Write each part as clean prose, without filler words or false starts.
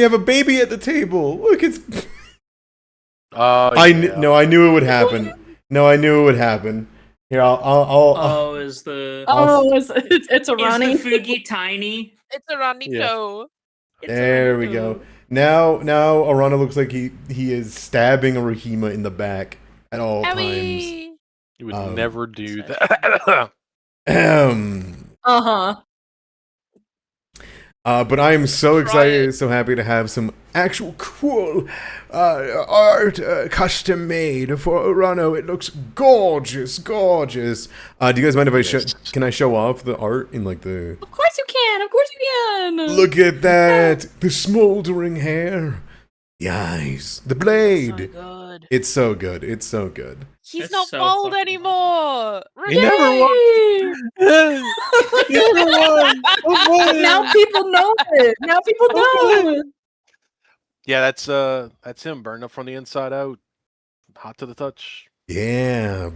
We have a baby at the table. Look, it's. Oh, I knew it would happen. No, I knew it would happen. Here, I'll Is the it's a runny. Is the Fugi tiny? It's a runny show. There we go. Now Arana looks like he is stabbing a Rahima in the back at all times. You would never do that. But I am so excited, so happy to have some actual cool art custom made for Urano. It looks gorgeous. Do you guys mind if I can I show off the art in like the... Of course you can. Look at that. The smoldering hair. The eyes. The blade. It's so good. He's It's not so bald fucking anymore. He never was. He never was. Now people know it. Yeah, that's him burned up from the inside out, hot to the touch. Yeah.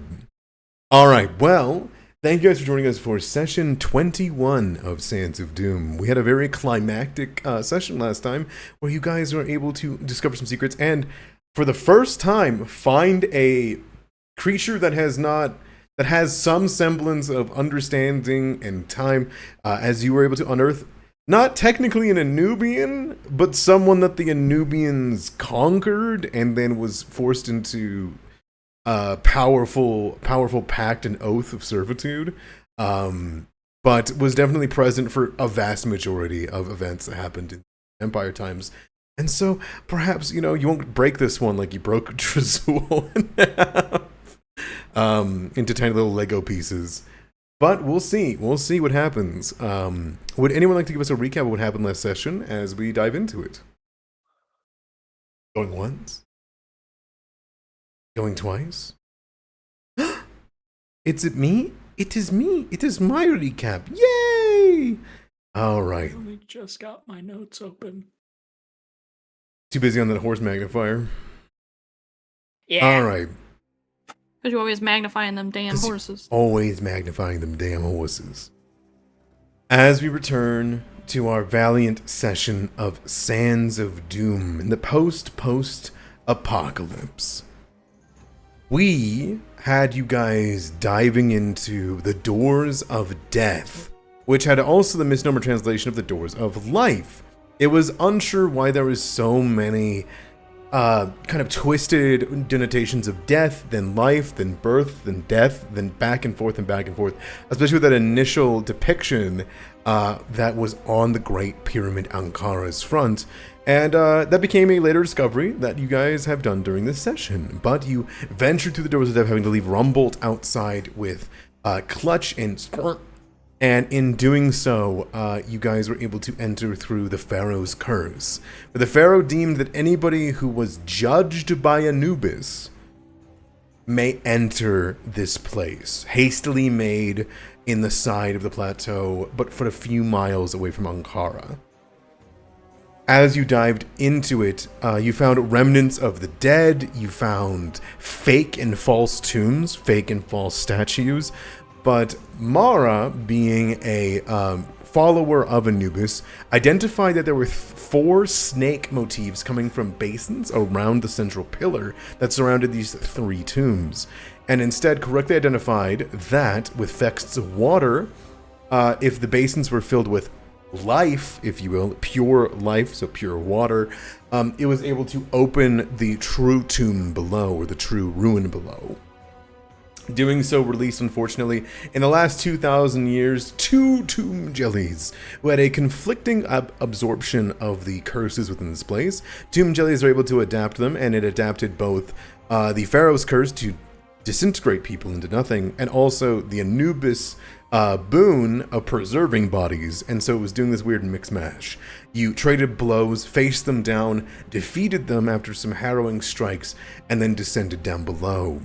All right. Well, thank you guys for joining us for session 21 of Sands of Doom. We had a very climactic session last time where you guys were able to discover some secrets and, for the first time, find a creature that has some semblance of understanding and time, as you were able to unearth. Not technically an Anubian, but someone that the Anubians conquered and then was forced into powerful pact and oath of servitude, but was definitely present for a vast majority of events that happened in Empire times. And so perhaps, you won't break this one like you broke Trezul into tiny little Lego pieces. But we'll see. We'll see what happens. Would anyone like to give us a recap of what happened last session as we dive into it? Going once? Going twice? Is it me? It is me. It is my recap. Yay! All right. I only just got my notes open. Too busy on that horse magnifier. Yeah. All right. Because you're always magnifying them damn horses. Always magnifying them damn horses. As we return to our valiant session of Sands of Doom in the post-apocalypse, we had you guys diving into the Doors of Death, which had also the misnomer translation of the Doors of Life. It was unsure why there was so many kind of twisted denotations of death, then life, then birth, then death, then back and forth, especially with that initial depiction that was on the Great Pyramid Ankara's front. And that became a later discovery that you guys have done during this session. But you ventured through the Doors of Death, having to leave Rumbolt outside with Clutch and Squirt. And in doing so, you guys were able to enter through the Pharaoh's curse. But the Pharaoh deemed that anybody who was judged by Anubis may enter this place, hastily made in the side of the plateau, but for a few miles away from Ankara. As you dived into it, you found remnants of the dead, you found fake and false tombs, fake and false statues, but Mara, being a follower of Anubis, identified that there were 4 snake motifs coming from basins around the central pillar that surrounded these 3 tombs, and instead correctly identified that with fects of water, if the basins were filled with life, if you will, pure life, so pure water, it was able to open the true tomb below, or the true ruin below. Doing so released, unfortunately, in the last 2,000 years, 2 tomb jellies who had a conflicting absorption of the curses within this place. Tomb jellies are able to adapt them, and it adapted both the Pharaoh's curse to disintegrate people into nothing, and also the Anubis boon of preserving bodies, and so it was doing this weird mix mash. You traded blows, faced them down, defeated them after some harrowing strikes, and then descended down below.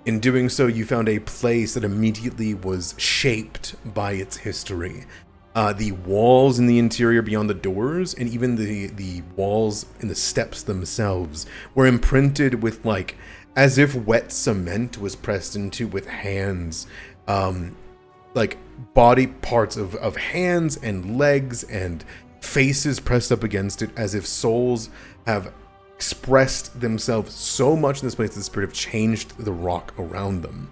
In doing so, you found a place that immediately was shaped by its history. The walls in the interior beyond the doors, and even the walls and the steps themselves, were imprinted with, like, as if wet cement was pressed into with hands, like body parts of hands and legs and faces pressed up against it, as if souls have expressed themselves so much in this place that the spirit have changed the rock around them.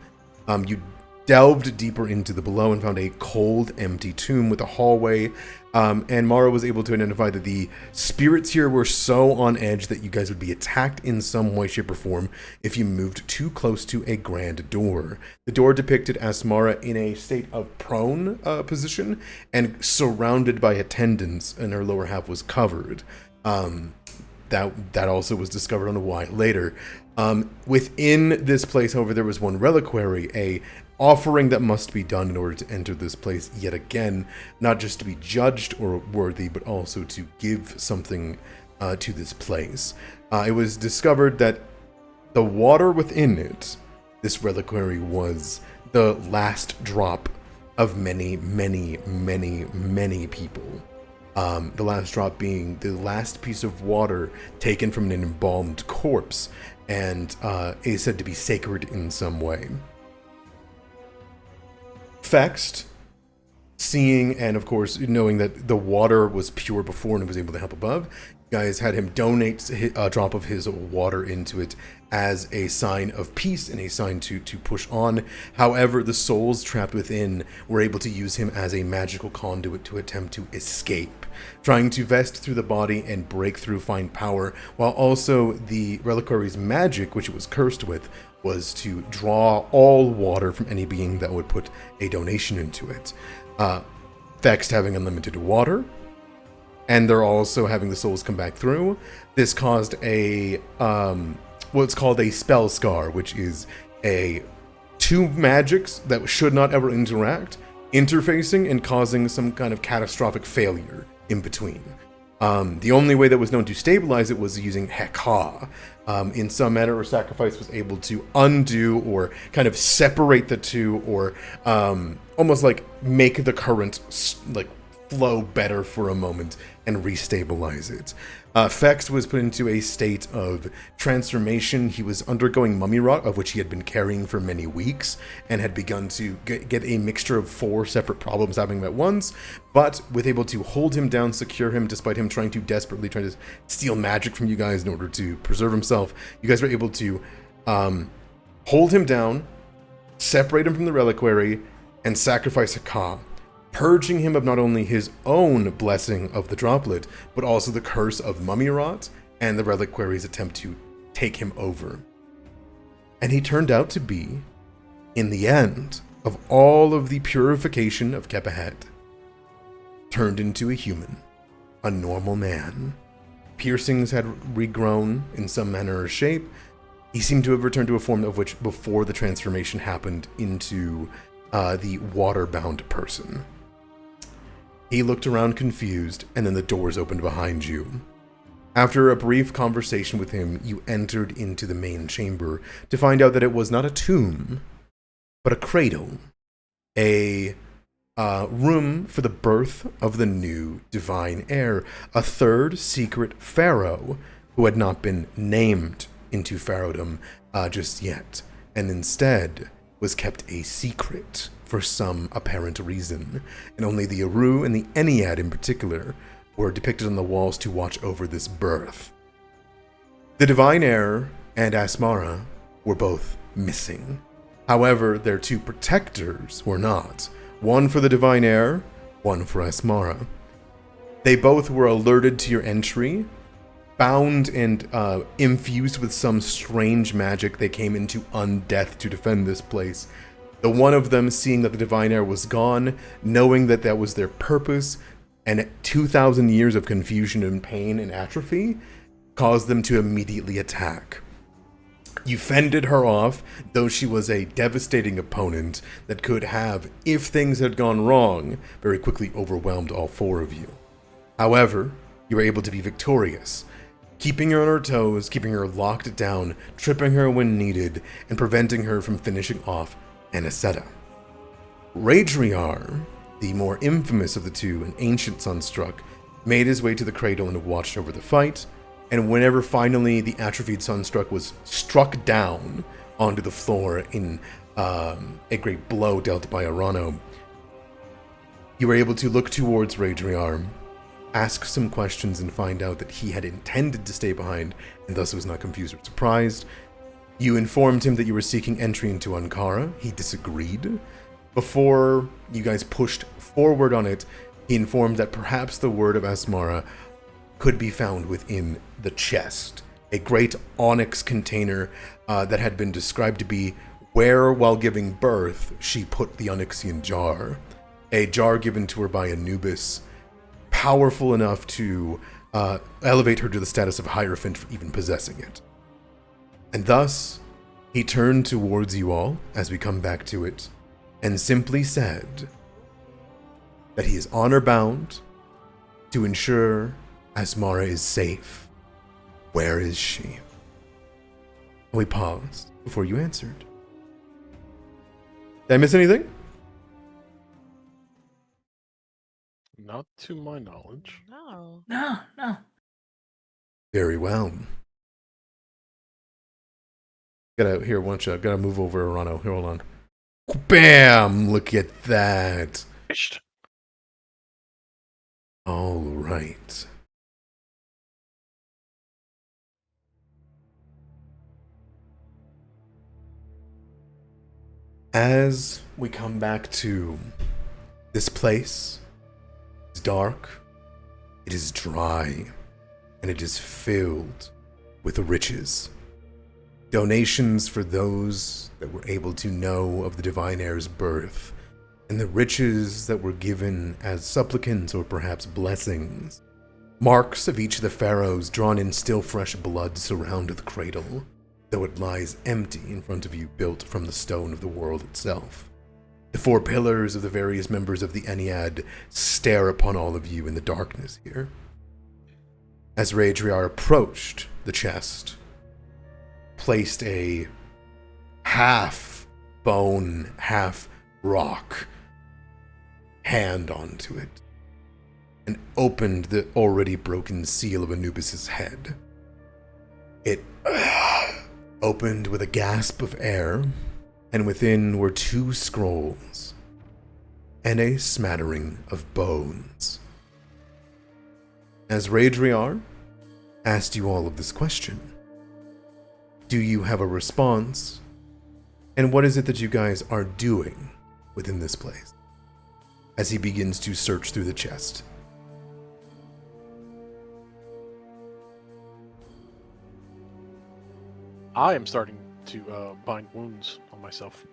You delved deeper into the below and found a cold, empty tomb with a hallway, and Mara was able to identify that the spirits here were so on edge that you guys would be attacked in some way, shape, or form if you moved too close to a grand door. The door depicted Asmara in a state of prone position and surrounded by attendants, and her lower half was covered. That also was discovered on a while later. Within this place, however, there was one reliquary, a offering that must be done in order to enter this place yet again, not just to be judged or worthy, but also to give something to this place. It was discovered that the water within it, this reliquary, was the last drop of many, many, many, many people. The last drop being the last piece of water taken from an embalmed corpse, and is said to be sacred in some way. Fext, seeing and of course knowing that the water was pure before and was able to help above, you guys had him donate a drop of his water into it as a sign of peace and a sign to push on. However, the souls trapped within were able to use him as a magical conduit to attempt to escape, trying to vest through the body and break through, find power, while also the reliquary's magic, which it was cursed with, was to draw all water from any being that would put a donation into it. Fext having unlimited water, and they're also having the souls come back through. This caused a what's called a spell scar, which is two magics that should not ever interact, interfacing and causing some kind of catastrophic failure in between. The only way that was known to stabilize it was using Heka. In some manner or sacrifice was able to undo or kind of separate the two, or almost like make the current like flow better for a moment and restabilize it. Fext was put into a state of transformation. He was undergoing mummy rot, of which he had been carrying for many weeks, and had begun to get a mixture of 4 separate problems happening at once, but with able to hold him down, secure him, despite him trying to desperately try to steal magic from you guys in order to preserve himself. You guys were able to hold him down, separate him from the reliquary, and sacrifice Heka, purging him of not only his own blessing of the droplet, but also the curse of mummy rot and the reliquary's attempt to take him over. And he turned out to be, in the end of all of the purification of Kepahet, turned into a human, a normal man. Piercings had regrown in some manner or shape. He seemed to have returned to a form of which before the transformation happened into the water-bound person. He looked around confused, and then the doors opened behind you. After a brief conversation with him, you entered into the main chamber to find out that it was not a tomb, but a cradle. A room for the birth of the new divine heir, a third secret pharaoh who had not been named into pharaohdom just yet, and instead was kept a secret for some apparent reason, and only the Aru and the Ennead in particular were depicted on the walls to watch over this birth. The divine heir and Asmara were both missing. However, their 2 protectors were not. One for the divine heir, one for Asmara. They both were alerted to your entry, bound and infused with some strange magic. They came into undeath to defend this place. The one of them, seeing that the divine heir was gone, knowing that that was their purpose, and 2,000 years of confusion and pain and atrophy, caused them to immediately attack. You fended her off, though she was a devastating opponent that could have, if things had gone wrong, very quickly overwhelmed all 4 of you. However, you were able to be victorious, keeping her on her toes, keeping her locked down, tripping her when needed, and preventing her from finishing off Aniseta. Radriar, the more infamous of the 2, an ancient sunstruck, made his way to the cradle and watched over the fight, and whenever finally the atrophied sunstruck was struck down onto the floor in a great blow dealt by Arano, you were able to look towards Radriar, ask some questions and find out that he had intended to stay behind and thus was not confused or surprised. You informed him that you were seeking entry into Ankara. He disagreed. Before you guys pushed forward on it, he informed that perhaps the word of Asmara could be found within the chest, a great onyx container that had been described to be where, while giving birth, she put the onyxian jar. A jar given to her by Anubis, powerful enough to elevate her to the status of Hierophant for even possessing it. And thus, he turned towards you all, as we come back to it, and simply said that he is honor-bound to ensure Asmara is safe. Where is she? And we paused before you answered. Did I miss anything? Not to my knowledge. No. No. Very well. Gotta move over Arano. Here, hold on. Bam! Look at that. All right. As we come back to this place, it's dark, it is dry, and it is filled with riches. Donations for those that were able to know of the divine heir's birth, and the riches that were given as supplicants or perhaps blessings. Marks of each of the pharaohs drawn in still fresh blood surround the cradle, though it lies empty in front of you, built from the stone of the world itself. The four pillars of the various members of the Ennead stare upon all of you in the darkness here. As Raedriar approached the chest, placed a half bone, half rock hand onto it, and opened the already broken seal of Anubis's head. It opened with a gasp of air, and within were 2 scrolls and a smattering of bones. As Raedriar asked you all of this question, do you have a response? And what is it that you guys are doing within this place? As he begins to search through the chest. I am starting to bind wounds on myself.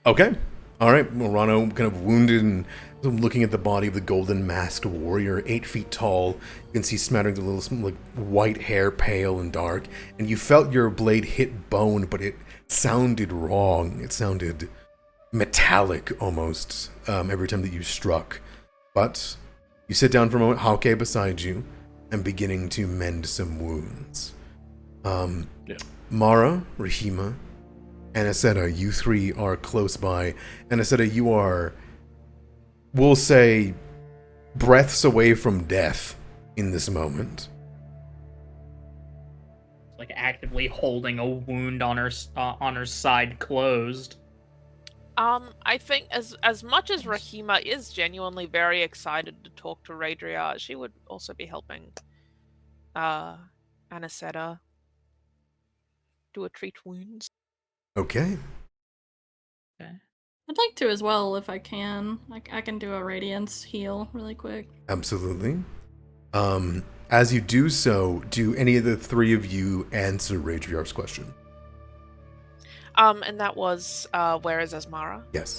Okay. All right. Morano kind of wounded and looking at the body of the golden masked warrior, 8 feet tall. You can see smattering the little like white hair, pale and dark. And you felt your blade hit bone, but it sounded wrong. It sounded metallic almost every time that you struck. But you sit down for a moment, Hauke beside you, and beginning to mend some wounds. Mara, Rahima, Aniseta, you 3 are close by. Aniseta, you are, we'll say, breaths away from death in this moment. Like actively holding a wound on her side closed. I think as much as Rahima is genuinely very excited to talk to Raedriar, she would also be helping Aniseta do a treat wounds. Okay. I'd like to as well if I can. I can do a radiance heal really quick. Absolutely. As you do so, do any of the 3 of you answer Raedriar's question? And that was where is Asmara? Yes.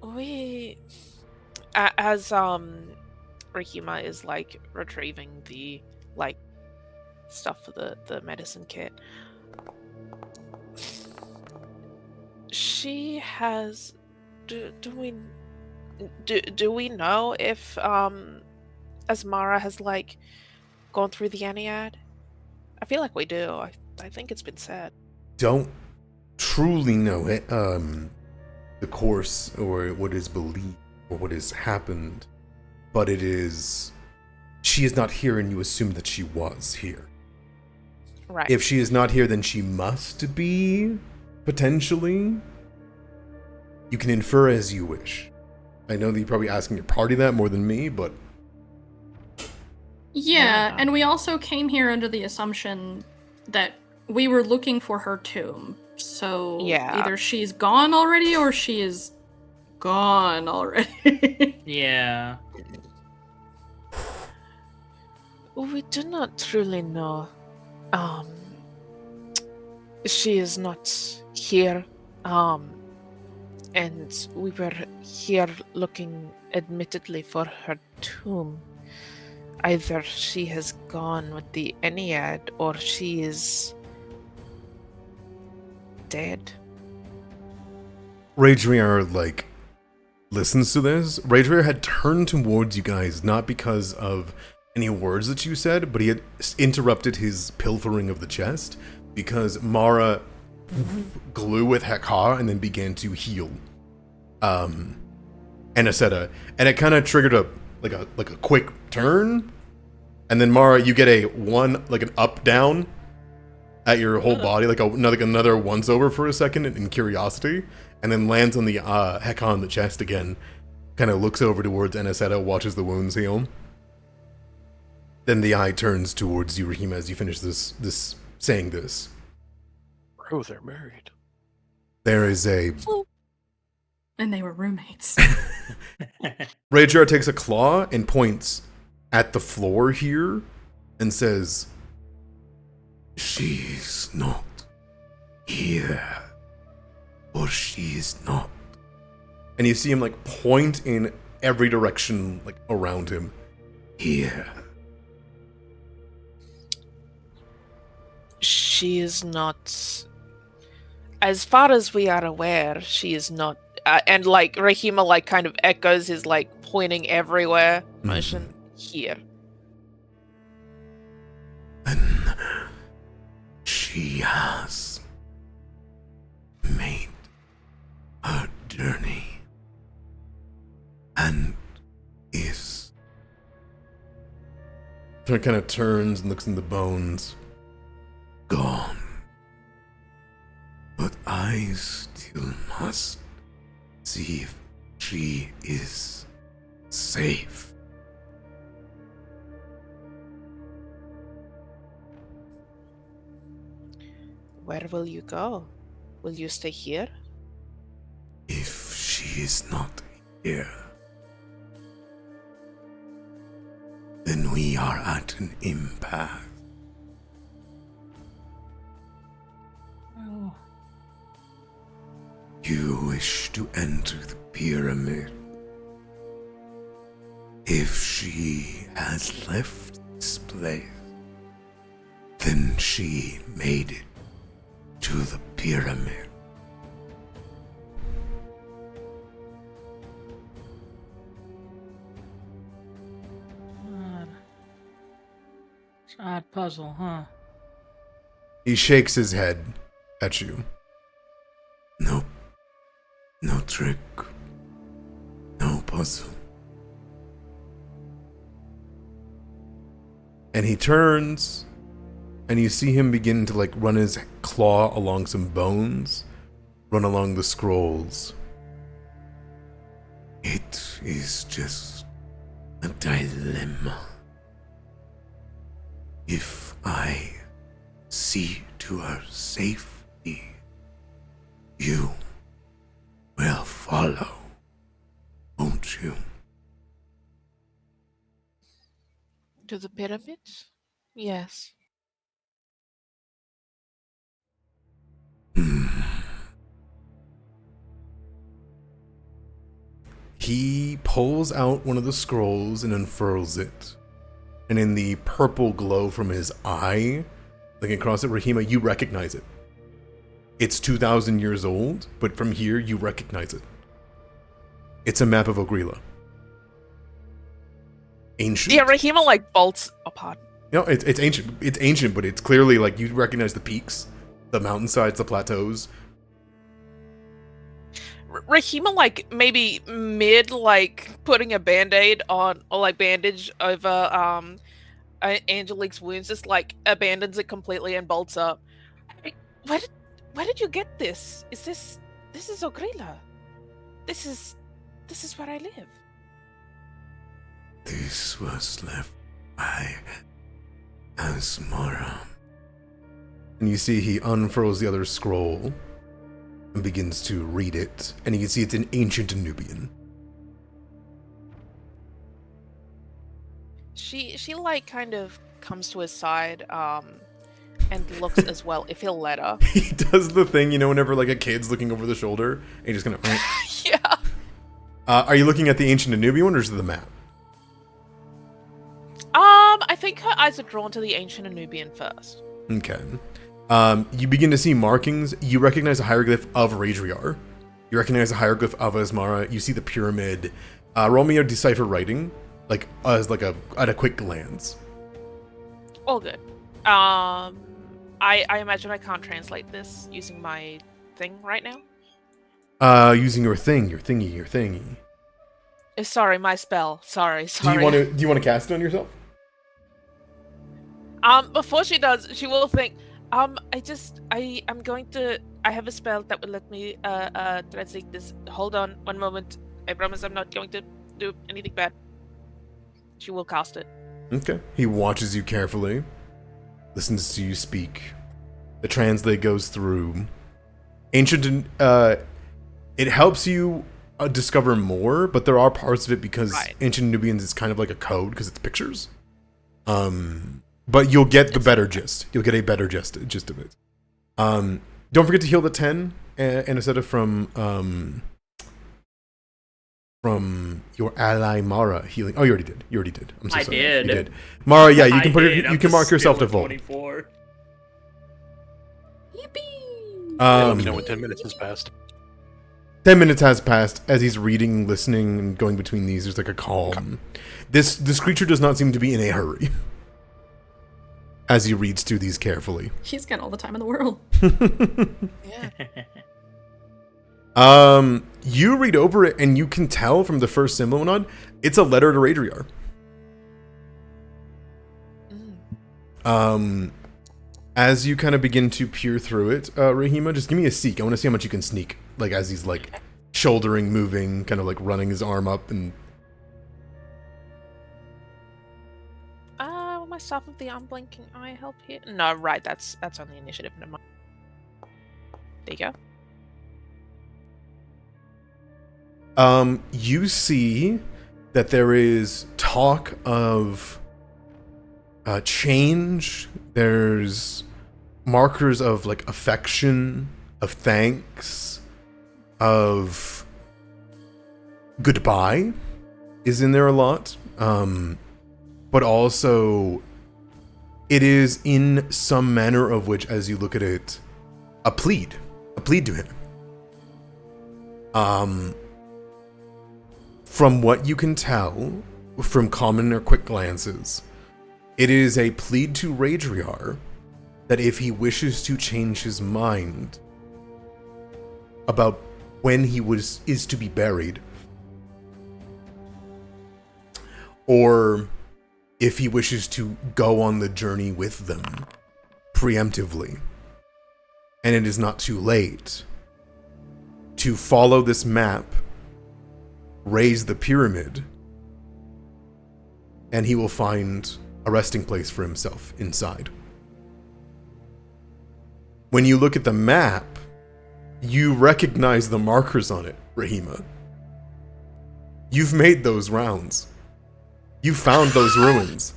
We as Rahima is like retrieving the like stuff for the medicine kit. She has do we know if Asmara has like gone through the Ennead? I feel like we do. I think it's been said. Don't truly know it, the course or what is believed or what has happened, but it is, she is not here and you assume that she was here. Right. If she is not here, then she must be, potentially. You can infer as you wish. I know that you're probably asking your party that more than me, but Yeah, and we also came here under the assumption that we were looking for her tomb. So Yeah. either she's gone already or she is gone already. Yeah. We do not truly know. She is not here. And we were here looking admittedly for her tomb. Either she has gone with the Ennead or she is dead. Ragewear, like, listens to this. Ragewear had turned towards you guys not because of any words that you said, but he had interrupted his pilfering of the chest because Mara glue with Hekar and then began to heal Aniseta, and it kind of triggered a quick turn, and then Mara, you get an up down at your whole body, like another once over for a second in curiosity, and then lands on the Hekar on the chest again. Kind of looks over towards Aniseta, watches the wounds heal. Then the eye turns towards you, Rahima, as you finish this saying this. Bro, they're married. There is a... And they were roommates. Ragear takes a claw and points at the floor here and says, "She's not here. Or she's not." And you see him like point in every direction like around him. Here. She is not. As far as we are aware, she is not. And like Rahima, like kind of echoes his like pointing everywhere motion here. And she has made her journey and is. So it kind of turns and looks in the bones. Gone. But I still must see if she is safe. Where will you go? Will you stay here? If she is not here, then we are at an impasse. Oh. You wish to enter the pyramid. If she has left this place, then she made it to the pyramid. It's an odd puzzle, huh? He shakes his head at you. Nope. No trick. No puzzle. And he turns, and you see him begin to like run his claw along some bones, run along the scrolls. It is just a dilemma. If I see to her safety, you will follow, won't you? To the pyramids? Yes. He pulls out one of the scrolls and unfurls it. And in the purple glow from his eye, looking across at Rahima, you recognize it. It's 2,000 years old, but from here, you recognize it. It's a map of Ogrila. Ancient. Yeah, Rahima like bolts apart. No, it's ancient. It's ancient, but it's clearly like you recognize the peaks, the mountainsides, the plateaus. Rahima like maybe mid like putting a band-aid on or like bandage over Angelique's wounds, just like abandons it completely and bolts up. Where did you get this? Is this is Ogrila? This is This is where I live. This was left by Asmara. And you see he unfurls the other scroll and begins to read it. And you can see it's in ancient Nubian. She like kind of comes to his side, and looks as well if he'll let her. He does the thing, you know, whenever like a kid's looking over the shoulder, and he's just gonna. Yeah. Are you looking at the ancient Nubian one or just the map? I think her eyes are drawn to the ancient Nubian first. Okay. You begin to see markings. You recognize a hieroglyph of Radriar. You recognize a hieroglyph of Asmara. You see the pyramid. Roll me a decipher writing, like as like at a quick glance. All good. I imagine I can't translate this using my thing right now. Using your thingy. Sorry, my spell. Sorry. Do you want to cast it on yourself? Before she does, she will think, I have a spell that will let me translate this. Hold on one moment. I promise I'm not going to do anything bad. She will cast it. Okay. He watches you carefully, listens to you speak. The translate goes through. Ancient, it helps you discover more, but there are parts of it because Ancient Nubians is kind of like a code because it's pictures. But you'll get the better gist. You'll get a better gist of it. Don't forget to heal the 10 anesthetic from your ally Mara healing. Oh, you already did. I'm so sorry. did. You did. Mara, yeah, you can I'm can mark yourself to still vote. at 24. Yippee! Let me know when 10 minutes has passed. 10 minutes has passed as he's reading, listening, and going between these. There's like a calm. This creature does not seem to be in a hurry as he reads through these carefully. He's got all the time in the world. Yeah. You read over it and you can tell from the first symbol and on, it's a letter to Radriar. As you kind of begin to peer through it, Rahima, just give me a seek. I want to see how much you can sneak, like as he's like shouldering, moving, kind of like running his arm up and. Will my staff of the unblinking eye help here? No, right. That's on the initiative. Never mind. There you go. You see that there is talk of change. There's markers of like affection, of thanks, of goodbye is in there a lot. But also it is in some manner of which, as you look at it, a plead to him. From what you can tell from common or quick glances, it is a plead to Radriar that if he wishes to change his mind about when he is to be buried, or if he wishes to go on the journey with them preemptively, and it is not too late, to follow this map, raise the pyramid, and he will find a resting place for himself inside. When you look at the map, you recognize the markers on it, Rahima. You've made those rounds. You found those ruins.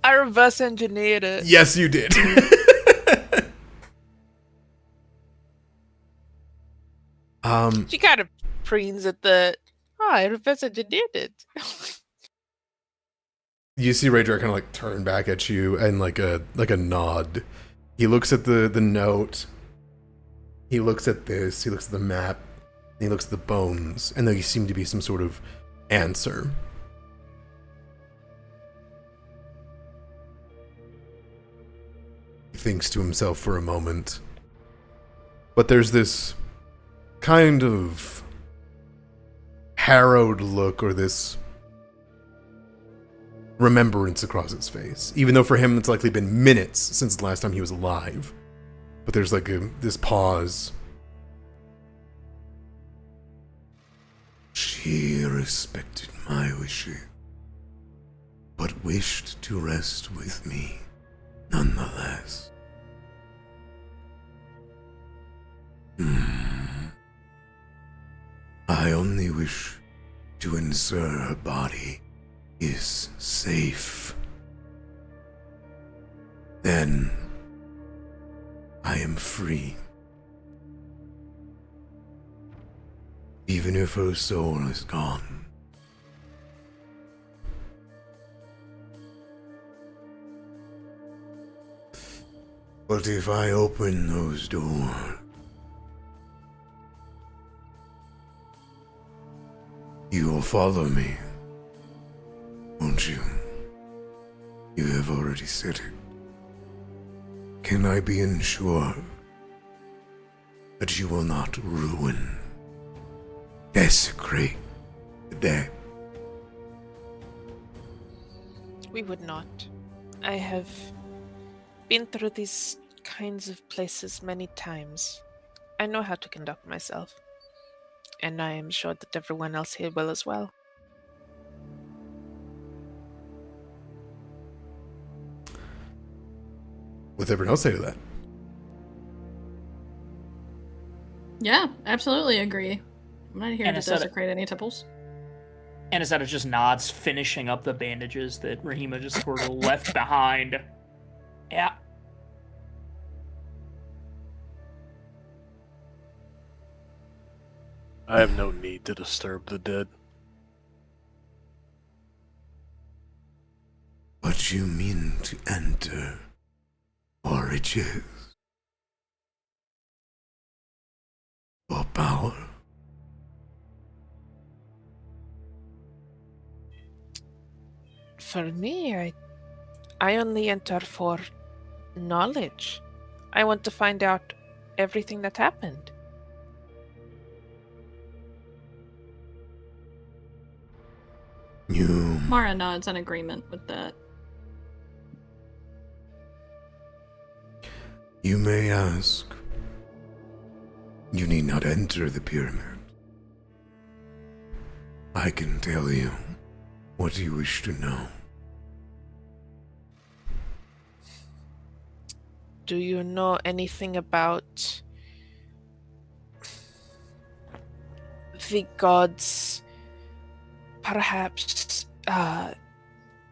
I reverse engineered it. Yes, you did. She kind of preens at the. Oh, I reverse engineered it. You see Radriar kind of like turn back at you and like a nod. He looks at the note. He looks at this. He looks at the map. And he looks at the bones, and there seem to be some sort of answer. He thinks to himself for a moment, but there's this kind of harrowed look, or this remembrance across his face, even though for him it's likely been minutes since the last time he was alive. But there's like this pause. He respected my wishes, but wished to rest with me nonetheless. I only wish to ensure her body is safe. Then I am free. Even if her soul is gone. But if I open those doors, you will follow me, won't you? You have already said it. Can I be ensured that you will not ruin, desecrate the dead? We would not. I have been through these kinds of places many times. I know how to conduct myself. And I am sure that everyone else here will as well. What's everyone else say to that? Yeah, absolutely agree. I'm not here And to instead of- desecrate any temples. And instead of just nods, finishing up the bandages that Rahima just sort of left behind. Yeah. I have no need to disturb the dead. But you mean to enter for riches? For power? For me, I only enter for knowledge. I want to find out everything that happened. You Mara nods in agreement with that. You may ask. You need not enter the pyramid. I can tell you what you wish to know. Do you know anything about the gods perhaps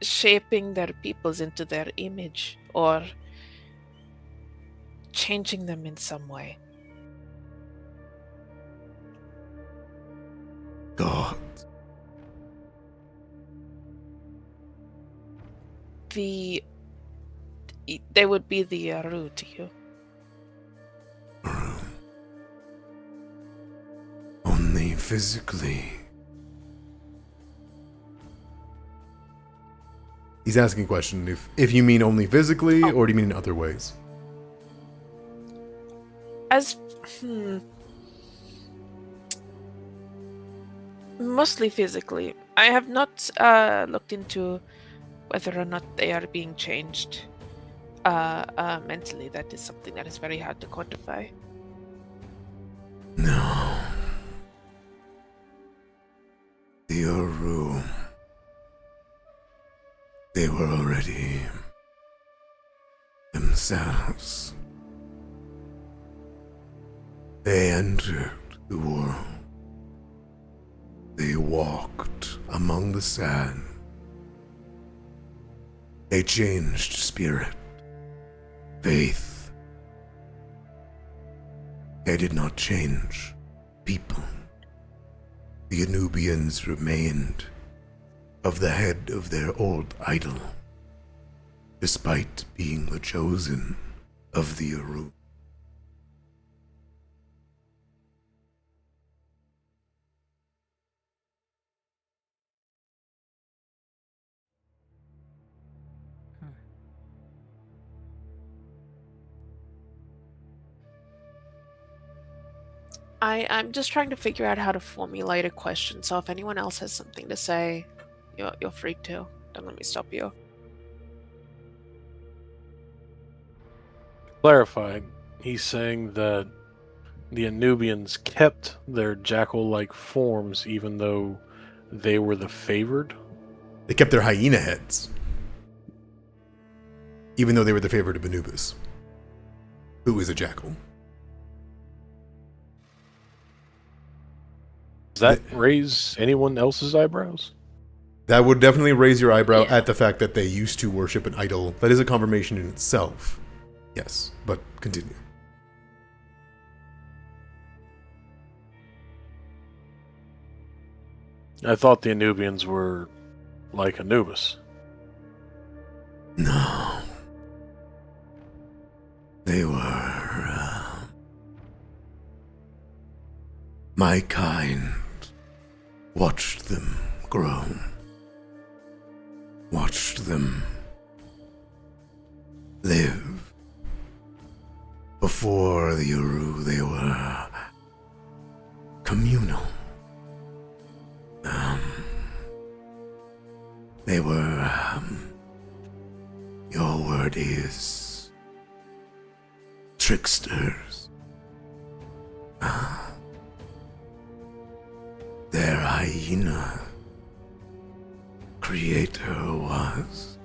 shaping their peoples into their image or changing them in some way? God. They would be the Aru to you. Only physically. He's asking a question if you mean only physically or do you mean in other ways? Mostly physically. I have not looked into whether or not they are being changed mentally. That is something that is very hard to quantify. No. The Aru. They were already themselves. They entered the world. They walked among the sand. They changed spirit, faith. They did not change people. The Anubians remained of the head of their old idol, despite being the chosen of the Aru. I'm just trying to figure out how to formulate a question, so if anyone else has something to say, you're free to. Don't let me stop you. Clarifying, he's saying that the Anubians kept their jackal-like forms even though They were the favored? They kept their hyena heads, even though they were the favorite of Anubis, who is a jackal. Does that raise anyone else's eyebrows? That would definitely raise your eyebrow Yeah. at the fact that they used to worship an idol. That is a confirmation in itself. Yes, but continue. I thought the Anubians were like Anubis. No. They were, my kind watched them grow. Watched them live. Before the Uru, they were communal. They were, your word is tricksters. Their hyena creator was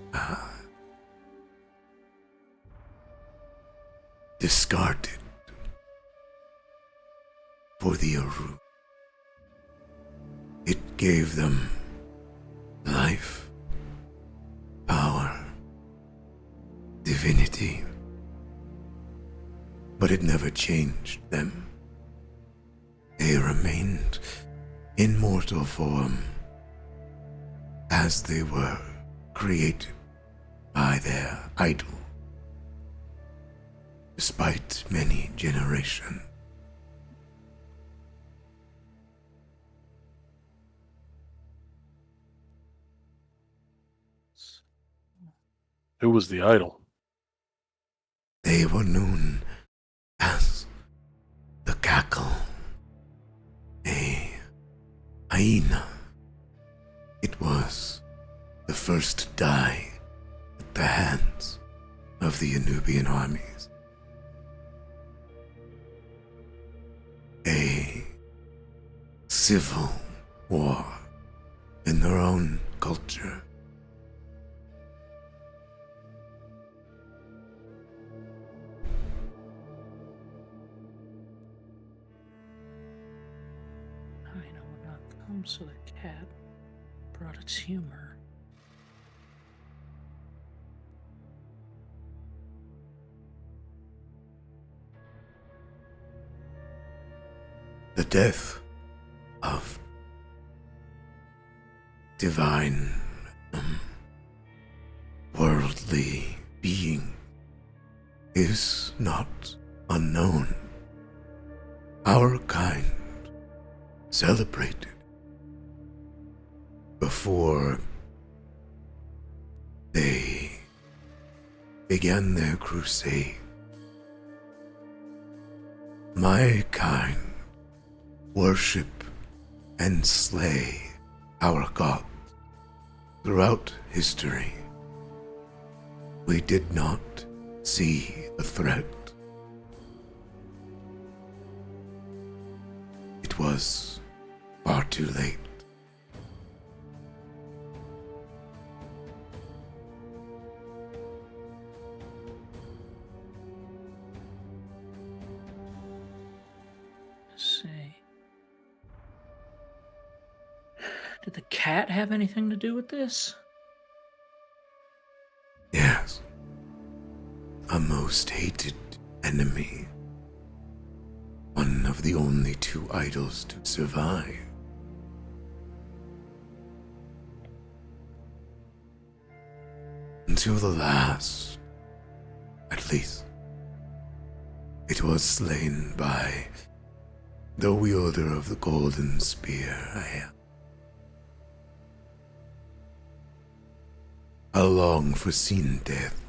discarded for the Aru. It gave them life, power, divinity, but it never changed them. They remained in mortal form as they were created by their idol. Despite many generations. Who was the idol? They were known as the Cackle, a hyena. It was the first to die at the hands of the Anubian armies. A civil war in their own culture. I know what not comes, so the cat brought its humor. The death of divine, worldly being is not unknown. Our kind celebrated before they began their crusade. My kind worship and slay our gods throughout history. We did not see the threat. It was far too late. Say, did the cat have anything to do with this? Yes. A most hated enemy. One of the only two idols to survive. Until the last, at least. It was slain by the wielder of the golden spear. A long-foreseen death.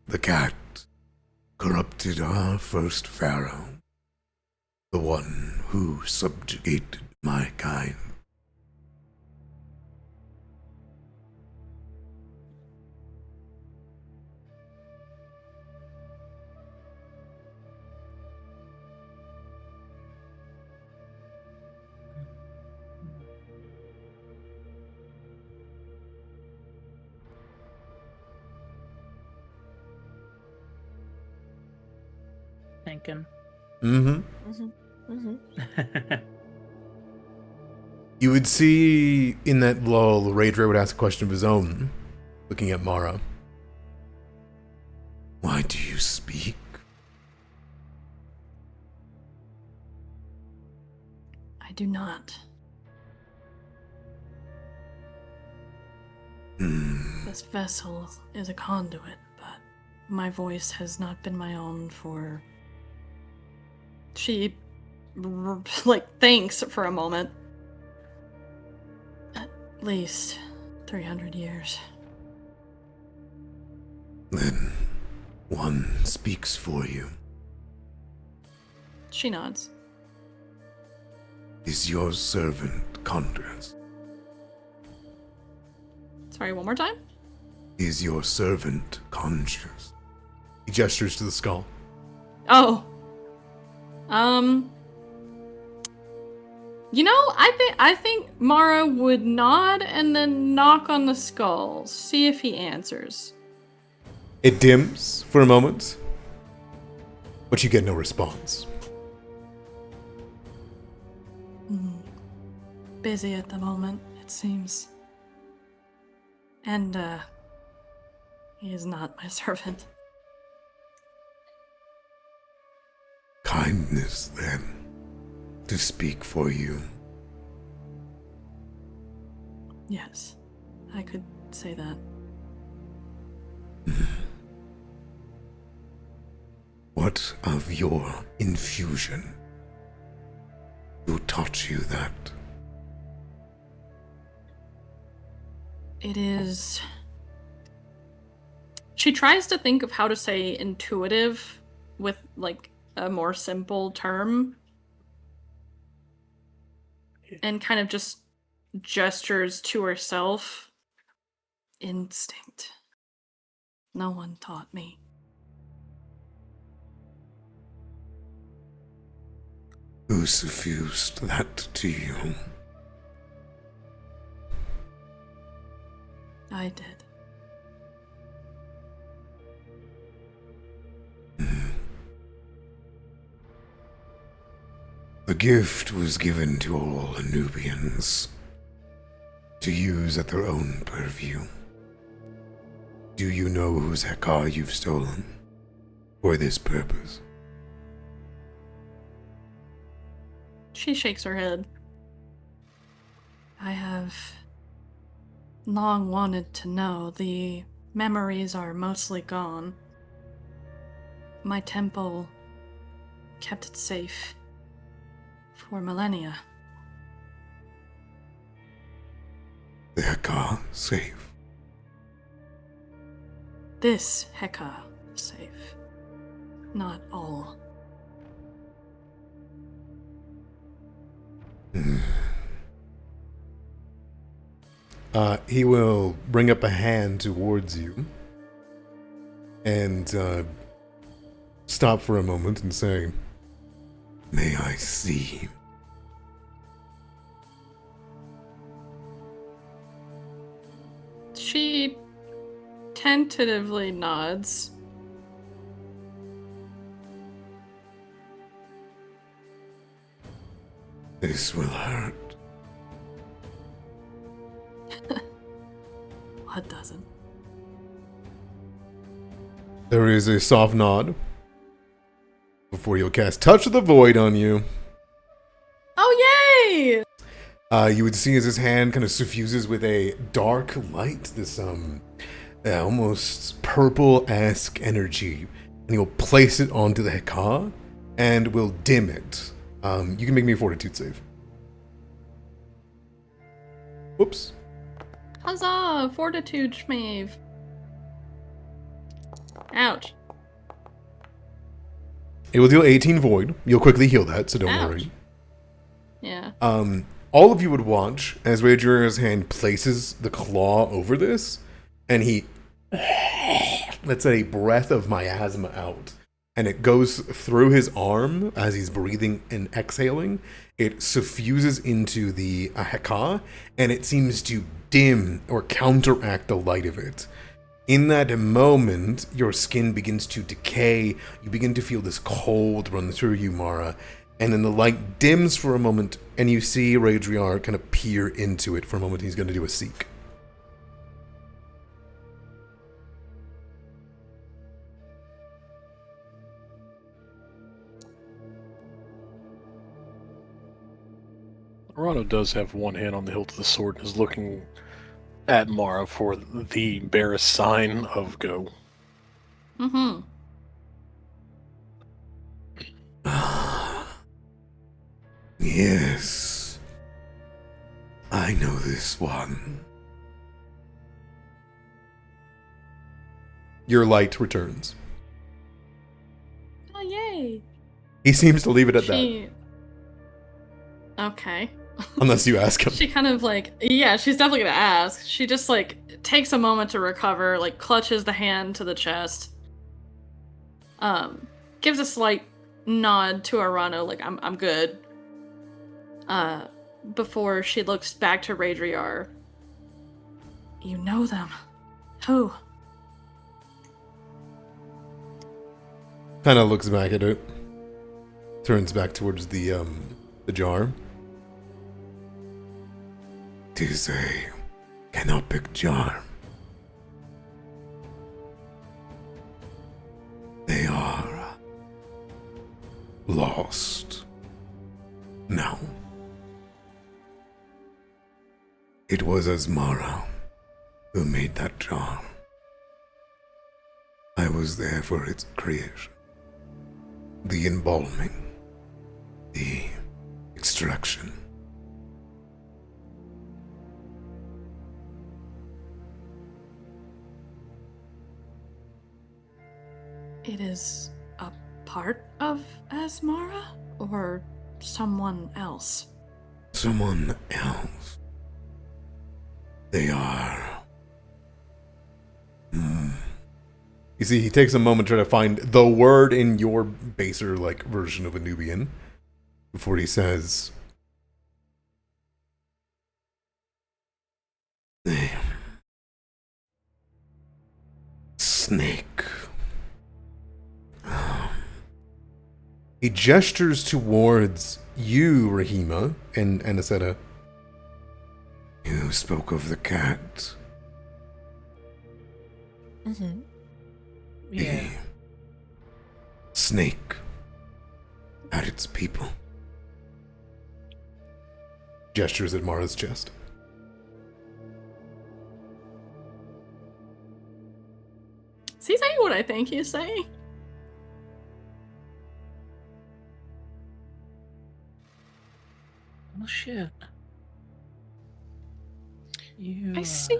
The cat corrupted our first pharaoh, the one who subjugated my kind. thinking. You would see in that lull, Raydra would ask a question of his own, looking at Mara. Why do you speak? I do not. This vessel is a conduit, but my voice has not been my own for... She, thinks for a moment. At least 300 years. Then one speaks for you. She nods. Is your servant conscious? Sorry, one more time? Is your servant conscious? He gestures to the skull. Oh. You know, I think Mara would nod and then knock on the skull, see if he answers. It dims for a moment, but you get no response. Busy at the moment, it seems. And, he is not my servant. Kindness, then, to speak for you. Yes, I could say that. What of your infusion? Who taught you that? It is... She tries to think of how to say intuitive with, a more simple term. And kind of just gestures to herself. Instinct. No one taught me. Who suffused that to you? I did. The gift was given to all Anubians to use at their own purview. Do you know whose Hekar you've stolen for this purpose? She shakes her head. I have long wanted to know. The memories are mostly gone. My temple kept it safe for millennia. The Hekar safe. This Heka safe. Not all. He will bring up a hand towards you and stop for a moment and say, "May I see?" She tentatively nods. This will hurt. What doesn't? There is a soft nod before you'll cast Touch of the Void on you. Oh, yay! You would see as his hand kind of suffuses with a dark light, this almost purple-esque energy, and he will place it onto the Hekar and will dim it. You can make me a fortitude save. Whoops. Huzzah! Fortitude Schmave. Ouch. It will deal 18 void. You'll quickly heal that, so don't Ouch. worry. Yeah. All of you would watch as Wager's hand places the claw over this, and he lets a breath of miasma out, and it goes through his arm as he's breathing and exhaling. It suffuses into the Hekar, and it seems to dim or counteract the light of it. In that moment, your skin begins to decay. You begin to feel this cold run through you, Mara. And then the light dims for a moment, and you see Radriar kind of peer into it for a moment. He's going to do a seek. Arano does have one hand on the hilt of the sword and is looking at Mara for the barest sign of go. Mm-hmm. Yes. I know this one. Your light returns. Oh, yay. He seems to leave it at that, She... Okay. unless you ask him. She kind of like, yeah, she's definitely gonna ask. She just like takes a moment to recover, like clutches the hand to the chest. Gives a slight nod to Arano, like I'm good. Before she looks back to Radriar. You know them. Who? Kind of looks back at it. Turns back towards the jar. Tis a canopic jar. They are lost now. It was Asmara who made that jar. I was there for its creation. The embalming. The extraction. It is a part of Asmara? Or someone else? Someone else. They are... You see, he takes a moment to try to find the word in your baser, like, version of a Nubian before he says... Snake. He gestures towards you, Rahima, and Aniseta. You spoke of the cat. Mm-hmm. The Yeah. snake had its people. Gestures at Mara's chest. Is he saying what I think he's saying? Oh shit. You. I see.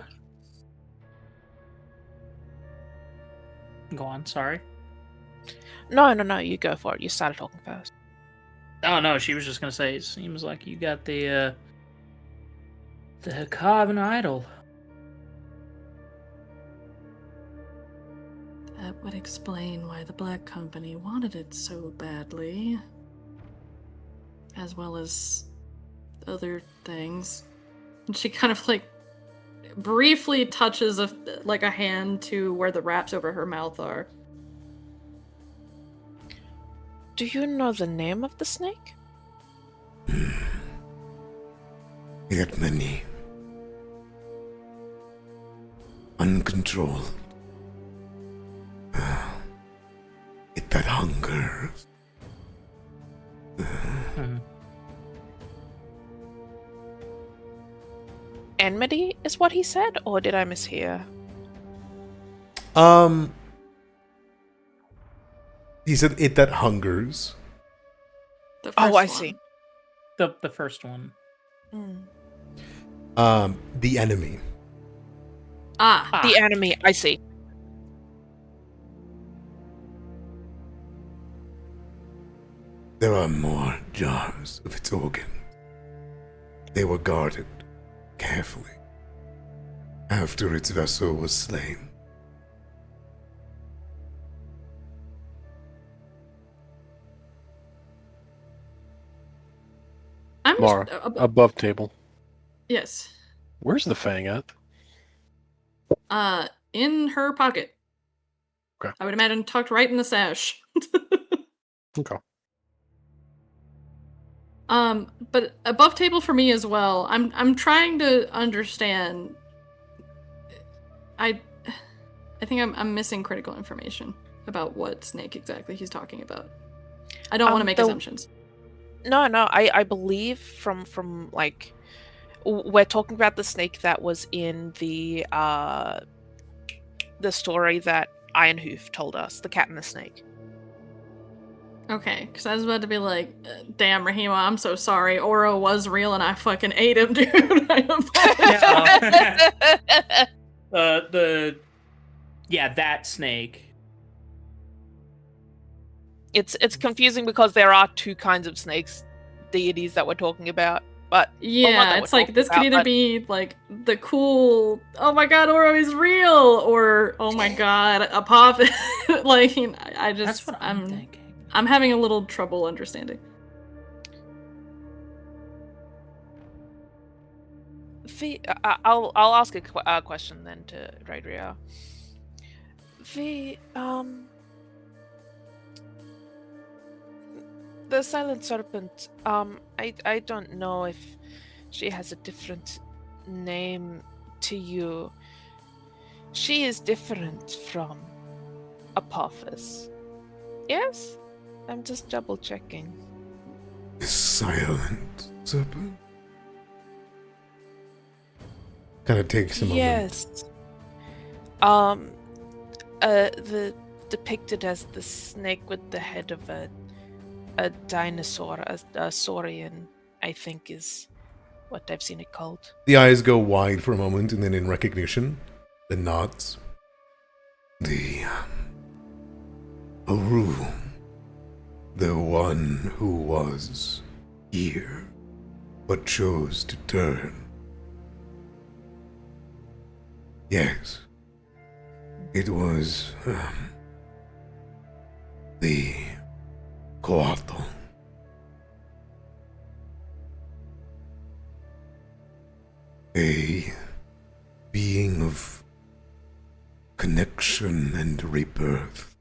Go on. Sorry. No, you go for it. You started talking first. Oh no, she was just gonna say. It seems like you got the carven idol. That would explain why the Black Company wanted it so badly. As well as other things. And she kind of like briefly touches a hand to where the wraps over her mouth are. Do you know the name of the snake? Yet many. Uncontrolled. It that hungers. Enmity is what he said, or did I mishear? He said it that hungers. The Oh, first I one. see. The first one. The enemy. Ah. The enemy, I see. There are more jars of its organs. They were guarded carefully after its vessel was slain. I'm Mara, just, above table. yes. Where's the fang at? in her pocket. Okay. I would imagine tucked right in the sash. Okay. But above table for me as well. I'm trying to understand. I think I'm missing critical information about what snake exactly he's talking about. I don't want to make assumptions. No, I believe from like we're talking about the snake that was in the story that Ironhoof told us, the cat and the snake. Okay, because I was about to be like, damn, Rahima, I'm so sorry. Oro was real and I fucking ate him, dude. I apologize. That snake. It's confusing because there are two kinds of snakes, deities that we're talking about. But yeah, it's like this could either be like the cool, oh my god, Oro is real, or oh my god, a pop. Like I just, that's what I'm thinking. I'm having a little trouble understanding. I'll ask a question then to Raidria. The Silent Serpent, I don't know if she has a different name to you. She is different from Apophis. Yes? I'm just double checking. The Silent Serpent? Kind of takes a moment. Yes. The depicted as the snake with the head of a dinosaur, a saurian, I think is what I've seen it called. The eyes go wide for a moment, and then in recognition, the nods. The Aru, the one who was here, but chose to turn. Yes, it was the Coatl. A being of connection and rebirth.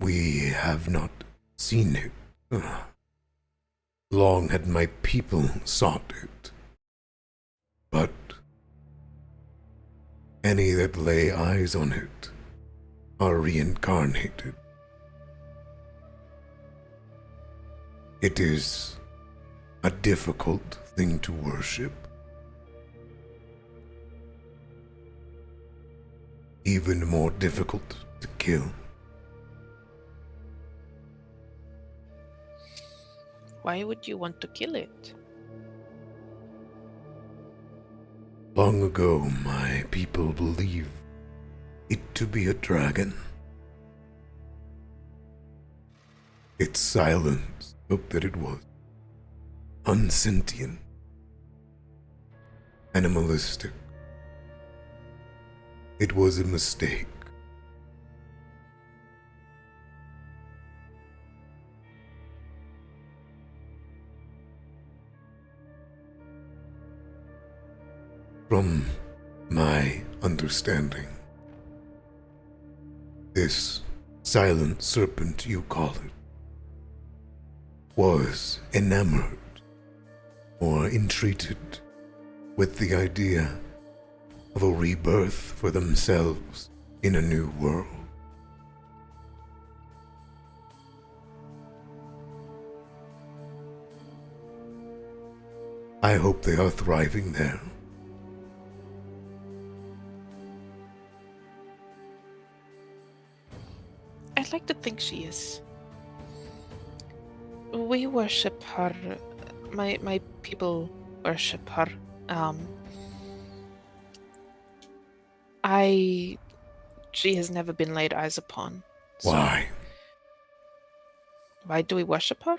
We have not seen it. Long had my people sought it. But any that lay eyes on it are reincarnated. It is a difficult thing to worship. Even more difficult to kill. Why would you want to kill it? Long ago, my people believed it to be a dragon. Its silence spoke that it was unsentient, animalistic. It was a mistake. From my understanding, this silent serpent, you call it, was enamored or entreated with the idea of a rebirth for themselves in a new world. I hope they are thriving there. I'd like to think she is. We worship her. My people worship her. She has never been laid eyes upon. So Why? Why do we worship her?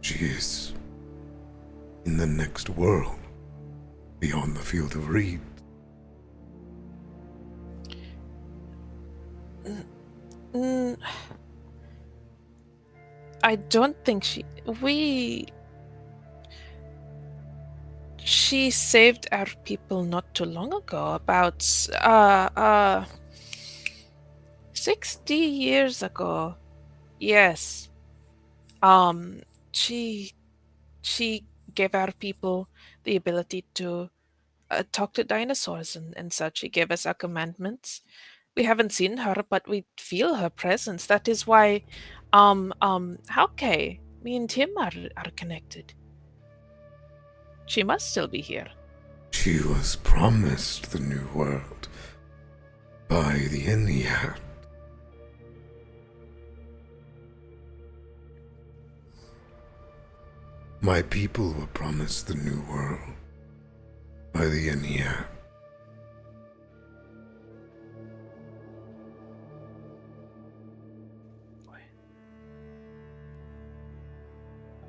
She is in the next world, beyond the field of reeds. I don't think she She saved our people not too long ago, about 60 years ago. Yes. She gave our people the ability to talk to dinosaurs and such. She gave us our commandments. We haven't seen her, but we feel her presence. That is why, okay, me and Tim are connected. She must still be here. She was promised the new world by the Ennead. My people were promised the new world by the Ennead.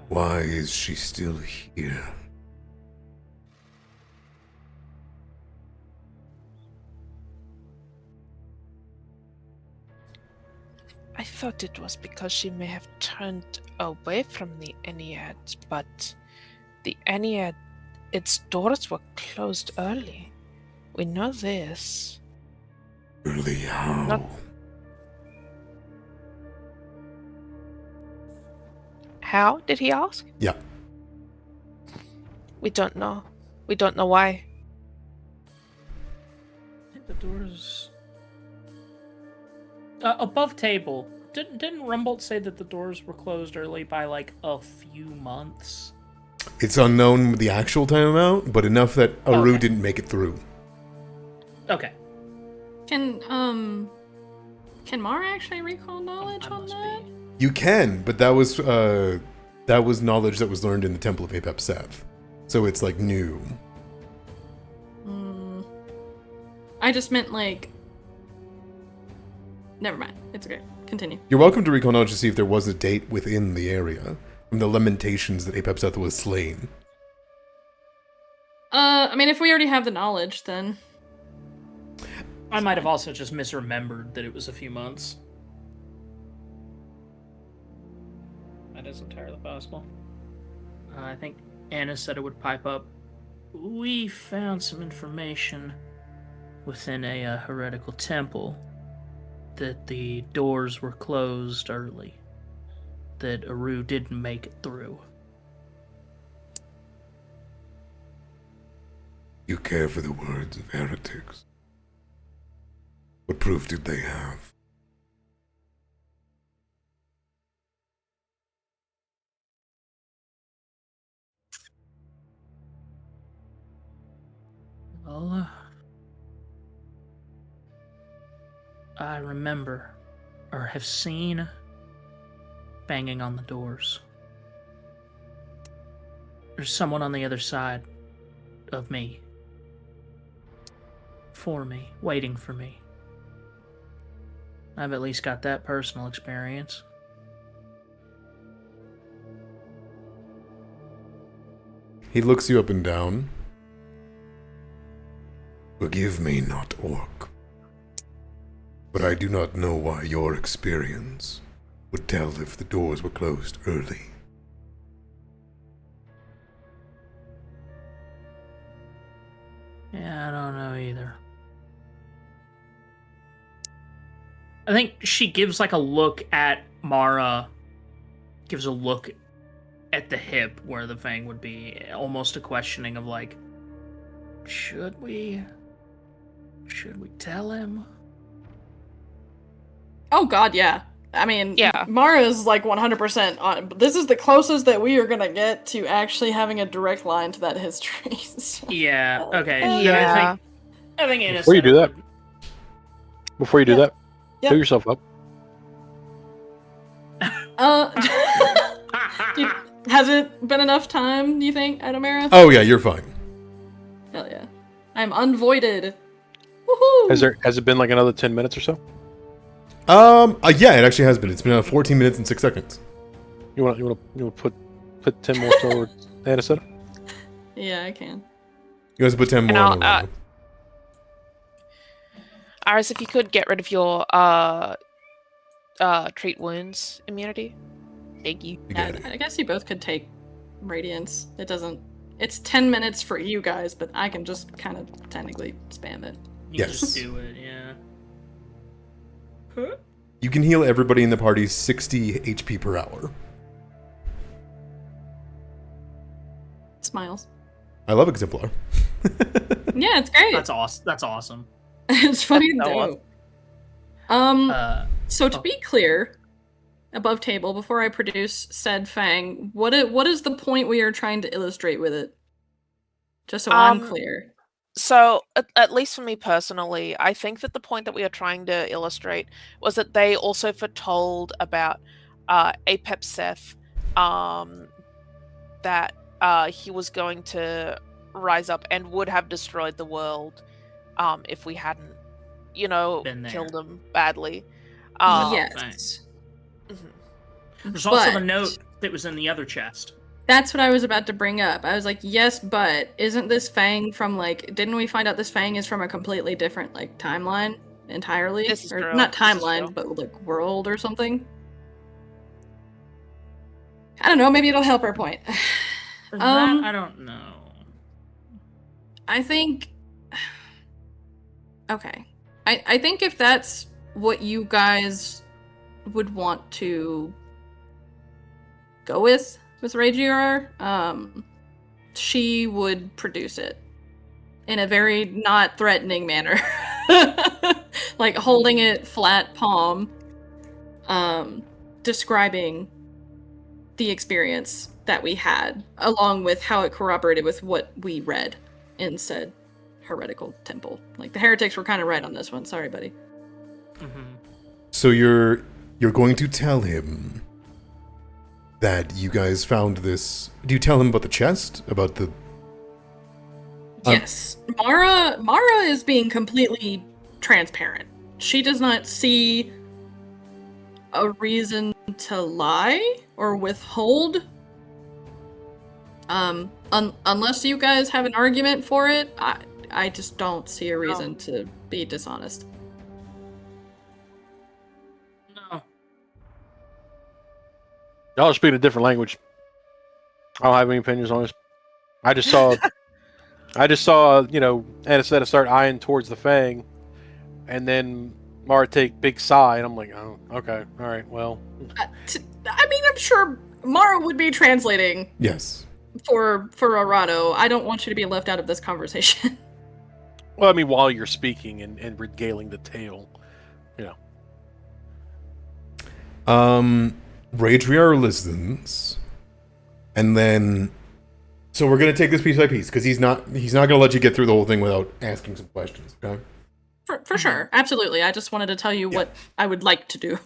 Why is she still here? I thought it was because she may have turned away from the Ennead, but the Ennead, its doors were closed early. We know this. Early how? How, did he ask? Yeah. We don't know. We don't know why. I think the doors... above table, didn't Rumbolt say that the doors were closed early by, like, a few months? It's unknown the actual time amount, but enough that Aru didn't make it through. Okay. Can Mara actually recall knowledge on that? You can, but that was knowledge that was learned in the Temple of Apep Seth. So it's like new. I just meant like... Never mind. It's okay. Continue. You're welcome to recall knowledge to see if there was a date within the area from the lamentations that Apep Seth was slain. I mean, if we already have the knowledge, then... I might have also just misremembered that it was a few months. That is entirely possible. I think Anna said it would pipe up. We found some information within a heretical temple that the doors were closed early. That Aru didn't make it through. You care for the words of heretics. What proof did they have? Well, I remember, or have seen, banging on the doors. There's someone on the other side of me. For me, waiting for me. I've at least got that personal experience. He looks you up and down. Forgive me, not orc. But I do not know why your experience would tell if the doors were closed early. Yeah, I don't know either. I think she gives like a look at Mara, gives a look at the hip where the fang would be, almost a questioning of like, should we tell him? Oh god, yeah. I mean, Yeah. Mara's like 100% on. This is the closest that we are gonna get to actually having a direct line to that history. So. Yeah, okay. Yeah. I think Anna Before you said do it that, would- before you do Yeah. that, Yep. fill yourself up. Has it been enough time, do you think, Adamara? Oh yeah, you're fine. Hell yeah. I'm unvoided. Woohoo! Has it been like another 10 minutes or so? Yeah, it actually has been. It's been 14 minutes and 6 seconds. You want to put 10 more towards Anisetta? Yeah, I can. You guys put 10 more And on the I'll, roll. Iris, if you could get rid of your treat wounds immunity. Thank you. You got it. I guess you both could take Radiance. It doesn't It's 10 minutes for you guys, but I can just kind of technically spam it. You Yes. just do it, yeah. Huh? You can heal everybody in the party 60 HP per hour. Smiles. I love Exemplar. Yeah, it's great. That's awesome. It's funny That's though. So to be clear, above table, before I produce said fang, what is the point we are trying to illustrate with it? Just so I'm clear. So, at least for me personally, I think that the point that we are trying to illustrate was that they also foretold about Apep Seth, that he was going to rise up and would have destroyed the world if we hadn't, Been there. killed him badly. Yes. There's also the But- note that was in the other chest. That's what I was about to bring up. I was like, yes, but isn't this fang from didn't we find out this fang is from a completely different timeline entirely? This is Or true. not This is timeline, true. but world or something? I don't know, maybe it'll help our point. That, I don't know. I think okay. I think if that's what you guys would want to go with Ragier, she would produce it in a very not threatening manner. Like holding it flat palm, describing the experience that we had, along with how it corroborated with what we read in said heretical temple. Like the heretics were kind of right on this one. Sorry, buddy. Mm-hmm. So you're going to tell him that you guys found this. Do you tell him about the chest? About the Yes. Mara is being completely transparent. She does not see a reason to lie or withhold. Unless you guys have an argument for it, I just don't see a reason to be dishonest. No. Y'all are speaking a different language. I don't have any opinions on this. I just saw, Anisetta start eyeing towards the fang, and then Mara take big sigh, and I'm like, oh, okay, all right, well. I mean, I'm sure Mara would be translating yes. for Arado. I don't want you to be left out of this conversation. Well, I mean, while you're speaking and regaling the tale, Ragier listens, and then so we're gonna take this piece by piece because he's not gonna let you get through the whole thing without asking some questions. Okay. For sure, absolutely. I just wanted to tell you what I would like to do.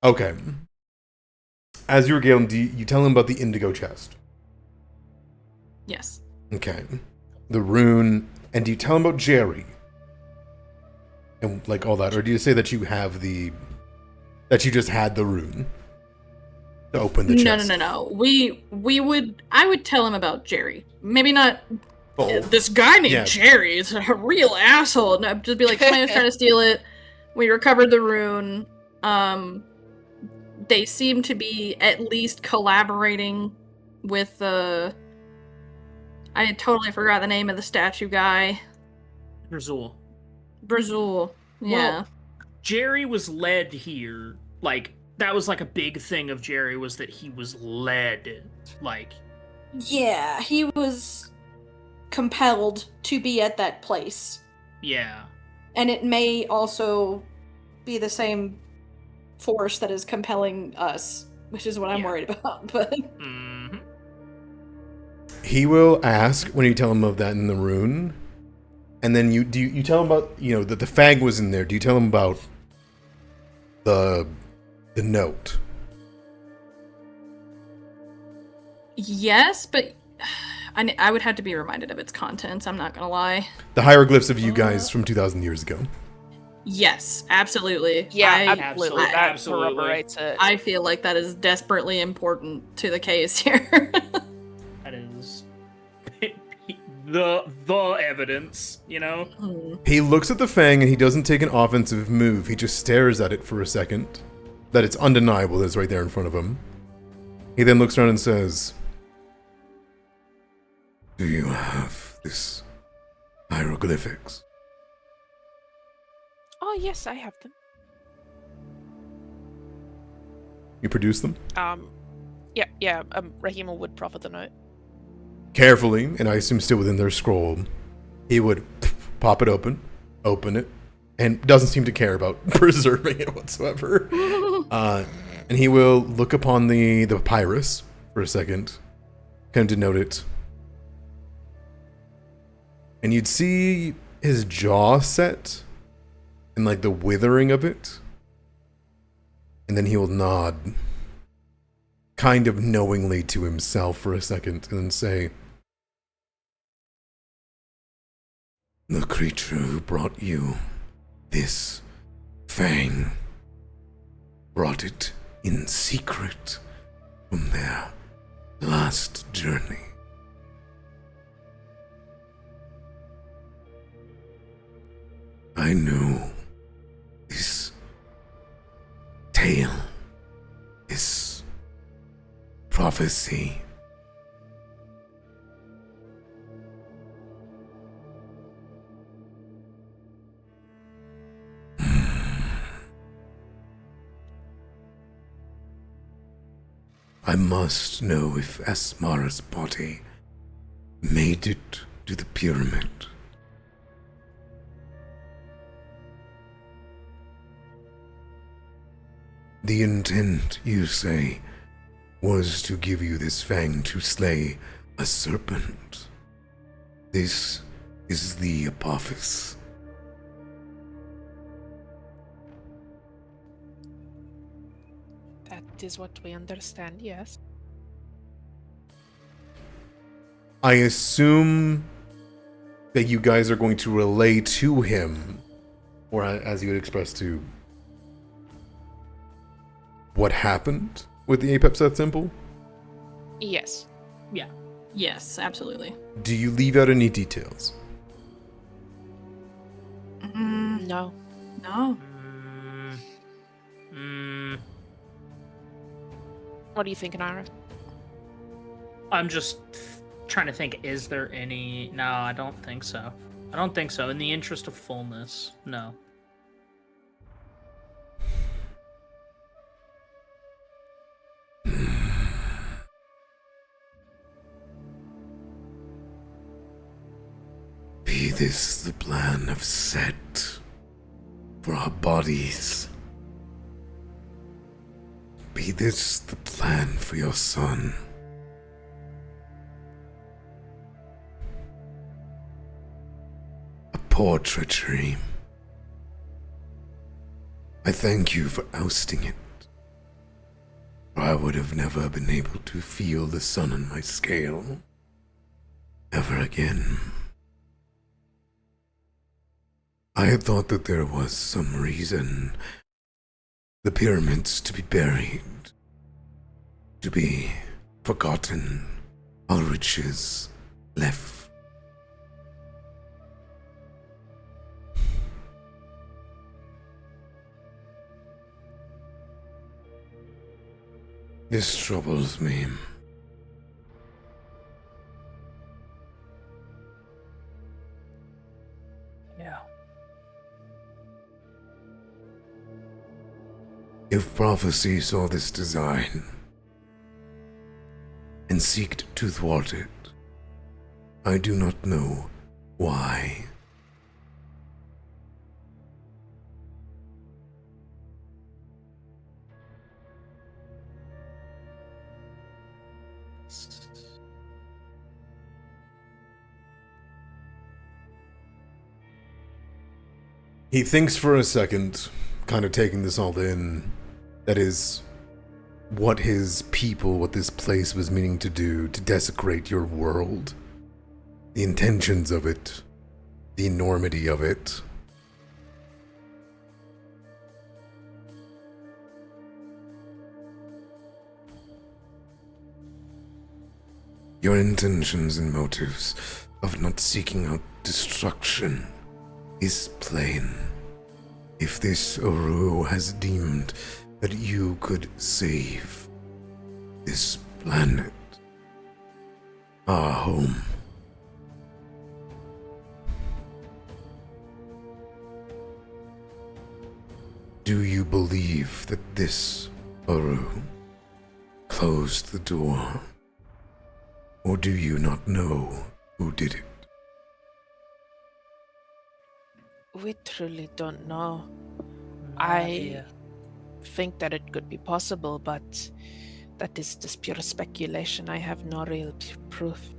Okay. As you're regaling, you tell him about the indigo chest? Yes. Okay. The rune, and do you tell him about Jerry? And all that, or do you say that you have that you just had the rune to open the chest? No. I would tell him about Jerry. Maybe not Oh. this guy named Jerry is a real asshole. No, just be like, somebody was trying to steal it. We recovered the rune. They seem to be at least collaborating with I had totally forgot the name of the statue guy. Brazil. Yeah. Well, Jerry was led here. That was a big thing of Jerry was that he was led. Yeah, he was compelled to be at that place. Yeah. And it may also be the same force that is compelling us, which is what I'm worried about. But Mm-hmm. He will ask when you tell him of that in the rune, and then you tell him about that the fag was in there. Do you tell him about the note? Yes, but I would have to be reminded of its contents. I'm not gonna lie. The hieroglyphs of you guys from 2,000 years ago. Yes, absolutely. Yeah, absolutely. that Absolutely. corroborates it. I feel like that is desperately important to the case here. That is the evidence, He looks at the fang and he doesn't take an offensive move. He just stares at it for a second. That it's undeniable that it's right there in front of him. He then looks around and says, Do you have this hieroglyphics? Oh yes, I have them. You produce them? Yeah. Rahima would profit the note. Carefully, and I assume still within their scroll, he would pop it open it, and doesn't seem to care about preserving it whatsoever. And he will look upon the papyrus for a second, kind of denote it. And you'd see his jaw set, and like the withering of it. And then he will nod, kind of knowingly to himself for a second, and then say, "The creature who brought you this fang brought it in secret from their last journey. I know this tale, this prophecy, I must know if Asmara's body made it to the pyramid. The intent, you say, was to give you this fang to slay a serpent. This is the Apophis. That is what we understand, yes. I assume that you guys are going to relay to him, or as you had expressed to, what happened with the Apepseth Temple? Yes. Yeah. Yes, absolutely. Do you leave out any details? No. No. What are you thinking, Ira? I'm just trying to think, is there any... No, I don't think so. I don't think so. In the interest of fullness, no. Be this the plan of Set for our bodies. Be this the plan for your son. A poor treachery. I thank you for ousting it, or I would have never been able to feel the sun on my scale ever again. I had thought that there was some reason the pyramids to be buried, to be forgotten, all riches left. This troubles me. Yeah. If prophecy saw this design and seeked to thwart it, I do not know why. He thinks for a second, kind of taking this all in. That is what his people, what this place was meaning to do, to desecrate your world. The intentions of it, the enormity of it. Your intentions and motives of not seeking out destruction is plain. If this Uru has deemed that you could save this planet, our home, Do you believe that this Uru closed the door? Or do you not know who did it? We truly don't know. No I idea. think that it could be possible, but that is just pure speculation. I have no real proof.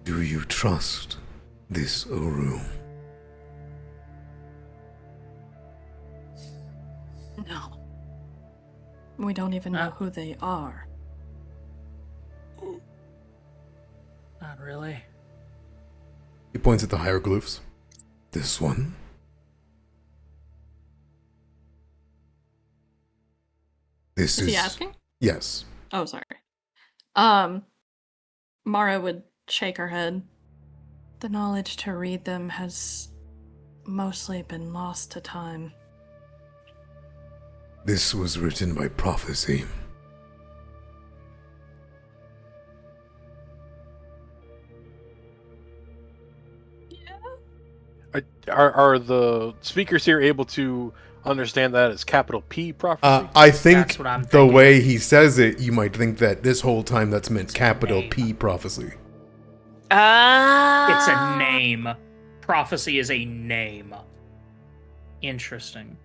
Do you trust this Uru? No. We don't even know who they are. Not really. He points at the hieroglyphs. This one? This Is he asking? Yes. Oh, sorry. Mara would shake her head. The knowledge to read them has mostly been lost to time. This was written by prophecy. Are the speakers here able to understand that as capital P prophecy? I think That's what I'm the thinking. way he says it, you might think that this whole time that's meant capital name. P prophecy. Ah! It's a name. Prophecy is a name. Interesting.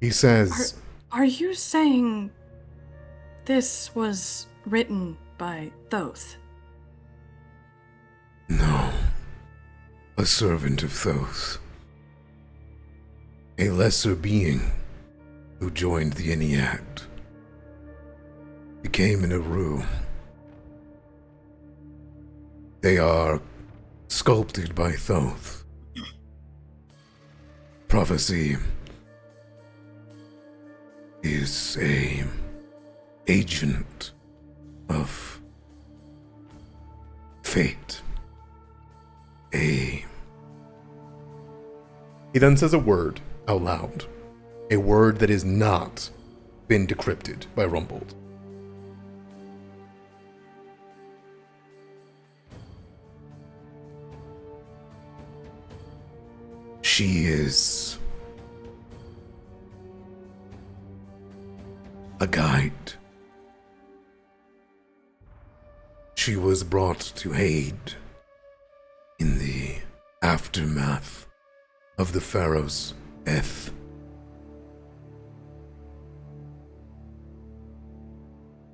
He says, Are you saying this was written by Thoth? no, a servant of Thoth. A lesser being who joined the Ennead. Became an Uru. They are sculpted by Thoth. Prophecy is a agent of fate. He then says a word out loud. A word that has not been decrypted by Rumbold. She is a guide. She was brought to aid in the aftermath of the Pharaoh's death.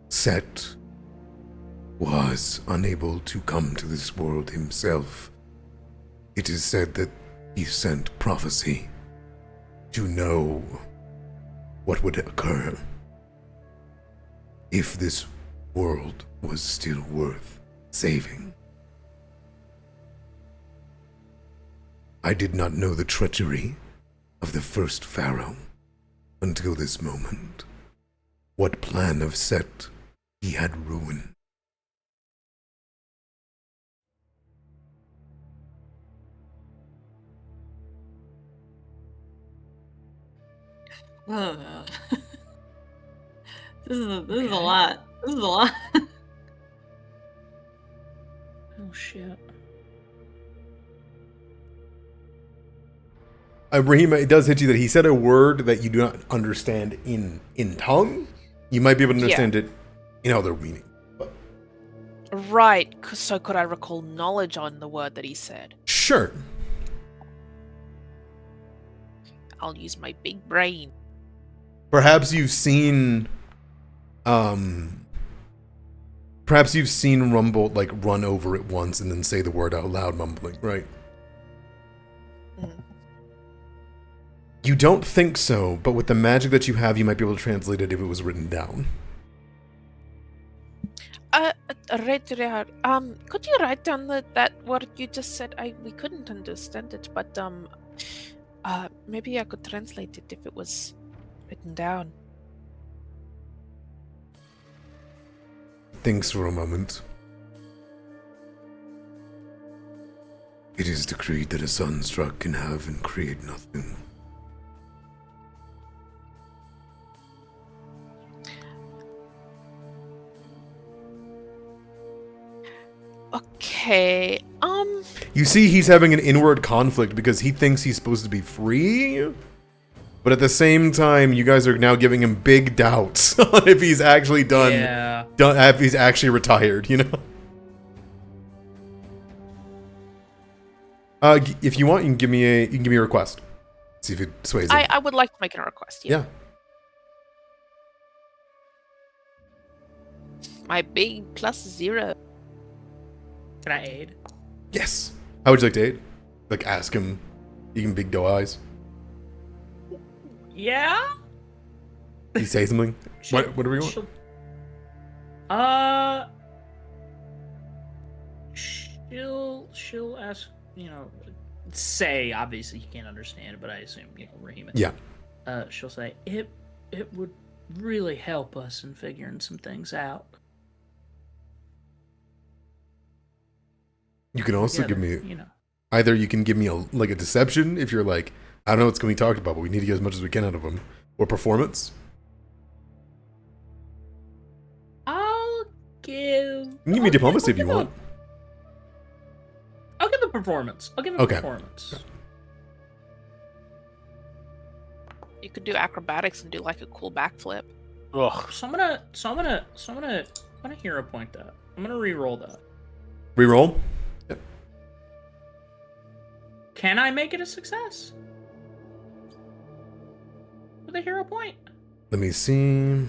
Set was unable to come to this world himself. It is said that he sent prophecy to know what would occur if this world was still worth saving. I did not know the treachery of the first pharaoh until this moment. What plan of Set he had ruined. This is a lot. This is a lot. Oh shit. Raheem, it does hit you that he said a word that you do not understand in tongue. You might be able to understand it in other meaning. But Right, so could I recall knowledge on the word that he said? sure. I'll use my big brain. Perhaps you've seen Rumbold like run over it once and then say the word out loud, mumbling, right? Mm. You don't think so, but with the magic that you have, you might be able to translate it if it was written down. Could you write down that word you just said? We couldn't understand it, but maybe I could translate it if it was written down. Thinks for a moment. It is decreed that a sunstruck can have and create nothing. Okay. You see, he's having an inward conflict because he thinks he's supposed to be free, but at the same time, you guys are now giving him big doubts on if he's actually if he's actually retired. You know. If you want, you can give me a request. See if it sways him. I would like to make a request. Yeah. My big +0. Can I aid? Yes. How would you like to aid? Like, ask him. You can big doe eyes. Yeah. You say something. Whatever you want. She'll ask. Say obviously you can't understand, but I assume Rahima. Yeah. She'll say it would really help us in figuring some things out. You can also Together, give me either you can give me a deception if you're like, I don't know what's going to be talked about, but we need to get as much as we can out of them, or performance. I'll give. You can give me diplomacy if you want. I'll give the performance. Performance. You could do acrobatics and do like a cool backflip. Ugh. So I'm gonna hero point that. I'm gonna re-roll that. Reroll. Yep. Can I make it a success? With a hero point? Let me see.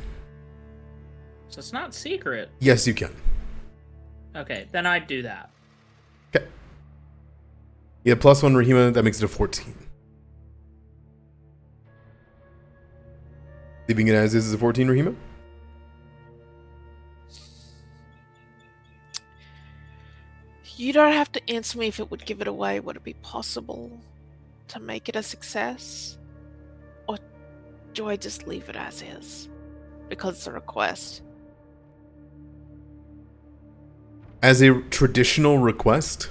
So it's not secret. Yes, you can. Okay, then I'd do that. Okay. Yeah, +1 Rahima, that makes it a 14. Leaving it as is a 14, Rahima? You don't have to answer me if it would give it away. Would it be possible to make it a success? Or do I just leave it as is? Because it's a request. As a traditional request,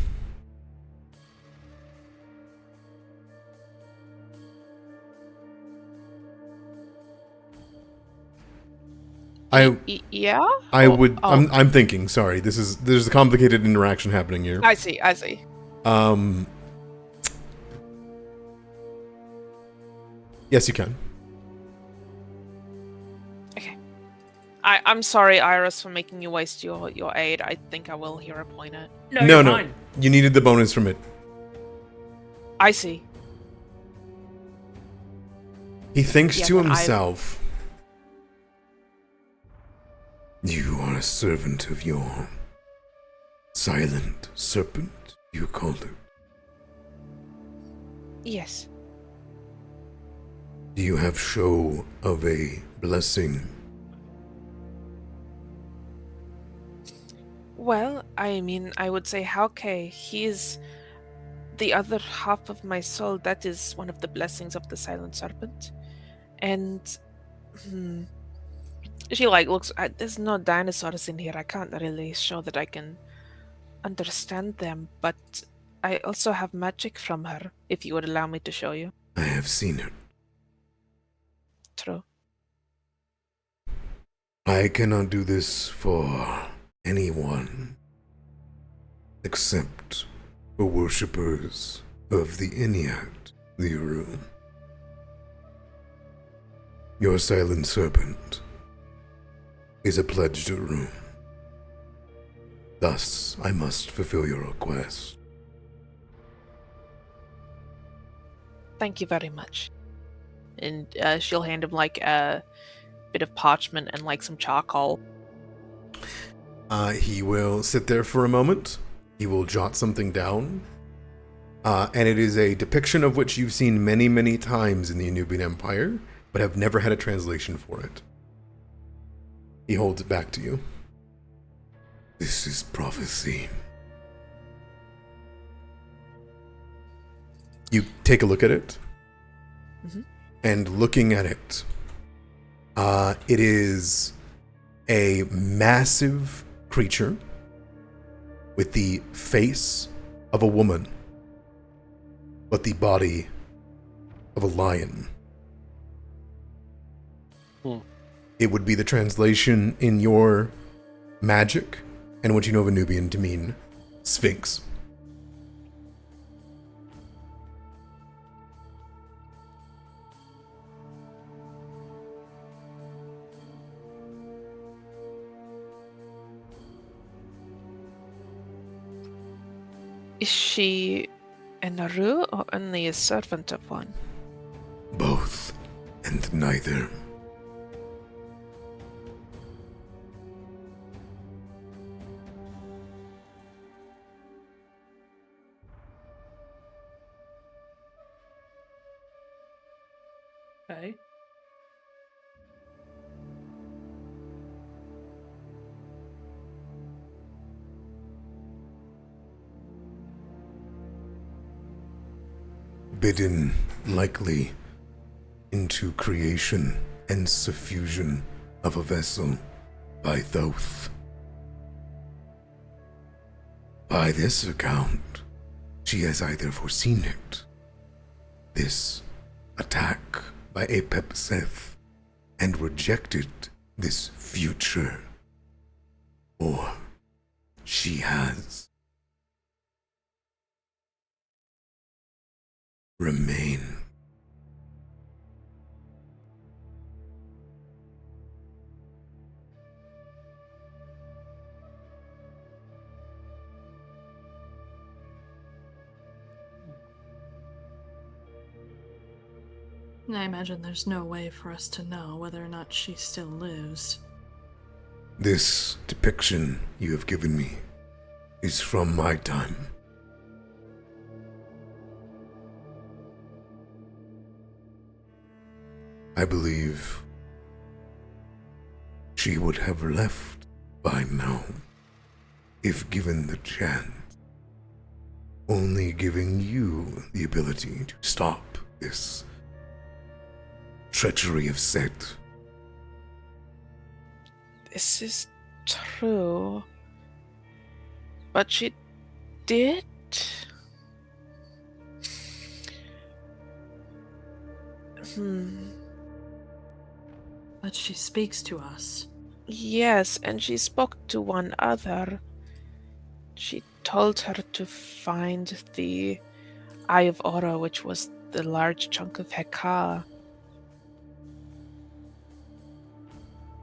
Yeah? I'm thinking, sorry, there's a complicated interaction happening here. I see. Yes, you can. Okay. I'm sorry, Iris, for making you waste your aid. I think I will hero point it. No, fine. You needed the bonus from it. I see. He thinks Yeah, to but himself, you are a servant of your silent serpent, you called it. Yes. Do you have show of a blessing? Well, I mean, I would say Hauke, he is the other half of my soul. That is one of the blessings of the Silent Serpent. And she looks. There's no dinosaurs in here. I can't really show that I can understand them. But I also have magic from her. If you would allow me to show you. I have seen it. True. I cannot do this for anyone except for worshippers of the Inyat, the Uru. Your silent serpent is a pledged Uru. Thus, I must fulfill your request. Thank you very much. And she'll hand him a bit of parchment and some charcoal. He will sit there for a moment. He will jot something down. And it is a depiction of which you've seen many, many times in the Anubian Empire, but have never had a translation for it. He holds it back to you. This is prophecy. You take a look at it. Mm-hmm. And looking at it, it is a massive creature with the face of a woman, but the body of a lion. It would be the translation in your magic and what you know of Anubian to mean sphinx. Is she a Naru or only a servant of one? Both and neither. Okay. Bidden likely into creation and suffusion of a vessel by Thoth. By this account, she has either foreseen it, this attack by Apep-Seth, and rejected this future, or she has remained. I imagine there's no way for us to know whether or not she still lives. This depiction you have given me is from my time. I believe she would have left by now if given the chance, only giving you the ability to stop this treachery of Set. This is true. But she did? But she speaks to us. Yes, and she spoke to one other. She told her to find the Eye of Aura, which was the large chunk of Heka.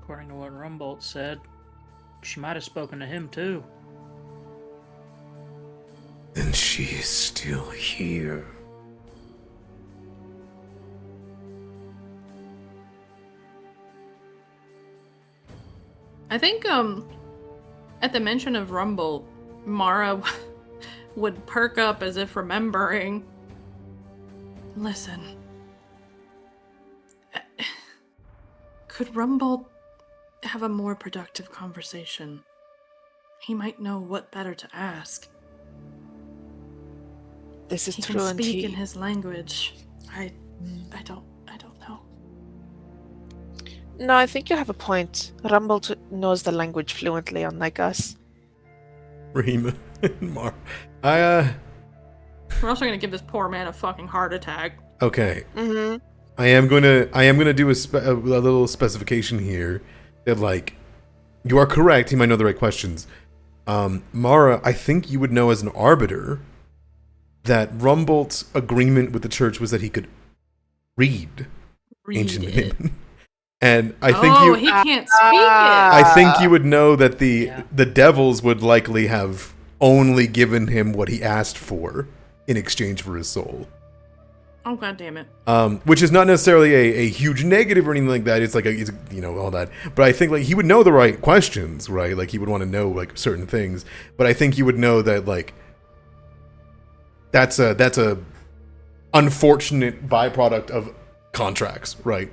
According to what Rumbolt said, she might have spoken to him too. And she is still here. I think, at the mention of Rumbolt, Mara would perk up as if remembering. Listen. Could Rumbolt have a more productive conversation? He might know what better to ask. This is He true, can and speak in his language. I don't know. No, I think you have a point. Rumbolt knows the language fluently, unlike us. Reem and Mar. We're also gonna give this poor man a fucking heart attack. Okay. Mm-hmm. I am gonna do a little specification here that, like, you are correct. He might know the right questions. Mara, I think you would know as an arbiter that Rumbolt's agreement with the church was that he could read ancient it. Minimum. And I think he can't speak it. I think you would know that Yeah. the devils would likely have only given him what he asked for in exchange for his soul. Oh, god damn it. Which is not necessarily a huge negative or anything like that. It's like it's, all that. But I think, like, he would know the right questions, right? Like, he would want to know, like, certain things. But I think you would know that, like, that's a unfortunate byproduct of contracts, right?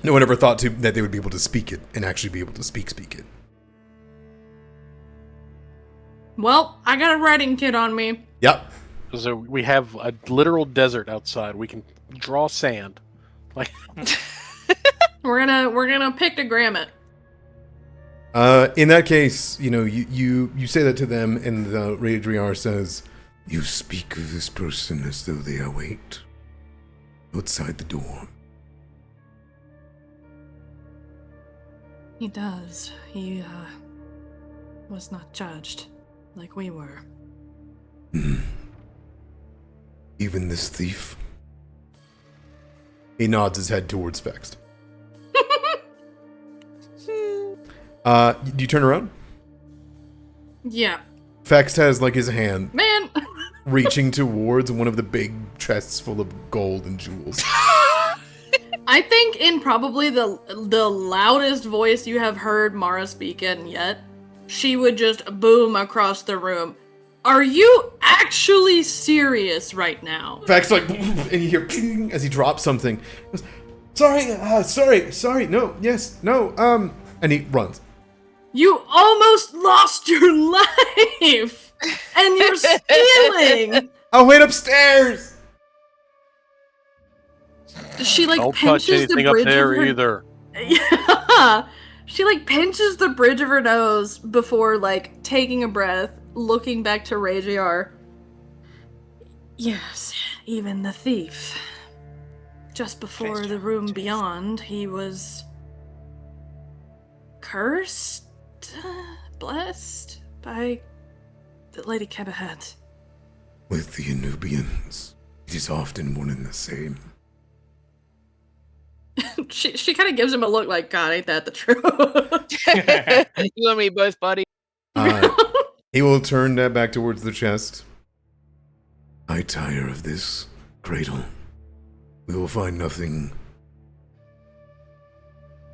No one ever thought that they would be able to speak it and actually be able to speak it. Well, I got a writing kit on me. Yep. So we have a literal desert outside. We can draw sand. Like, We're gonna pictogram it. In that case, you say that to them, and the Radriar says, "You speak of this person as though they await outside the door." He does. He was not judged. like we were. Even this thief? He nods his head towards Vext. You turn around? Yeah. Vext has like his hand Man! reaching towards one of the big chests full of gold and jewels. I think in probably the loudest voice you have heard Mara speak in yet, she would just boom across the room. Are you actually serious right now? Vext like, and you hear ping as he drops something. He goes, sorry, no, yes, no, and he runs. You almost lost your life! And you're stealing! I'll wait upstairs! She like Don't touch pinches the anything up bridge there of her... either. Yeah. She like pinches the bridge of her nose before like taking a breath, looking back to Rajiar. Yes, even the thief. Just before the room beyond, he was cursed, blessed by the Lady Kebahat. With the Anubians, it is often one and the same. She kind of gives him a look like, God, ain't that the truth? You and me both, buddy. He will turn that back towards the chest. I tire of this, Cradle. We will find nothing.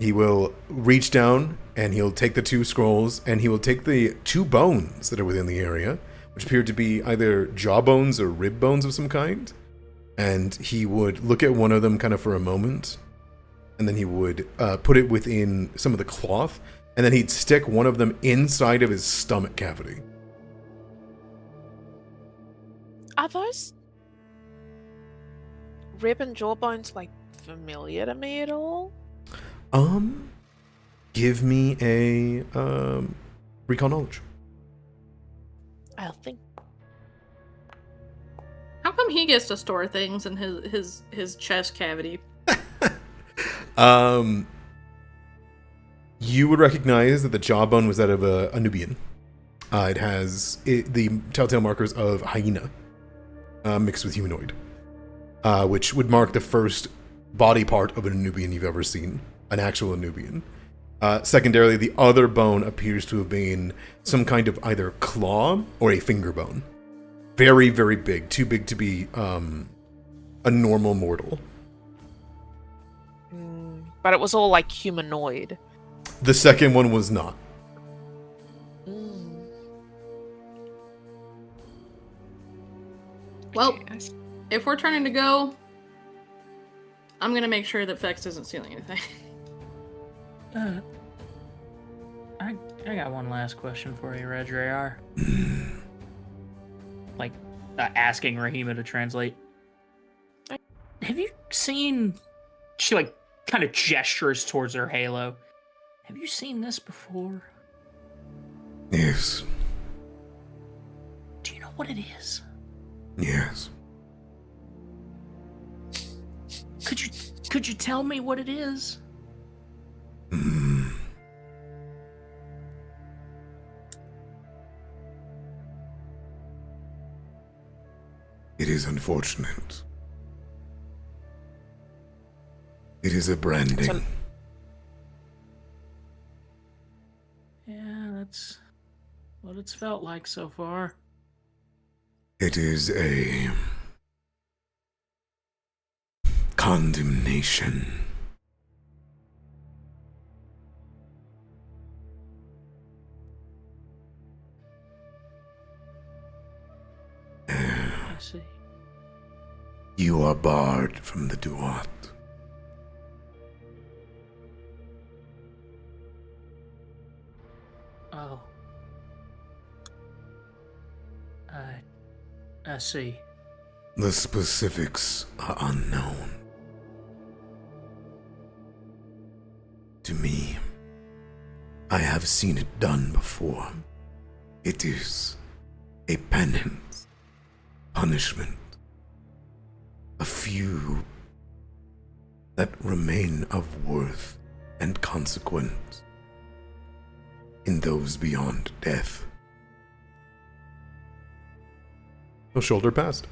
He will reach down and he'll take the 2 scrolls and he will take the 2 bones that are within the area, which appear to be either jaw bones or rib bones of some kind. And he would look at one of them kind of for a moment. And then he would put it within some of the cloth. And then he'd stick one of them inside of his stomach cavity. Are those rib and jawbones like familiar to me at all? Give me a recall knowledge. I'll think. How come he gets to store things in his chest cavity? You would recognize that the jawbone was that of a Nubian. It has the telltale markers of hyena mixed with humanoid, which would mark the first body part of a Nubian you've ever seen, an actual Nubian. Secondarily, the other bone appears to have been some kind of either claw or a finger bone. Very, very big. Too big to be a normal mortal. But it was all like humanoid. The second one was not. Well, if we're turning to go, I'm gonna make sure that Vex isn't stealing anything. I got one last question for you, Redrayar. Like, asking Rahima to translate. Have you seen... She, like, kind of gestures towards her halo. Have you seen this before? Yes. Do you know what it is? Yes. Could you tell me what it is? It is unfortunate. It is a branding. Yeah, that's what it's felt like so far. It is a condemnation. I see. You are barred from the Duat. Oh. I see. The specifics are unknown. To me, I have seen it done before. It is a penance, punishment. A few that remain of worth and consequence in those beyond death. He'll shoulder past.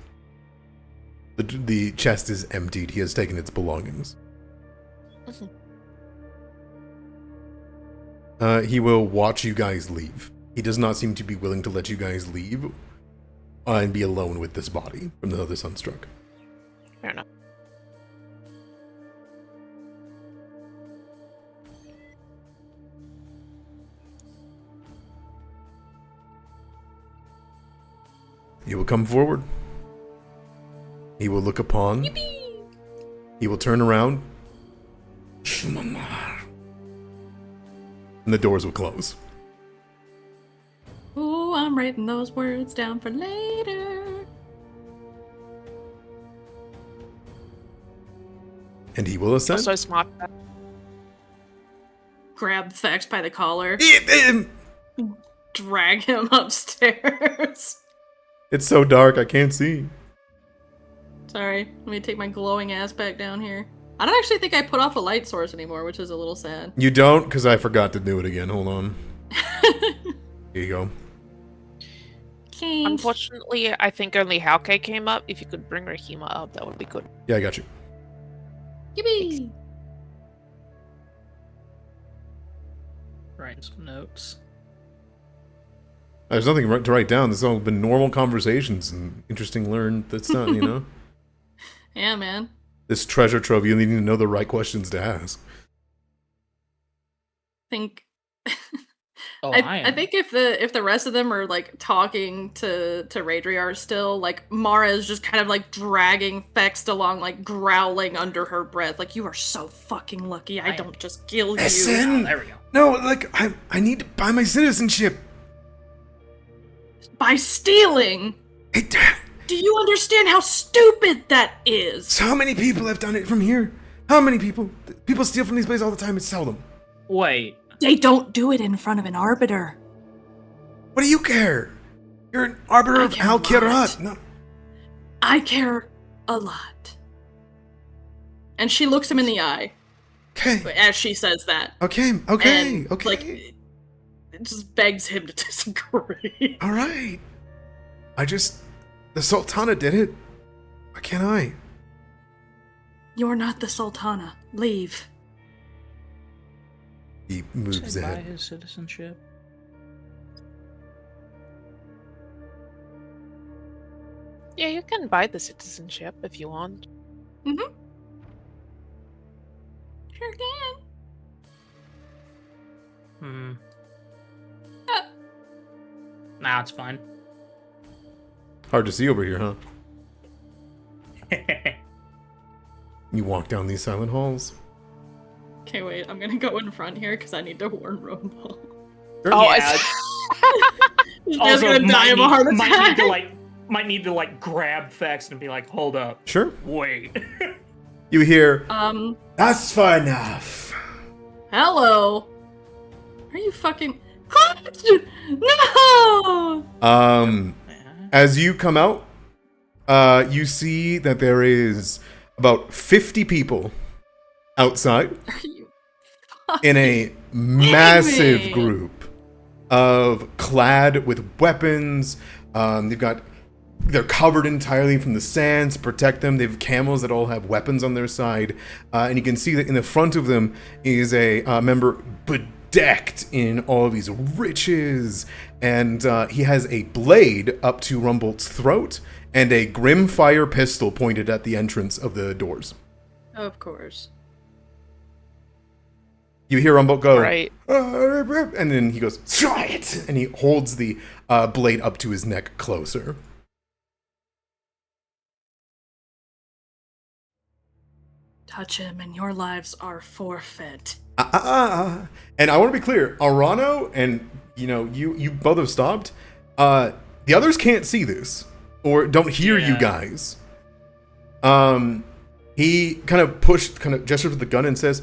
The chest is emptied. He has taken its belongings. He will watch you guys leave. He does not seem to be willing to let you guys leave and be alone with this body from the other Sunstruck. Fair enough. He will come forward. He will look upon. Yippee! He will turn around. And the doors will close. Ooh, I'm writing those words down for later. And he will ascend. So smart. Grab Thex by the collar. Drag him upstairs. It's so dark, I can't see. Sorry, let me take my glowing ass back down here. I don't actually think I put off a light source anymore, which is a little sad. You don't? Because I forgot to do it again. Hold on. Here you go. King. Unfortunately, I think only Hauke came up. If you could bring Rahima up, that would be good. Yeah, I got you. Yippee! Writing some notes. There's nothing to write down. This has all been normal conversations and interesting learn that's not, you know? Yeah, man. This treasure trove, you need to know the right questions to ask. Think Oh, I think if the rest of them are like talking to Radriar still, like Mara is just kind of like dragging Fext along, like growling under her breath, like you are so fucking lucky I don't just kill you. Listen! Oh, there we go. No, like, I need to buy my citizenship. By stealing. Do you understand how stupid that is? So how many people have done it from here? How many people? People steal from these places all the time and sell them. Wait. They don't do it in front of an arbiter. What do you care? You're an arbiter of care a Kirat. lot. No. I care a lot. And she looks him in the eye Okay. as she says that. Okay. And, Okay. like, it just begs him to disagree. All right. The Sultana did it. Why can't I? You're not the Sultana. Leave. He moves Say buy ahead. his citizenship. Yeah, you can buy the citizenship if you want. Mm-hmm. Sure can. Nah, it's fine. Hard to see over here, huh? You walk down these silent halls. Okay, wait. I'm gonna go in front here because I need to warn Romball. Oh, Yeah. He's just gonna die of a heart attack. Might need to like grab Thex and be like, hold up. Sure. Wait. You hear, That's far enough. Hello. Are you fucking? No. As you come out, you see that there is about 50 people outside Are you in a massive me? group of clad with weapons. They're covered entirely from the sand to protect them. They have camels that all have weapons on their side. And you can see that in the front of them is a member bedecked in all of these riches. And he has a blade up to Rumbolt's throat and a Grimfire pistol pointed at the entrance of the doors. Of course. You hear Rumbolt go, Right. and then he goes, try it! And he holds the blade up to his neck closer. Touch him and your lives are forfeit. And I want to be clear, Arano and, you both have stopped. The others can't see this, or don't hear you Yeah. guys. He kind of gestures with the gun and says,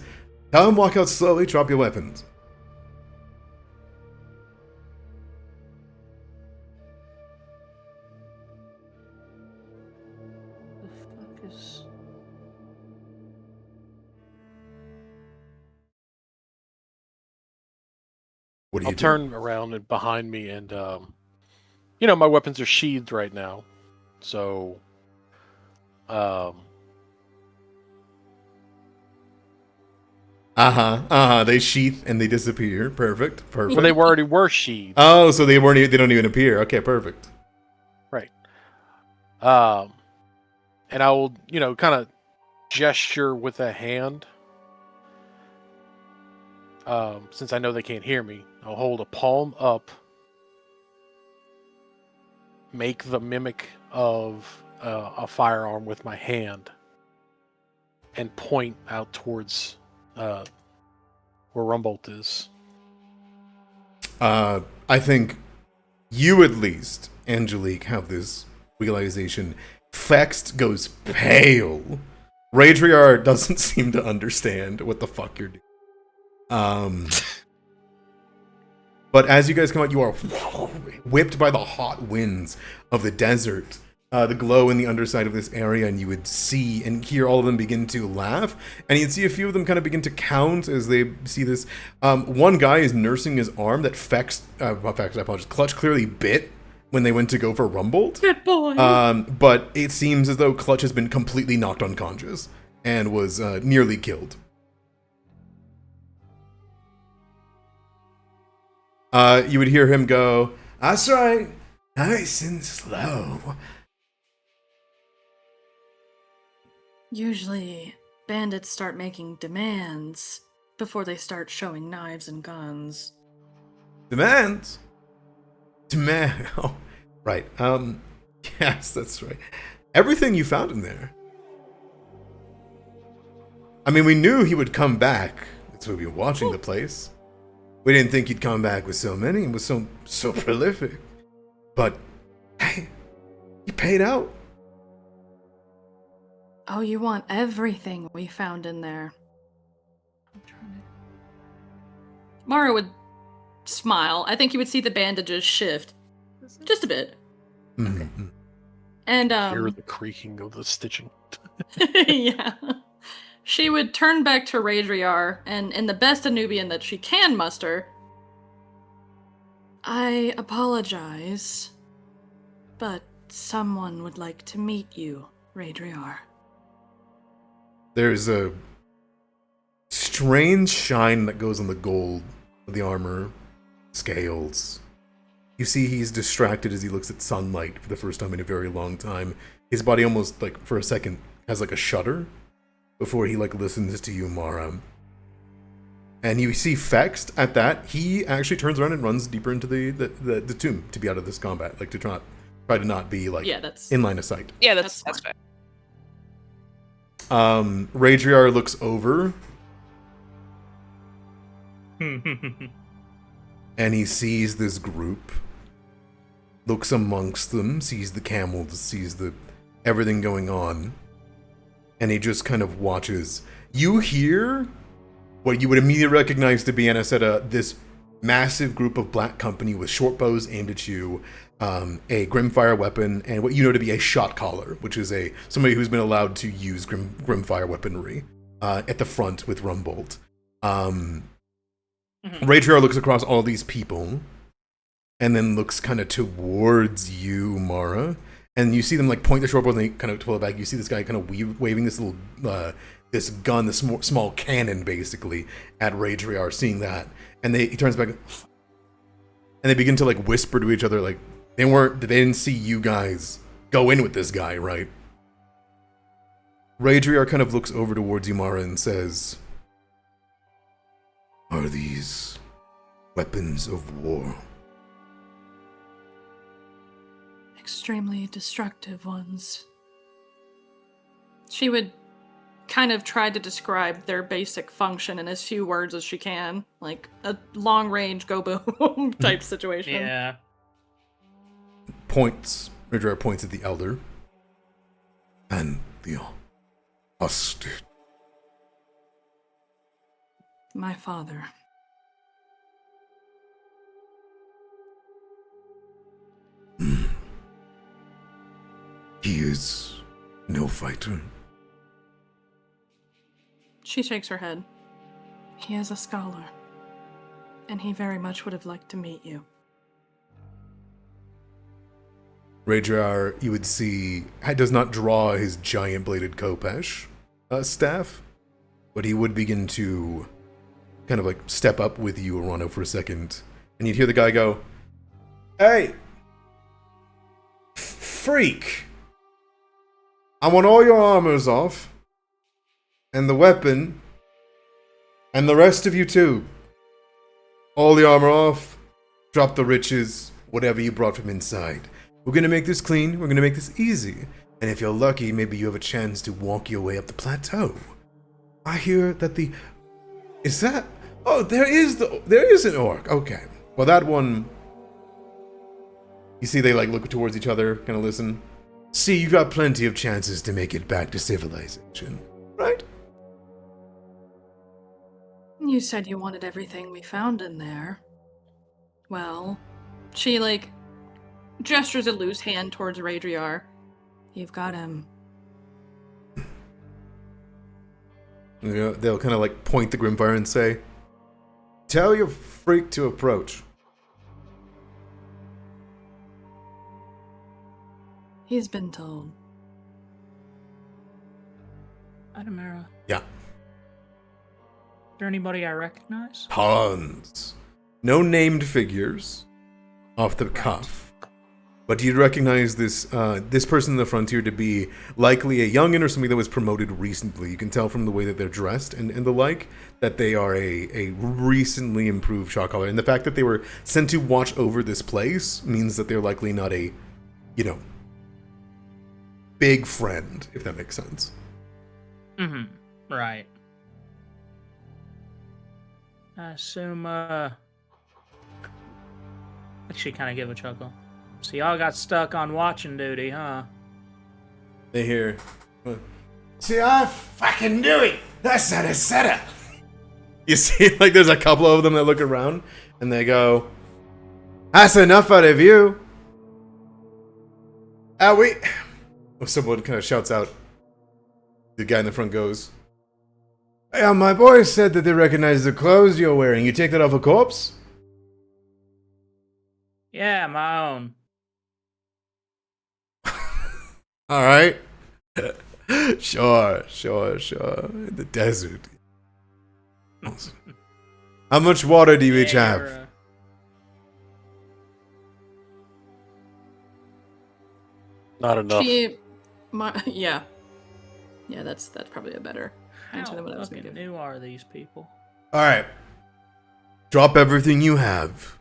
tell him walk out slowly, drop your weapons. The fuck is... What do I'll you do? turn around and behind me, and my weapons are sheathed right now. So, They sheath and they disappear. Perfect. Perfect. well, they already were sheathed. Oh, so they weren't. They don't even appear. Okay, perfect. Right. And I will, kind of gesture with a hand. Since I know they can't hear me, I'll hold a palm up, make the mimic of a firearm with my hand, and point out towards where Rumbolt is. I think you at least, Angelique, have this realization. Fext goes pale. Radriar doesn't seem to understand what the fuck you're doing. But as you guys come out, you are whipped by the hot winds of the desert. The glow in the underside of this area, and you would see and hear all of them begin to laugh, and you'd see a few of them kind of begin to count as they see this. One guy is nursing his arm that Clutch clearly bit when they went to go for Rumbolt. Good boy. But it seems as though Clutch has been completely knocked unconscious and was nearly killed. You would hear him go, "That's right, nice and slow." Usually, bandits start making demands before they start showing knives and guns. Demands? Demand. Oh, right. Yes, that's right. Everything you found in there. I mean, we knew he would come back. That's why we were watching the place. We didn't think he'd come back with so many and was so prolific. But, hey, he paid out. Oh, you want everything we found in there. Mara would smile. I think you would see the bandages shift. Just a bit. Mm-hmm. And, Hear the creaking of the stitching. yeah. She would turn back to Radriar, and in the best Anubian that she can muster, "I apologize, but someone would like to meet you, Radriar." There's a strange shine that goes on the gold of the armor, scales. You see he's distracted as he looks at sunlight for the first time in a very long time. His body almost, like, for a second, has like a shudder before he, like, listens to you, Mara. And you see Fext at that. He actually turns around and runs deeper into the tomb to be out of this combat, like to try to not be, like, in line of sight. Yeah, that's fine. Radriar looks over and he sees this group, looks amongst them, sees the camels, sees everything going on, and he just kind of watches. You hear what you would immediately recognize to be, Anisetta, this massive group of black company with short bows aimed at you, a Grimfire weapon, and what you know to be a shot caller, which is somebody who's been allowed to use Grimfire weaponry at the front with Rumbolt. Radriar looks across all these people and then looks kind of towards you, Mara, and you see them, like, point the short bow and they kind of pull it back. You see this guy kind of waving this little this gun, this small cannon, basically, at Radriar, seeing that, and he turns back and they begin to, like, whisper to each other, like, they didn't see you guys go in with this guy, right? Radriar kind of looks over towards you, Mara, and says, "Are these weapons of war?" Extremely destructive ones. She would kind of try to describe their basic function in as few words as she can, like a long-range go-boom type situation. Yeah. Radriar points at the elder. "And the hostage." My father. He is no fighter. She shakes her head. He is a scholar, and he very much would have liked to meet you. Radrar, you would see, does not draw his giant bladed Kopesh staff, but he would begin to kind of like step up with you, Arano, for a second, and you'd hear the guy go, "Hey, freak! I want all your armors off, and the weapon, and the rest of you too. All the armor off, drop the riches, whatever you brought from inside. We're gonna make this clean, we're gonna make this easy, and if you're lucky, maybe you have a chance to walk your way up the plateau. I hear that is that? Oh, there is an orc. Okay. Well, that one, you see they like look towards each other, kind of listen. See, you got plenty of chances to make it back to civilization, right? You said you wanted everything we found in there. Well, she, like, gestures a loose hand towards Radriar. You've got him. They'll kind of like point the Grimfire and say, "Tell your freak to approach." He's been told. Adamara. Yeah. Is there anybody I recognize? Tons. No named figures off the cuff. But you'd recognize this person in the frontier to be likely a youngin or somebody that was promoted recently. You can tell from the way that they're dressed and the like that they are a recently improved shot caller. And the fact that they were sent to watch over this place means that they're likely not a, big friend, if that makes sense. Mm-hmm. Right. I assume, she kind of give a chuckle. So y'all got stuck on watching duty, huh? They hear, See, I fucking knew it. That's not a setup. you see, like, there's a couple of them that look around, and they go, "That's enough out of you." Someone kind of shouts out. The guy in the front goes, "Yeah, my boy said that they recognize the clothes you're wearing. You take that off a corpse?" Yeah, my own. All right. Sure. In the desert. How much water do you each have? Not enough. Yeah, that's probably a better answer than what I was How going to fucking give. new are these people? All right. Drop everything you have.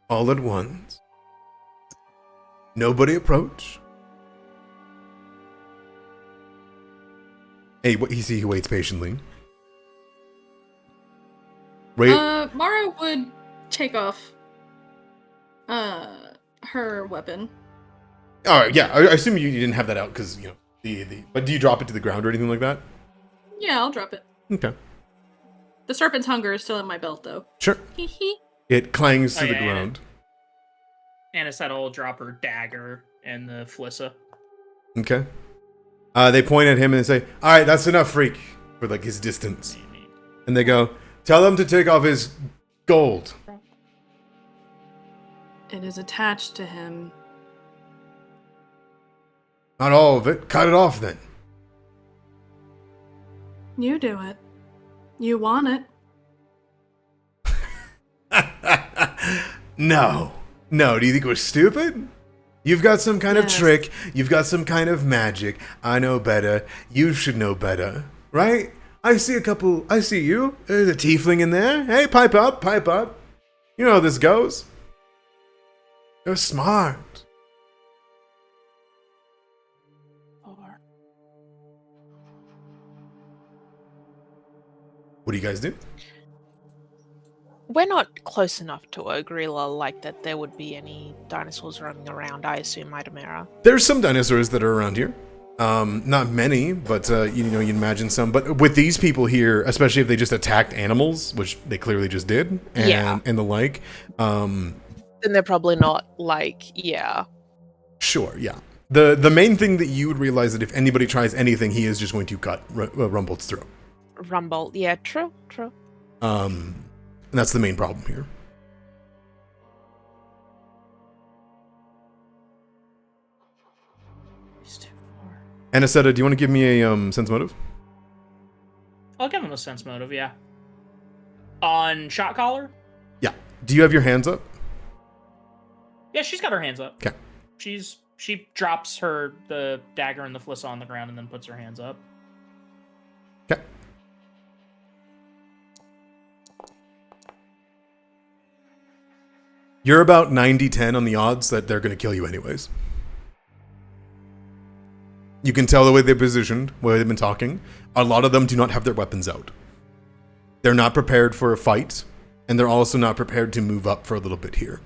All at once. Nobody approach. Hey, he waits patiently. Mara would take off her weapon. All right, yeah. I assume you didn't have that out because But do you drop it to the ground or anything like that? Yeah, I'll drop it. Okay. The serpent's hunger is still in my belt, though. Sure. Hee hee. It clangs to the yeah, ground. And it's that old dropper dagger and the Flissa. Okay. They point at him and they say, "All right, that's enough, freak," for like his distance. And they go, "Tell him to take off his gold." It is attached to him. Not all of it. Cut it off then. You do it. You want it. No. Do you think we're stupid? You've got some kind of Yes. trick. You've got some kind of magic. I know better. You should know better. Right? I see you. There's a tiefling in there. Hey, pipe up. You know how this goes. You're smart. What do you guys do? We're not close enough to a gorilla like that there would be any dinosaurs roaming around, I assume, Idamera. There's some dinosaurs that are around here. Not many, but you imagine some. But with these people here, especially if they just attacked animals, which they clearly just did, and the like. Then they're probably not Sure, yeah. The main thing that you would realize that if anybody tries anything, he is just going to cut Rumble's throat. Rumble. Yeah, true. And that's the main problem here. He's too far. Anisetta, do you want to give me a sense motive? I'll give him a sense motive, yeah. On shot collar? Yeah. Do you have your hands up? Yeah, she's got her hands up. Okay. She drops the dagger and the fliss on the ground and then puts her hands up. Okay. You're about 90-10 on the odds that they're going to kill you anyways. You can tell the way they're positioned, the way they've been talking. A lot of them do not have their weapons out. They're not prepared for a fight, and they're also not prepared to move up for a little bit here.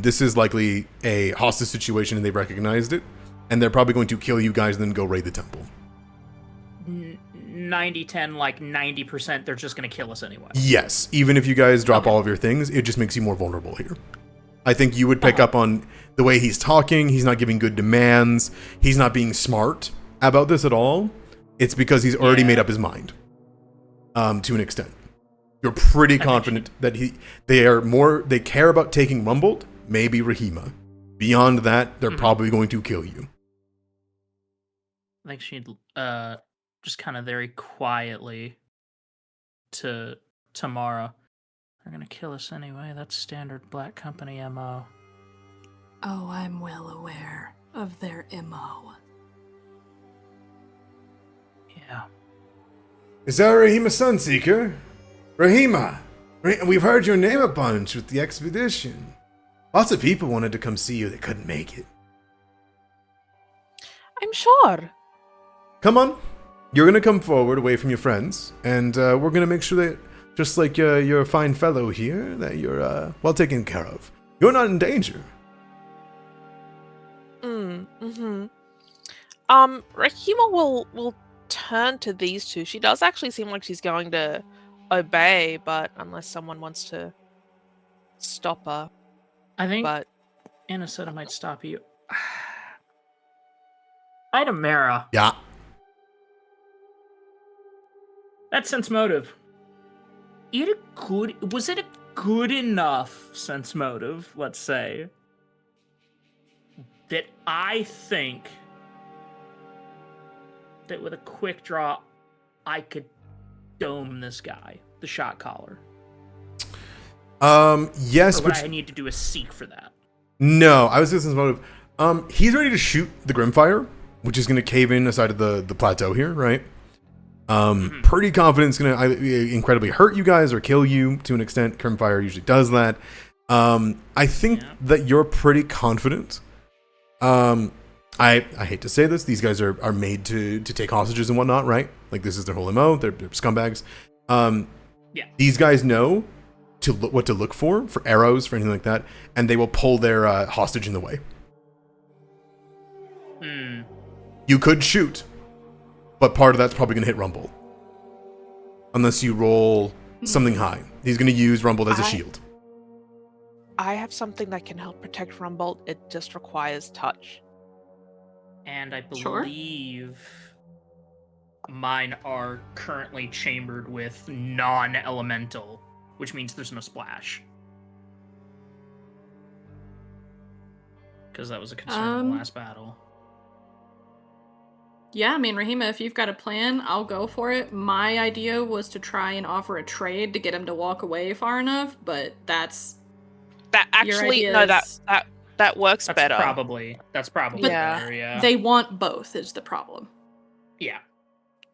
This is likely a hostage situation, and they've recognized it, and they're probably going to kill you guys and then go raid the temple. 90-10, like 90%, they're just going to kill us anyway. Yes, even if you guys drop all of your things, it just makes you more vulnerable here. I think you would pick up on the way he's talking. He's not giving good demands. He's not being smart about this at all. It's because he's already made up his mind, to an extent. You're pretty confident that they care about taking Rumbled, maybe Rahima. Beyond that, they're probably going to kill you. I think she'd just kind of very quietly to Tamara. They're gonna kill us anyway. That's standard Black Company MO. Oh, I'm well aware of their MO. Yeah. Is that Rahima Sunseeker? Rahima! We've heard your name a bunch with the expedition. Lots of people wanted to come see you. They couldn't make it. I'm sure. Come on. You're going to come forward away from your friends, and we're going to make sure that, just like you're a fine fellow here, that you're well taken care of. You're not in danger. Rahima will turn to these two. She does actually seem like she's going to obey, but unless someone wants to stop her. I think But Anna said I might stop you. Item Mara. Yeah. That sense motive. Was it a good enough sense motive, let's say, that I think that with a quick draw, I could dome this guy, the shot caller? Yes, or would but I need to do a seek for that? no, I was just motive. He's ready to shoot the Grimfire, which is going to cave in aside of the plateau here, right? Pretty confident it's going to incredibly hurt you guys or kill you to an extent. Grimfire usually does that. I think that you're pretty confident. I hate to say this, these guys are made to take hostages and whatnot, right? Like, this is their whole MO. They're scumbags. These guys know what to look for arrows, for anything like that, and they will pull their hostage in the way. You could shoot, but part of that's probably going to hit Rumble. Unless you roll something high. He's going to use Rumble as a shield. I have something that can help protect Rumble. It just requires touch. And I believe mine are currently chambered with non-elemental, which means there's no splash. Because that was a concern in the last battle. Yeah, I mean, Rahima, if you've got a plan, I'll go for it. My idea was to try and offer a trade to get him to walk away far enough, but that's... That actually, no, that works better. That's probably better, yeah. They want both is the problem. Yeah.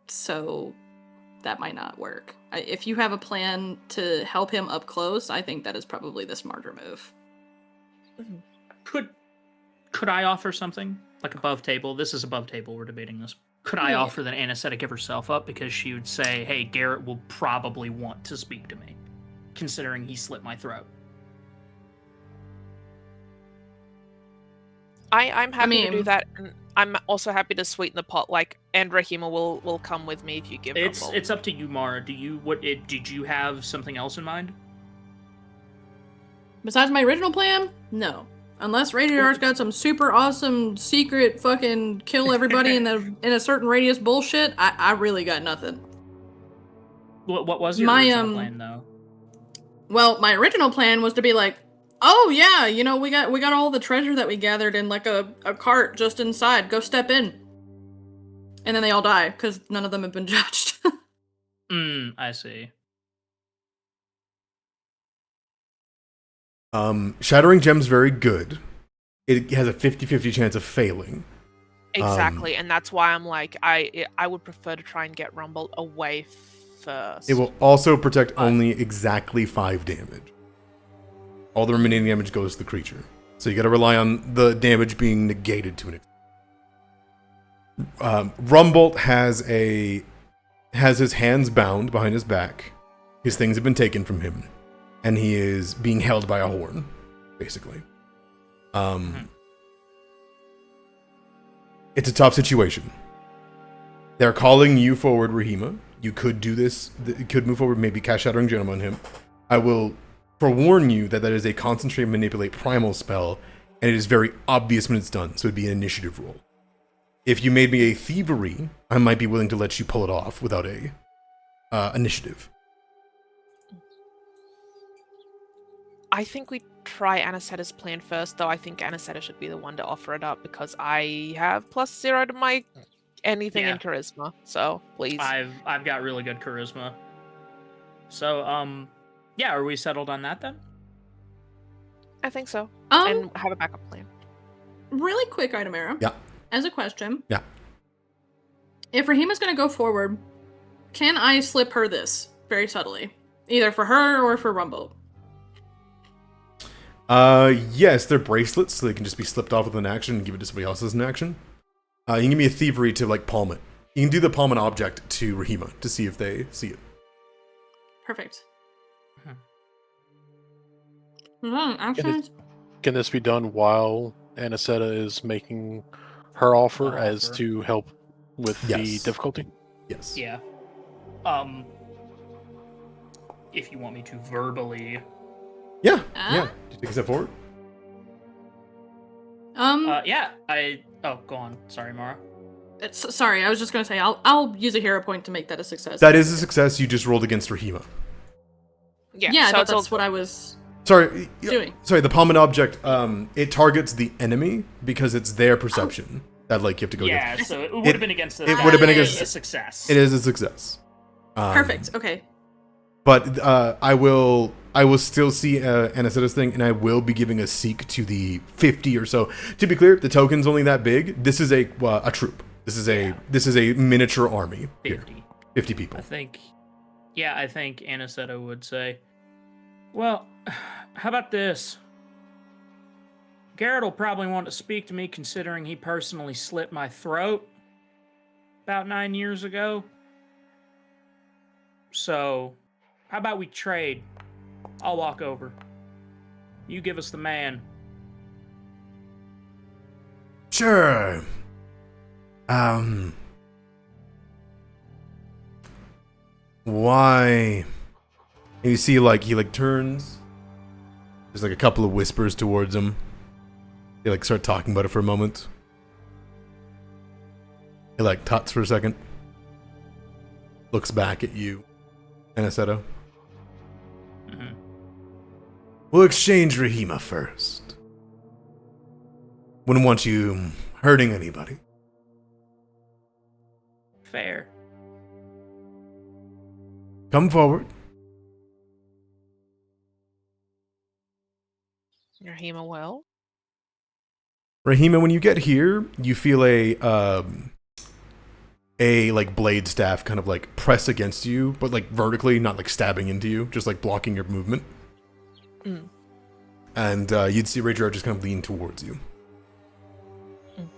So that might not work. If you have a plan to help him up close, I think that is probably the smarter move. Could I offer something? Like above table? This is above table, we're debating this. Could I offer that Anisetta give herself up because she would say, hey, Garrett will probably want to speak to me, considering he slit my throat? I'm happy to do that, and I'm also happy to sweeten the pot. Like, and Rahima will come with me if you give Rumble. It's up to you, Mara. Did you have something else in mind? Besides my original plan? No. Unless Radiar's got some super awesome secret fucking kill everybody in a certain radius bullshit, I really got nothing. What was your original plan, though? Well, my original plan was to be like, Oh yeah, you know, we got all the treasure that we gathered in like a cart just inside. Go step in. And then they all die, because none of them have been judged. I see. Shattering Gem's very good. It has a 50-50 chance of failing. Exactly, and that's why I'm like, I would prefer to try and get Rumble away first. It will also protect only exactly 5 damage. All the remaining damage goes to the creature. So you gotta rely on the damage being negated to an extent. Rumbolt has his hands bound behind his back. His things have been taken from him. And he is being held by a horn, basically. It's a tough situation. They're calling you forward, Rahima. You could do this. You could move forward, maybe cast Shattering Gem on him. I will forewarn you that is a Concentrate Manipulate Primal spell, and it is very obvious when it's done, so it'd be an initiative roll. If you made me a Thievery, I might be willing to let you pull it off without a initiative. I think we try Anisetta's plan first, though I think Anisetta should be the one to offer it up because I have +0 to my anything in charisma. So please. I've got really good charisma. So yeah, are we settled on that then? I think so. And have a backup plan. Really quick, Itemera. Yeah. As a question. Yeah. If Rahima's gonna go forward, can I slip her this very subtly? Either for her or for Rumble. Yes, they're bracelets, so they can just be slipped off with an action and give it to somebody else as an action. You can give me a Thievery to, like, palm it. You can do the palm an object to Rahima to see if they see it. Perfect. Actions? Can this be done while Anisetta is making her offer as to help with the difficulty? Yes. Yeah. If you want me to verbally... Yeah. Do you take a step forward? Yeah, Oh, go on. Sorry, Mara. Sorry, I was just gonna say, I'll use a hero point to make that a success. That is a success. You just rolled against Rahima. Yeah, so that's what I was doing. Sorry, the palm an object, it targets the enemy because it's their perception that, like, you have to go against. Yeah, so it would have been against the... It would have been against... a success. It is a success. Perfect, okay. But I will still see Anisetta's thing, and I will be giving a seek to the 50 or so. To be clear, the token's only that big. This is a troop. This is a miniature army 50. here. 50 people. I think Anisetta would say, well, how about this? Garrett will probably want to speak to me considering he personally slit my throat about 9 years ago. So, how about we trade? I'll walk over. You give us the man. Sure. Why? And you see, like, he, like, turns. There's, like, a couple of whispers towards him. They, like, start talking about it for a moment. He, like, tuts for a second. Looks back at you, Anisetta. Mm-hmm. We'll exchange Rahima first. Wouldn't want you hurting anybody. Fair. Come forward. Rahima will. Rahima, when you get here, you feel a like blade staff kind of like press against you, but like vertically, not like stabbing into you, just like blocking your movement. Mm. And you'd see Rager just kind of lean towards you. Mm.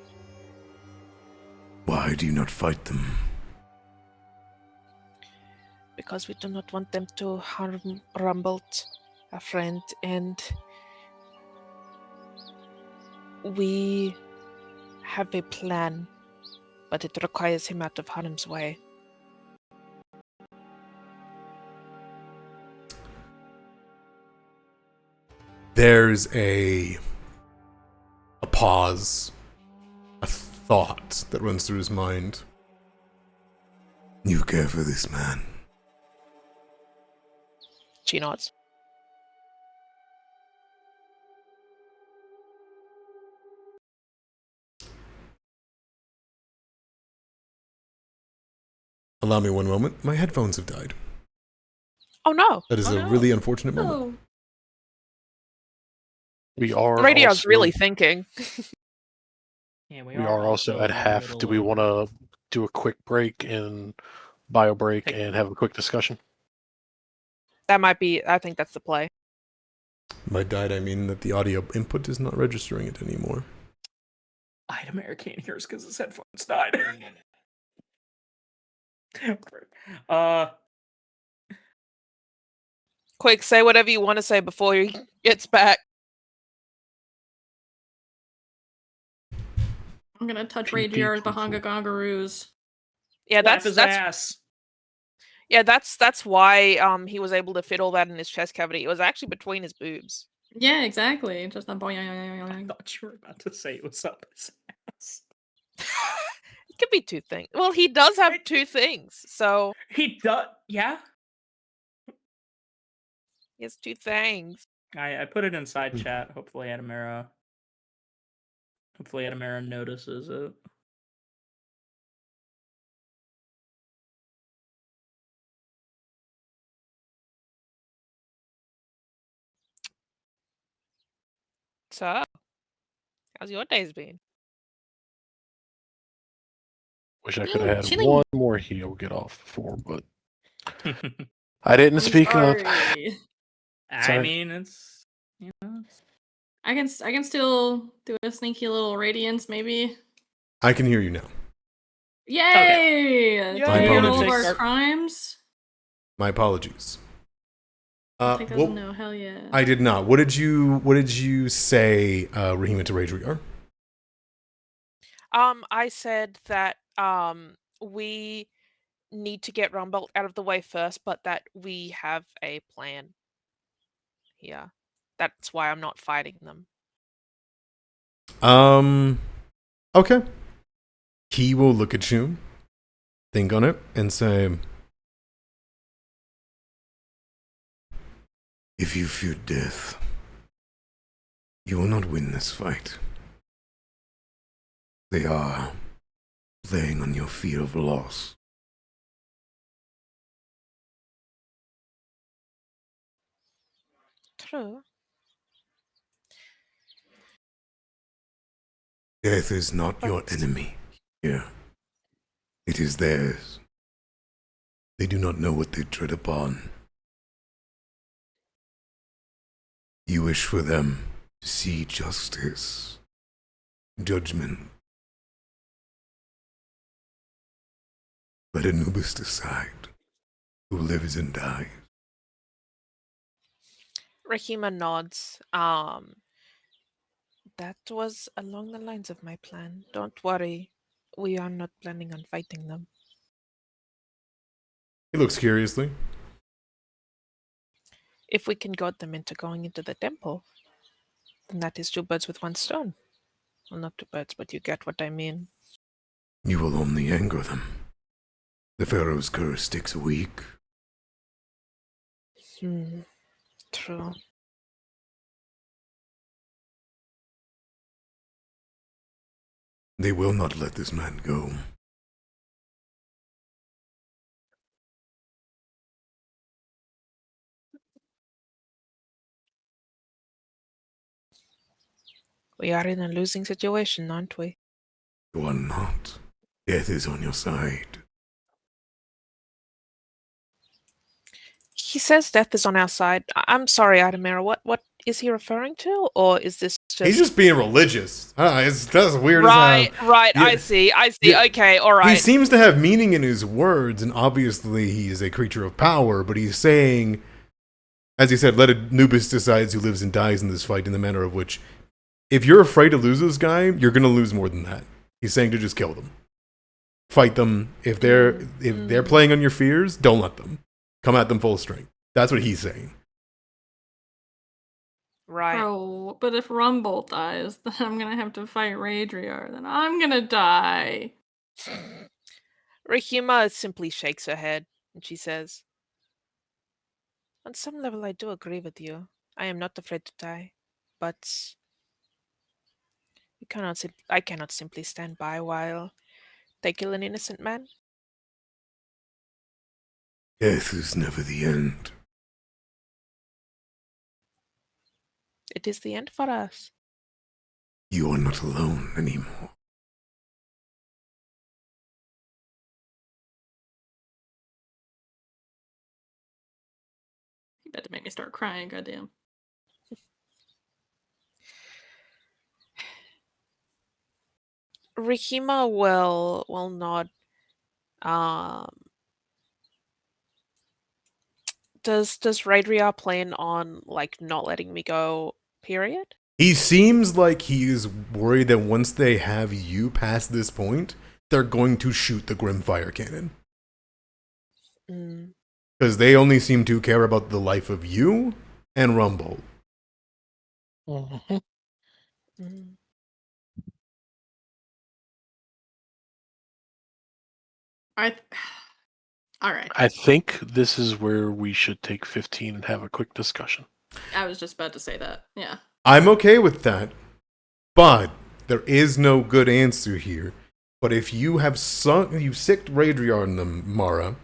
Why do you not fight them? Because we do not want them to harm Rumbelt, a friend, and we have a plan, but it requires him out of harm's way. There's a pause, a thought that runs through his mind. You care for this man. She nods. Allow me one moment. My headphones have died. Oh no. That is Oh, a no. really unfortunate moment. Oh, We are Radio's also, really thinking. Yeah, we are also at in the half. Do middle we of- want to do a quick break and bio break Take- and have a quick discussion? That might be. I think that's the play. By died, I mean that the audio input is not registering it anymore. Itemare can't hear us because his headphones died. Quick, say whatever you want to say before he gets back. I'm gonna touch Pee pee Ragiar's poo poo. Bahanga Gongaroos. Yeah, Slap that's his that's ass. yeah, that's why he was able to fit all that in his chest cavity. It was actually between his boobs. Yeah, exactly. Just a I boing. thought you were about to say it was up his ass. It could be two things. Well, he does have two things, so He does. Yeah. he has two things. I put it inside chat. Hopefully, Adamara notices it. So, how's your days been? Wish I could have had Chilling. one more heal get off before, but I didn't I'm speak up. sorry. I Sorry. mean, it's it's- I can still do a sneaky little radiance, maybe. I can hear you now. Yay! Yay! To My forget all of apologies. our crimes. My apologies. Take those Well, no, hell yeah. I did not. What did you say, Rahima, to Radriar? I said that we need to get Rumbolt out of the way first, but that we have a plan. Yeah. That's why I'm not fighting them. Okay. He will look at you, think on it, and say, if you fear death, you will not win this fight. They are playing on your fear of loss. True. Death is not your enemy here. It is theirs. They do not know what they tread upon. You wish for them to see justice, judgment. Let Anubis decide who lives and dies. Rahima nods. That was along the lines of my plan. Don't worry. We are not planning on fighting them. He looks curiously. If we can goad them into going into the temple, then that is two birds with one stone. Well, not two birds, but you get what I mean. You will only anger them. The Pharaoh's curse takes a week. True. They will not let this man go. We are in a losing situation, aren't we? You are not. Death is on your side. He says death is on our side. I'm sorry, Adamara. What is he referring to? Or is this just... He's just being religious. That's weird Right, as hell. right. Yeah. I see. Yeah. Okay, all right. He seems to have meaning in his words, and obviously he is a creature of power, but he's saying, as he said, let Anubis decide who lives and dies in this fight in the manner of which, if you're afraid to lose this guy, you're going to lose more than that. He's saying to just kill them. Fight them. If they're playing on your fears, don't let them. Come at them full strength. That's what he's saying. Right. Bro, but if Rumbolt dies, then I'm gonna have to fight Radriar. Then I'm gonna die. Rahima simply shakes her head and she says, on some level, I do agree with you. I am not afraid to die, but I cannot simply stand by while they kill an innocent man. Death is never the end. It is the end for us. You are not alone anymore. You about to make me start crying, goddamn. Rihima will not. Does Raidria plan on like not letting me go? Period. He seems like he is worried that once they have you past this point, they're going to shoot the Grimfire cannon. Mm. Because they only seem to care about the life of you and Rumble. Mhm. Mm. All right. I think this is where we should take 15 and have a quick discussion. I was just about to say that. Yeah. I'm okay with that, but there is no good answer here. But if you have sicked Raidriar in them, Mara,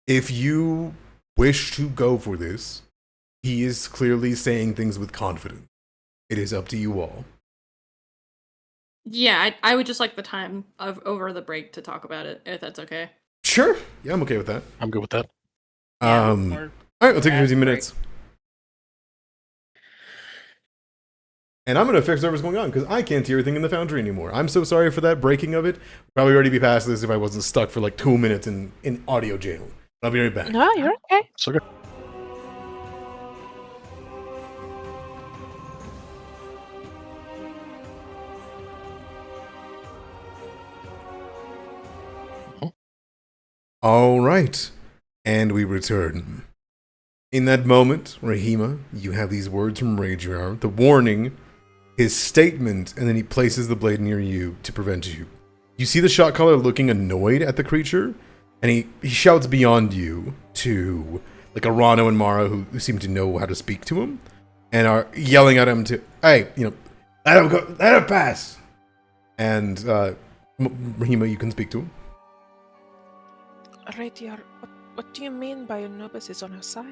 if you wish to go for this, he is clearly saying things with confidence. It is up to you all. Yeah, I would just like the time of over the break to talk about it, if that's okay. Sure. Yeah, I'm okay with that. I'm good with that. Yeah, All right, we'll take 15 minutes. And I'm going to fix whatever's going on, because I can't hear everything in the foundry anymore. I'm so sorry for that breaking of it. Probably already be past this if I wasn't stuck for like 2 minutes in audio jail. I'll be right back. No, you're okay. So good. All right. And we return. In that moment, Rahima, you have these words from Raedriar, the warning, his statement, and then he places the blade near you to prevent you. You see the shot caller looking annoyed at the creature, and he shouts beyond you to like Arano and Mara, who seem to know how to speak to him, and are yelling at him to, hey, let him go, let him pass. And Rahima, you can speak to him. Raidriar, what do you mean by Anubis is on our side?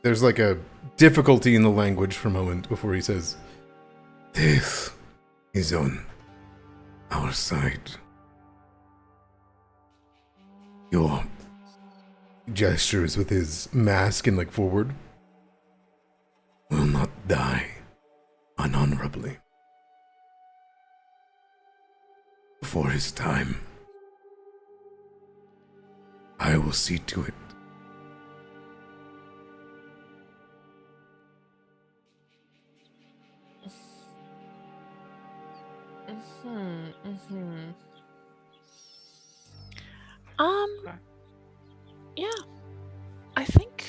There's like a difficulty in the language for a moment before he says, Death is on our side. Your gestures with his mask and like forward. will not die unhonorably. Before his time, I will see to it. Yeah. I think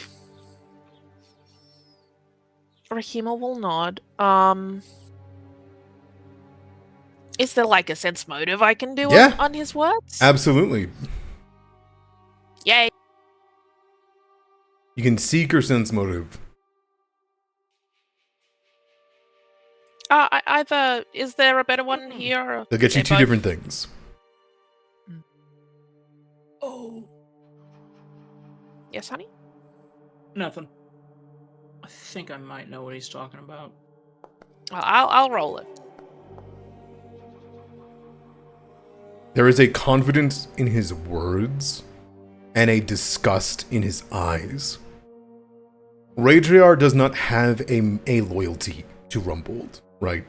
Rahima will nod. Is there like a sense motive I can do Yeah. on his words? Absolutely. Yay. You can seek or sense motive. Either is there a better one here? Or They'll get you they're two both- different things. Oh, Yes, honey. nothing. I think I might know what he's talking about. Well, I'll roll it. There is a confidence in his words and a disgust in his eyes. Raedriar does not have a loyalty to Rumbold, right?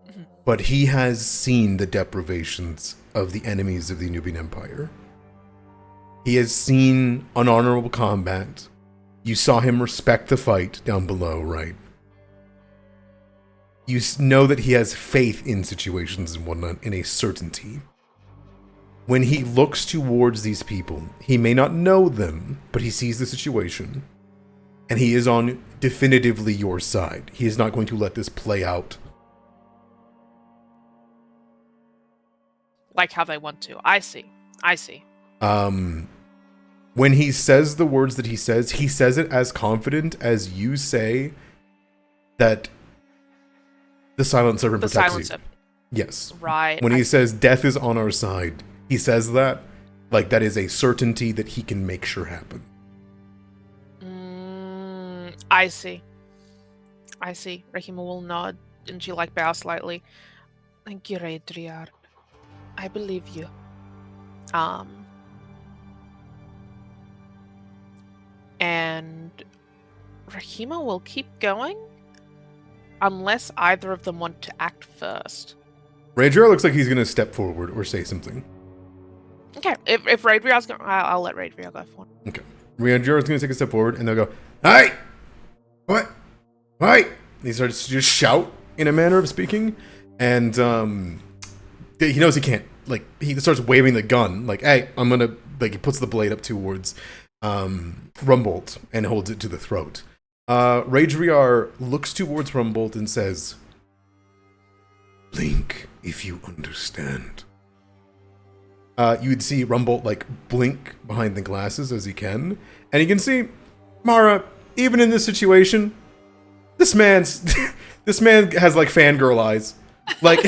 Mhm. But he has seen the deprivations of the enemies of the Nubian Empire. He has seen unhonorable combat. You saw him respect the fight down below, right? You know that he has faith in situations and whatnot, in a certainty. When he looks towards these people, he may not know them, but he sees the situation. And he is on definitively your side. He is not going to let this play out. Like how they want to. I see. When he says the words that he says it as confident as you say that the Silent Servant The protects silence you. of Yes. right. When he says death is on our side, he says that, like that is a certainty that he can make sure happen. I see. Rahima will nod and she like bow slightly. Thank you, Radriar. I believe you. And Rahima will keep going unless either of them want to act first. Radriar looks like he's going to step forward or say something. Okay, if Radriar's going, I'll let Radriar go for it. Okay. Radriar's going to take a step forward, and they'll go, "Hey! What? Right!" He starts to just shout in a manner of speaking, and he knows he can't. Like, he starts waving the gun, like, "Hey, I'm going to," like, he puts the blade up towards Rumbolt and holds it to the throat. Radriar looks towards Rumbolt and says, "Blink if you understand." You'd see Rumbolt like blink behind the glasses as he can, and you can see Mara. Even in this situation, this man has like fangirl eyes, like,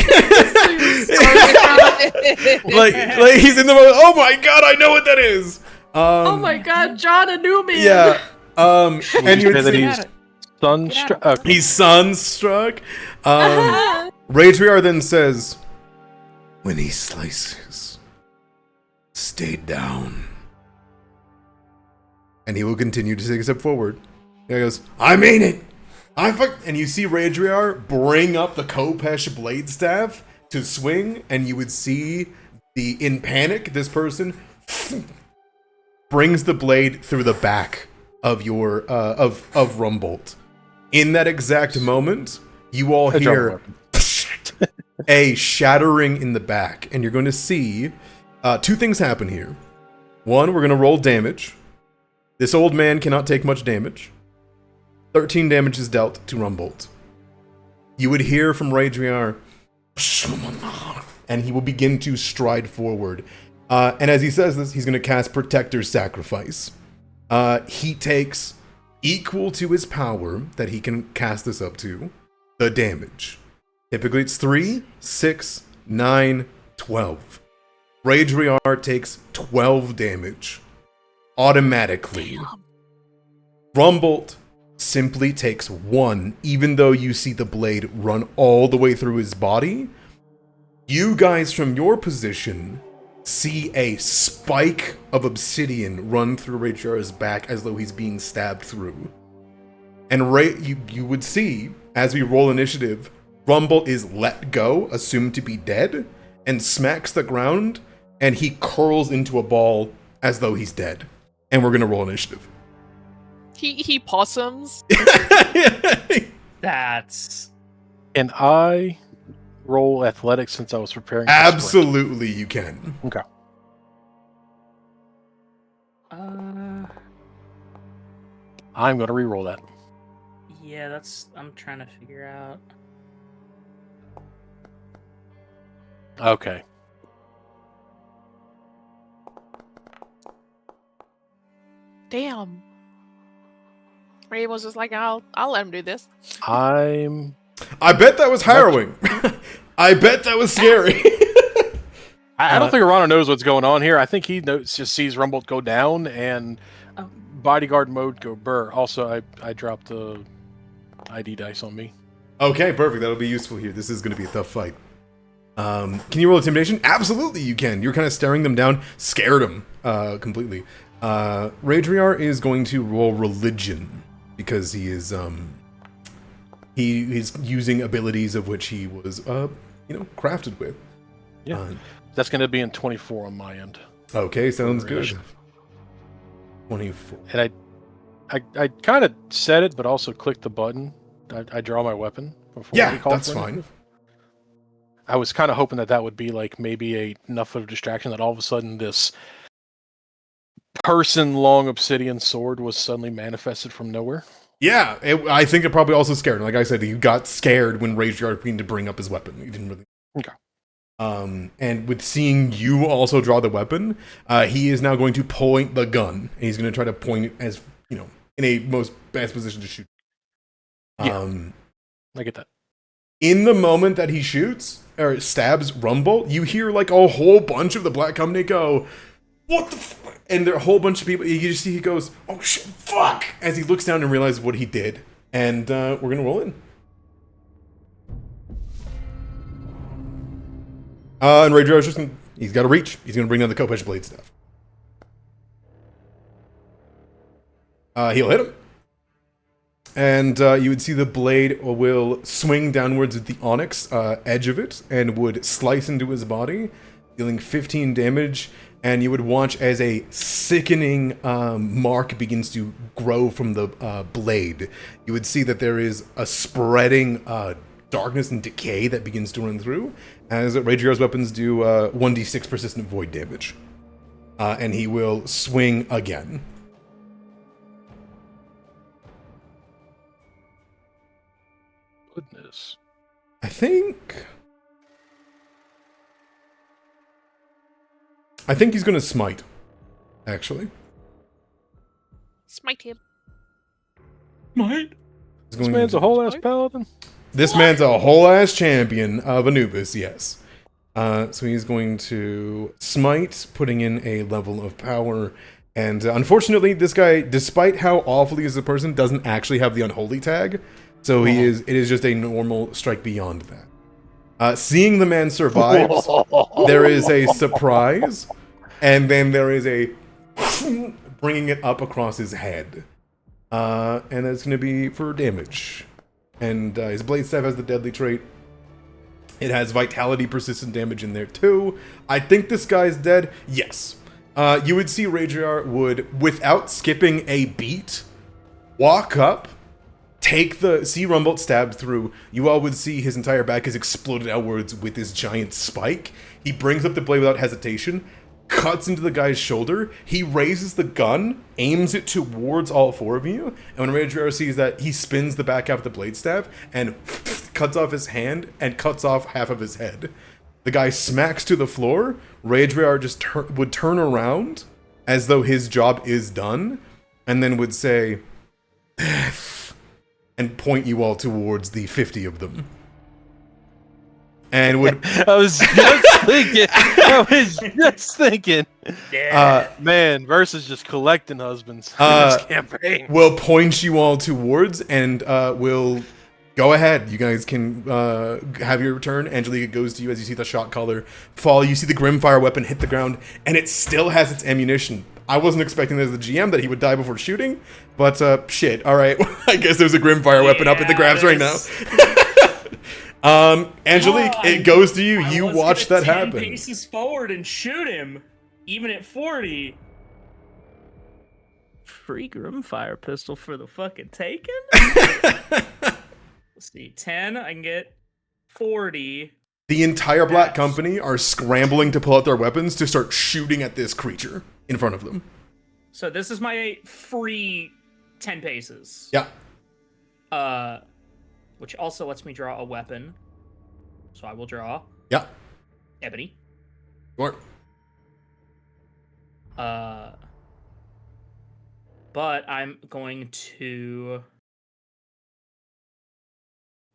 like he's in the moment. Oh my god, I know what that is. Oh my god, John Anubian. Yeah. And you would see he's sunstruck. He's sunstruck. Radriar then says, "When he slices, stay down." And he will continue to take a step forward. He goes, "I mean it. And you see Radriar bring up the Kopesh blade staff to swing, and you would see in panic, this person brings the blade through the back of your of Rumbolt. In that exact moment, you all hear a shattering in the back, and you're going to see two things happen here. One, we're going to roll damage. This old man cannot take much damage. 13 damage is dealt to Rumbolt. You would hear from Radriar, and he will begin to stride forward. And as he says this, he's going to cast Protector's Sacrifice. He takes equal to his power that he can cast this up to, the damage. Typically it's 3, 6, 9, 12. Radriar takes 12 damage. Automatically. Rumbolt simply takes 1, even though you see the blade run all the way through his body. You guys from your position see a spike of obsidian run through Radriar's back as though he's being stabbed through. And you would see, as we roll initiative, Rumbolt is let go, assumed to be dead, and smacks the ground, and he curls into a ball as though he's dead. And we're gonna roll initiative. He possums. That's... Can I roll athletics since I was preparing for Absolutely, you can. sprint? Okay. I'm going to re-roll that. Yeah, that's... I'm trying to figure out... Okay. Damn. Ray was just like, I'll let him do this. I bet that was harrowing. I bet that was scary. I don't think Arana knows what's going on here. I think he just sees Rumbolt go down and bodyguard mode go burr. Also, I dropped the ID dice on me. Okay, perfect. That'll be useful here. This is going to be a tough fight. Can you roll intimidation? Absolutely, you can. You're kind of staring them down, scared them completely. Radriar is going to roll religion because he is he's using abilities of which he was crafted with. Yeah, that's going to be in 24 on my end. Okay, sounds good. 24. And I kind of said it, but also clicked the button. I draw my weapon before. Yeah, that's fine. I was kind of hoping that would be like maybe enough of a distraction that all of a sudden this person-long obsidian sword was suddenly manifested from nowhere. Yeah, I think it probably also scared him. Like I said, he got scared when Radriar began to bring up his weapon. He didn't really. Okay. And with seeing you also draw the weapon, he is now going to point the gun. And he's going to try to point it as, in a most best position to shoot. Yeah, I get that. In the moment that he shoots or stabs Rumbolt, you hear like a whole bunch of the Black Company go, "What the?" And there are a whole bunch of people. You just see he goes, "Oh shit, fuck!" as he looks down and realizes what he did. And we're gonna roll in. And Ray Jar's just gonna, he's got to reach. He's gonna bring down the Kopesh blade staff. He'll hit him. And you would see the blade will swing downwards with the onyx edge of it and would slice into his body, dealing 15 damage. And you would watch as a sickening mark begins to grow from the blade. You would see that there is a spreading darkness and decay that begins to run through, as Ragear's weapons do 1d6 persistent void damage. And he will swing again. Goodness. I think he's gonna smite, actually. Smite him. What? This man's a whole ass paladin. This man's a whole ass champion of Anubis, yes. So he's going to smite, putting in a level of power. And unfortunately, this guy, despite how awful he is as a person, doesn't actually have the unholy tag. So it is just a normal strike beyond that. Seeing the man survives, there is a surprise, and then there is a bringing it up across his head. And that's going to be for damage. And his blade staff has the deadly trait. It has vitality persistent damage in there too. I think this guy's dead. Yes. You would see Ragear would, without skipping a beat, walk up, see Rumbolt stabbed through. You all would see his entire back is exploded outwards with this giant spike. He brings up the blade without hesitation, cuts into the guy's shoulder. He raises the gun, aims it towards all four of you, and when Ragear sees that, he spins the back half of the blade staff and cuts off his hand and cuts off half of his head. The guy smacks to the floor. Ragear just would turn around as though his job is done, and then would say, "Death," and point you all towards the 50 of them. And would I was just thinking. Man, versus just collecting husbands in this campaign. will point you all towards and will go ahead. You guys can have your turn. Angelica goes to you as you see the shot collar fall. You see the Grimfire weapon hit the ground, and it still has its ammunition. I wasn't expecting as the GM that he would die before shooting, but shit. All right, I guess there's a Grimfire weapon up in the grabs right now. Angelique, it goes to you. You watch that happen. 10 paces forward and shoot him, even at 40. Free Grimfire pistol for the fucking taken? Let's see, 10, I can get 40. The entire Black Company are scrambling to pull out their weapons to start shooting at this creature in front of them. So this is my free 10 paces. Yeah. Which also lets me draw a weapon. So I will draw. Yeah. Ebony. Sure. But I'm going to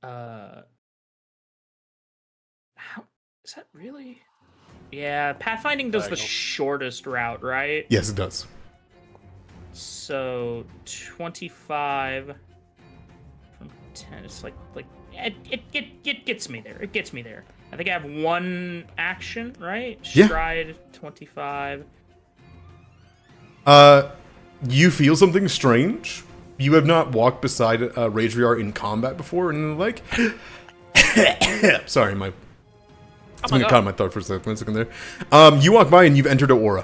how is that really? Yeah, pathfinding does the shortest route, right? Yes, it does. So 25 from 10. It's like it gets me there. It gets me there. I think I have one action, right? Yeah. Stride 25. You feel something strange. You have not walked beside Ragear in combat before, and like, sorry, my something caught my throat for a second there. You walk by and you've entered an aura.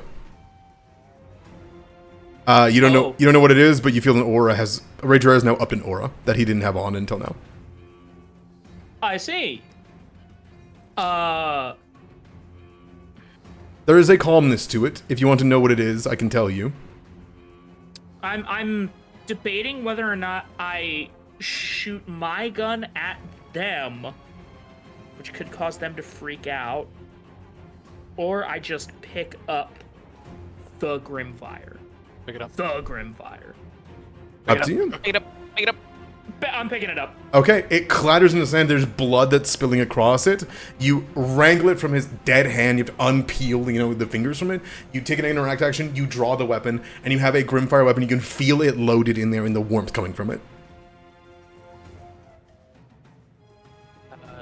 You don't know what it is, but you feel an aura has Ragear is now up in aura that he didn't have on until now. I see. There is a calmness to it. If you want to know what it is, I can tell you. I'm debating whether or not I shoot my gun at them, which could cause them to freak out, or I just pick up the Grimfire. Pick it up. The Grimfire. Up to you. Pick it up. Pick it up. I'm picking it up. Okay, it clatters in the sand. There's blood that's spilling across it. You wrangle it from his dead hand. You have to unpeel, the fingers from it. You take an interact action. You draw the weapon, and you have a Grimfire weapon. You can feel it loaded in there, and the warmth coming from it.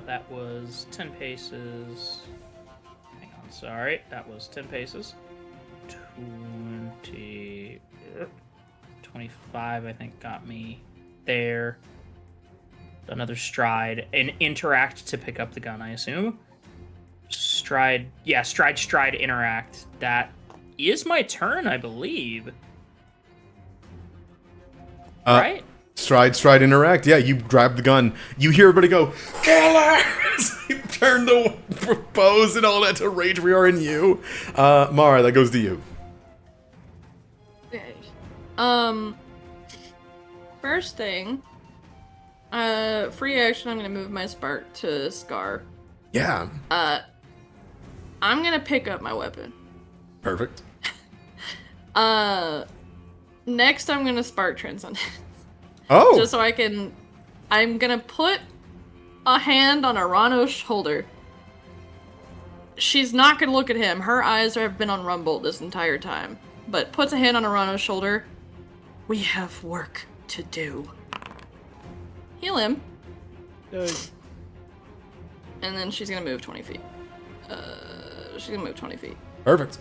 That was 10 paces. Hang on, sorry. That was 10 paces. 25, I think, got me there. Another stride. And interact to pick up the gun, I assume. Stride. Yeah, stride, interact. That is my turn, I believe. Right? Stride, interact. Yeah, you grab the gun. You hear everybody go, killers! You turn the bows and all that to rage we are in you. Mara, that goes to you. Okay. First thing, free action, I'm gonna move my spark to Scar. Yeah. I'm gonna pick up my weapon. Perfect. Next I'm gonna spark transcendence. Oh! Just so I'm gonna put a hand on Arano's shoulder. She's not gonna look at him. Her eyes have been on Rumble this entire time. But puts a hand on Arano's shoulder. We have work to do. Heal him. And then she's gonna move 20 feet. She's gonna move 20 feet. Perfect.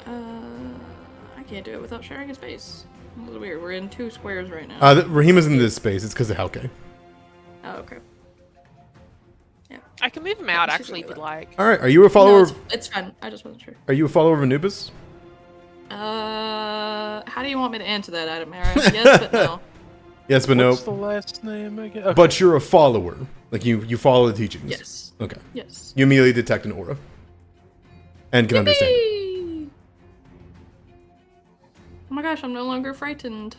I can't do it without sharing a space. This is weird. We're in 2 squares right now. Rahima's in this space. It's because of Helke. Oh, okay. Yeah. I can move him out, She's actually, if gonna you'd do like. All right. Are you a follower? No, it's fine. I just wasn't sure. Are you a follower of Anubis? How do you want me to answer that, Adam Harris? Yes, but no. Yes, but What's no. the last name again? Okay. But you're a follower. Like you follow the teachings. Yes. Okay. Yes. You immediately detect an aura. And can understand it. Yippee! Oh my gosh, I'm no longer frightened.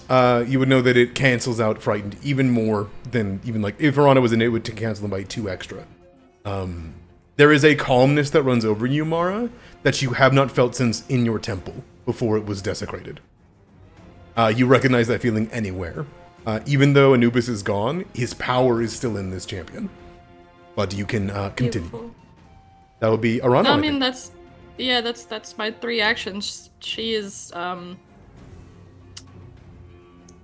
You would know that it cancels out frightened even more than even like if Arana was in it would cancel them by 2 extra. There is a calmness that runs over you, Mara, that you have not felt since in your temple before it was desecrated. You recognize that feeling anywhere. Even though Anubis is gone, his power is still in this champion. But you can continue. Beautiful. That would be Arana. No, I I mean think. that's my 3 actions. She is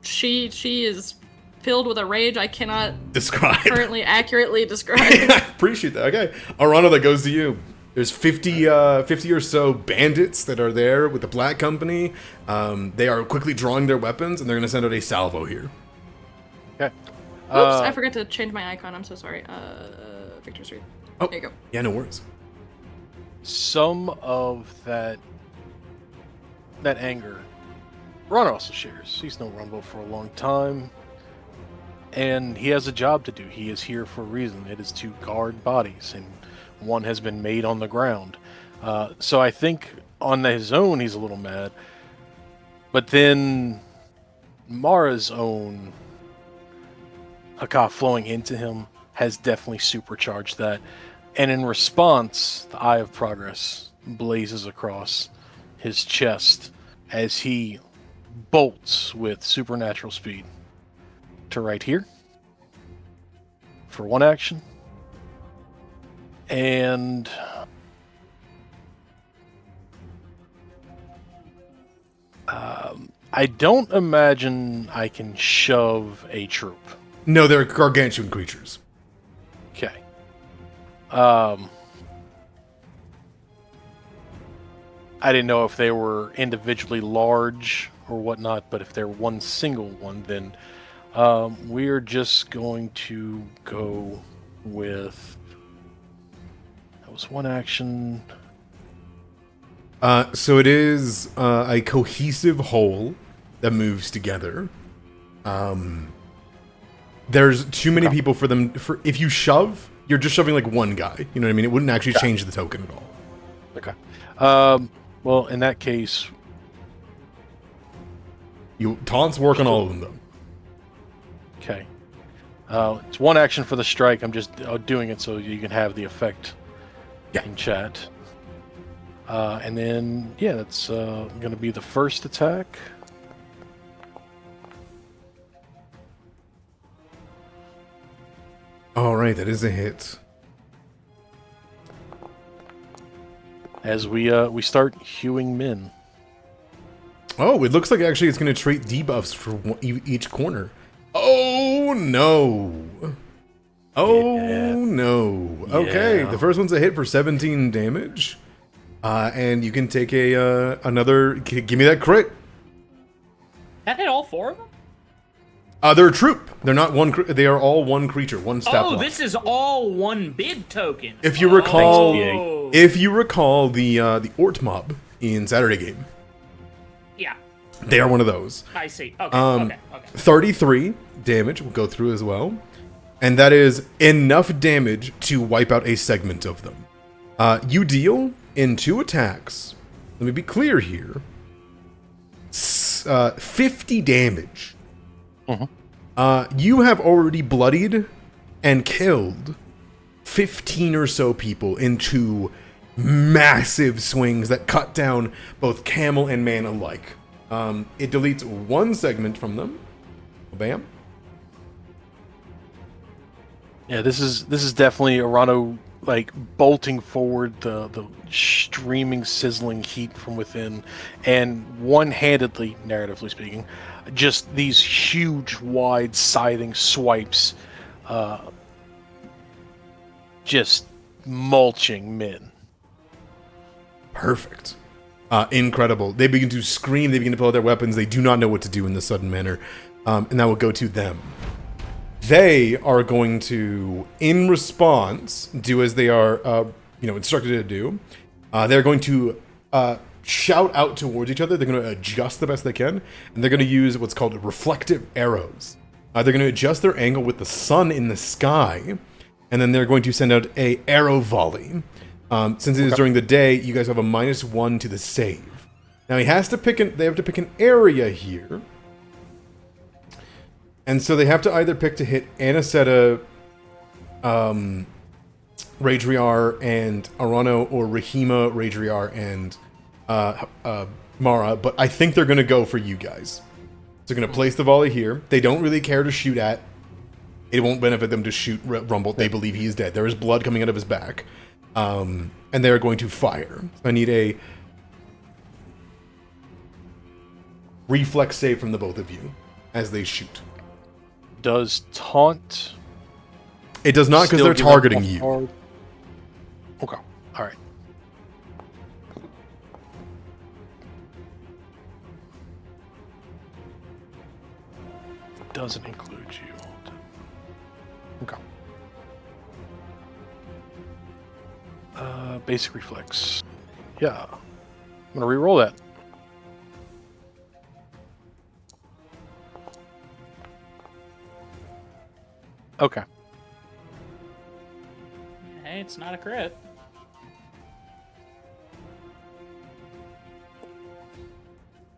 she is filled with a rage I cannot Describe. currently accurately describe. I appreciate that. Okay. Arana, that goes to you. There's 50 or so bandits that are there with the Black Company. They are quickly drawing their weapons, and they're going to send out a salvo here. Okay. Oops, I forgot to change my icon. I'm so sorry. Victor Street. Oh, There you go. yeah, no worries. Some of that anger, Ron also shares. He's known Rumble for a long time, and he has a job to do. He is here for a reason. It is to guard bodies, and one has been made on the ground. So I think on his own he's a little mad, but then Mara's own Haka flowing into him has definitely supercharged that. And in response, the Eye of Progress blazes across his chest as he bolts with supernatural speed to right here for 1 action. And I don't imagine I can shove a troop. No, they're gargantuan creatures. Okay. I didn't know if they were individually large or whatnot, but if they're one single one, then we're just going to go with... That was 1 action. So it is a cohesive whole that moves together. There's too many people for them. If you shove, you're just shoving like one guy. You know what I mean? It wouldn't actually change the token at all. Okay. Well, in that case... Taunts work on all of them, though. Okay. It's 1 action for the strike. I'm just doing it so you can have the effect in chat. And then, yeah, that's going to be the first attack. All right, that is a hit. As we start hewing men. Oh, it looks like actually it's going to trait debuffs for each corner. Oh no! Oh Yeah. no! Okay, Yeah. the first one's a hit for 17 damage, and you can take a another. Give me that crit. That hit all 4 of them? They're a troop. They're not one. They are all one creature, one stat Oh, block. this is all one bid token. If you recall, Oh. if you recall the Ort mob in Saturday game, Yeah, they are one of those. I see. Okay, okay. 33 damage will go through as well, and that is enough damage to wipe out a segment of them. You deal in 2 attacks. Let me be clear here. 50 damage. You have already bloodied and killed 15 or so people in 2 massive swings that cut down both camel and man alike. It deletes 1 segment from them. Bam. Yeah, this is definitely Arano like bolting forward, the streaming, sizzling heat from within, and one-handedly, narratively speaking, just these huge, wide, scything swipes, just mulching men. Perfect. Incredible. They begin to scream. They begin to pull out their weapons. They do not know what to do in this sudden manner. And that will go to them. They are going to, in response, do as they are, instructed to do. They're going to shout out towards each other. They're going to adjust the best they can, and they're going to use what's called reflective arrows. They're going to adjust their angle with the sun in the sky, and then they're going to send out a arrow volley. Since it is during the day, you guys have a -1 to the save. Now they have to pick an area here. And so they have to either pick to hit Aniseta, Raedriar, and Arano, or Rahima, Raedriar, and Mara, but I think they're going to go for you guys. So they're going to place the volley here. They don't really care to shoot at. It won't benefit them to shoot Rumble. They believe he's dead. There is blood coming out of his back. And they're going to fire. So I need a reflex save from the both of you as they shoot. Does taunt? It does not, because still they're give them targeting a you. hard- Okay, all right. Doesn't include you. Okay. Basic reflex. Yeah. I'm gonna re-roll that. Okay. Hey, it's not a crit.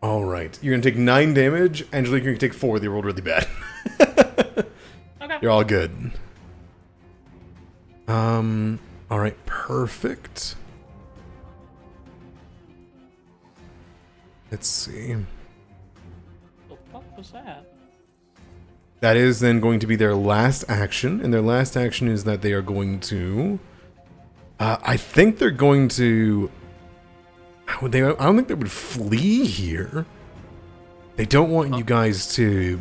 All right. You're going to take 9 damage. Angelique, you're going to take 4. They rolled really bad. Okay. You're all good. All right. Perfect. Let's see. The fuck was that? That is then going to be their last action. And their last action is that they are going to... I think they're going to... I don't think they would flee here. They don't want you guys to...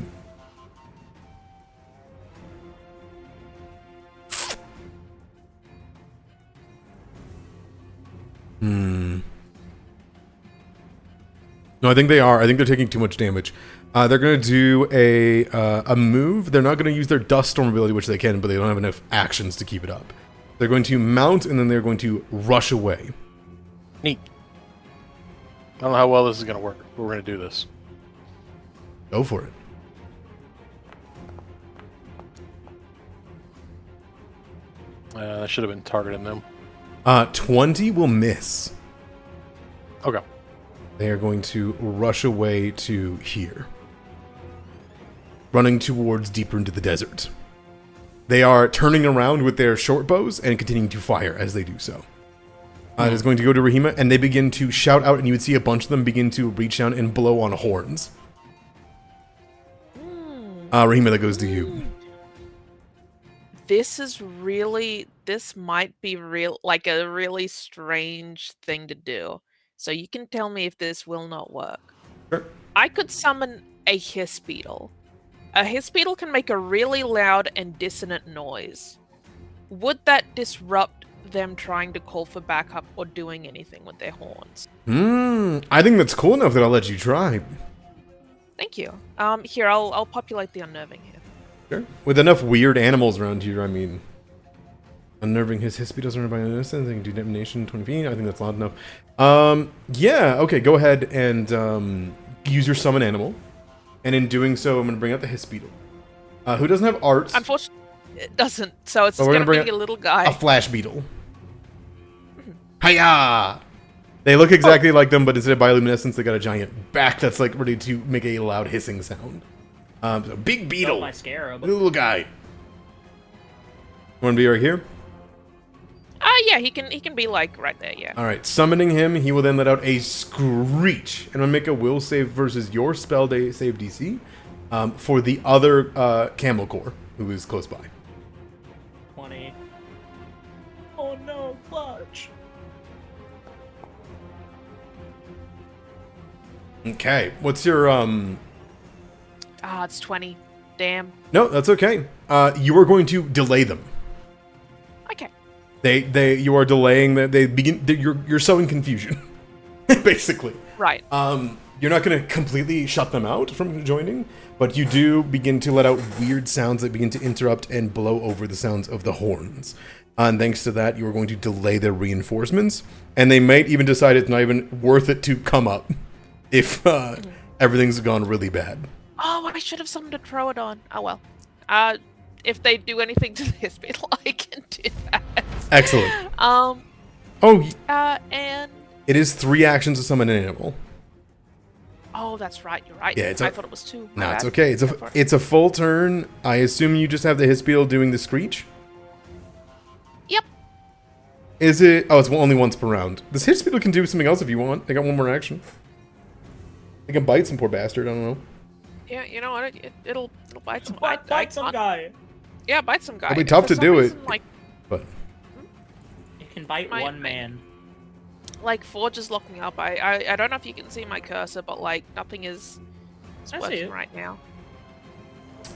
No, I think they are. I think they're taking too much damage. They're going to do a move. They're not going to use their dust storm ability, which they can, but they don't have enough actions to keep it up. They're going to mount, and then they're going to rush away. Neat. I don't know how well this is going to work, but we're going to do this. Go for it. I should have been targeting them. 20 will miss. Okay. They are going to rush away to here. Running towards deeper into the desert. They are turning around with their short bows and continuing to fire as they do so. It is going to go to Rahima, and they begin to shout out, and you would see a bunch of them begin to reach down and blow on horns. Rahima, that goes to you. This might be real, like a really strange thing to do. So you can tell me if this will not work. Sure. I could summon a hiss beetle. A hiss beetle can make a really loud and dissonant noise. Would that disrupt them trying to call for backup or doing anything with their horns? I think that's cool enough that I'll let you try. Thank you. Here, I'll populate the unnerving here. Sure. With enough weird animals around here, I mean, unnerving his history doesn't run by innocence. They can do detonation 20 feet. I think that's loud enough. Yeah. Okay. Go ahead and use your summon animal, and in doing so, I'm going to bring out the hiss beetle. Who doesn't have arts? Unfortunately, it doesn't. So it's But just we're gonna gonna be bring a little guy. A flash beetle. Hiya! They look exactly like them, but instead of bioluminescence, they got a giant back that's like ready to make a loud hissing sound. So big beetle. Oh, my scarab. Little guy. Want to be right here? Yeah, he can be like right there, yeah. Alright, summoning him, he will then let out a screech. And I'll make a will save versus your spell save DC for the other camel core who is close by. 20. Oh no, clutch. Okay, what's your It's 20. Damn. No, that's okay. You are going to delay them. Okay. You are delaying that. You're sowing confusion, basically. Right. You're not going to completely shut them out from joining, but you do begin to let out weird sounds that begin to interrupt and blow over the sounds of the horns. And thanks to that, you are going to delay their reinforcements, and they might even decide it's not even worth it to come up if everything's gone really bad. Oh, I should have summoned a Troodon. Oh well. If they do anything to this beetle, I can do that. Excellent. And it is 3 actions to summon an animal. oh, that's right. You're right. Yeah, I thought it was 2. No, it's okay. It's a full turn. I assume you just have the hiss beetle doing the screech. Yep. Is it? Oh, it's only once per round. This hiss beetle can do something else if you want. They got one more action. They can bite some poor bastard. I don't know. Yeah, you know what? It'll bite some. Bite some guy. Yeah, bite some guy. It'll be tough to do it. Like, But It can bite one man. like Forge is locking up. I don't know if you can see my cursor, but like nothing is I see working it. right now.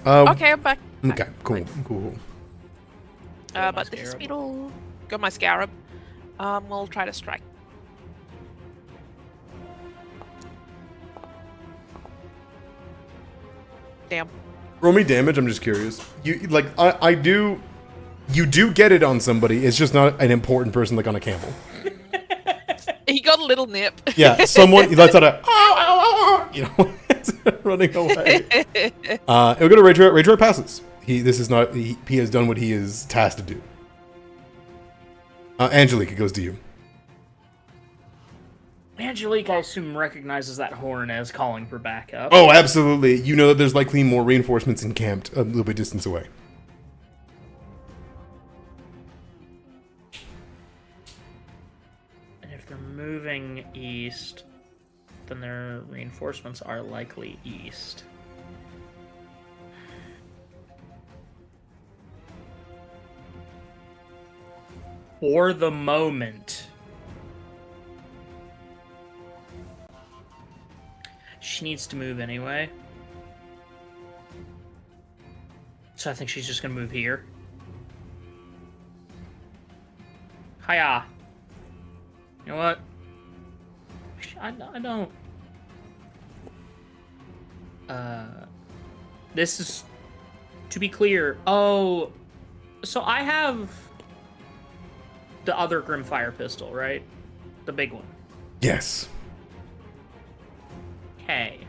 okay. Okay, I'm back. Okay. Cool. Cool. my But this scarab. beetle got my scarab. We'll try to strike. Damn. Roll me damage. I'm just curious. You like I do. You do get it on somebody. It's just not an important person like on a camel. He got a little nip. Yeah, someone lets out a you know, running away. It'll go to Rage Rage passes. He has done what he is tasked to do. Angelique, it goes to you. Angelique, I assume, recognizes that horn as calling for backup. Oh, absolutely. You know that there's likely more reinforcements encamped a little bit distance away. And if they're moving east, then their reinforcements are likely east. For the moment, she needs to move anyway. So I think she's just gonna move here. Hiya. You know what? I don't. This is to be clear. Oh, so I have the other Grimfire pistol, right? The big one. Yes. Okay.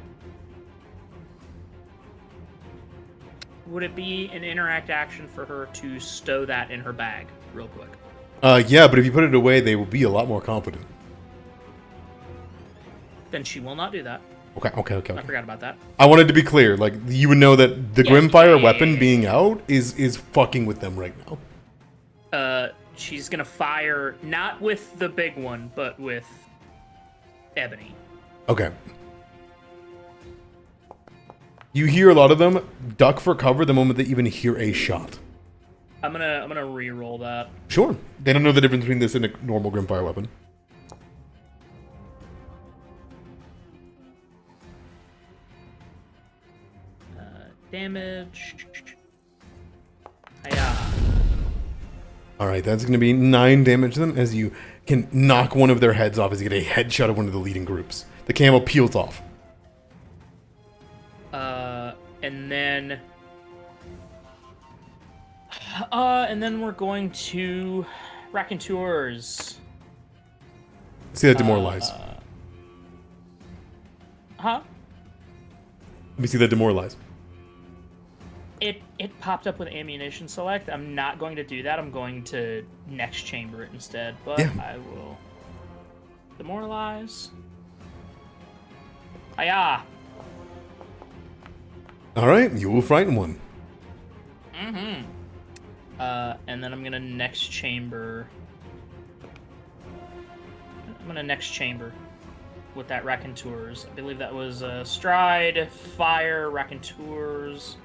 Would it be an interact action for her to stow that in her bag real quick? Yeah, but if you put it away, they will be a lot more confident. Then she will not do that. Okay. I forgot about that. I wanted to be clear. Like, you would know that the Yeah, Grimfire yeah. weapon being out is fucking with them right now. She's gonna fire not with the big one, but with Ebony. Okay. You hear a lot of them duck for cover the moment they even hear a shot. I'm gonna re-roll that. Sure. They don't know the difference between this and a normal Grimfire weapon. Damage. Hiya. Alright, that's going to be 9 damage to them as you can knock one of their heads off as you get a headshot of one of the leading groups. The camel peels off. And then we're going to raconteurs. See that demoralize. Huh? Let me see that demoralize. It popped up with ammunition select. I'm not going to do that. I'm going to next chamber it instead. But Yeah. I will demoralize. Hiya! Alright, you will frighten one. Mm-hmm. And then I'm gonna next chamber. I'm gonna next chamber with that raconteurs. I believe that was stride, fire, raconteurs,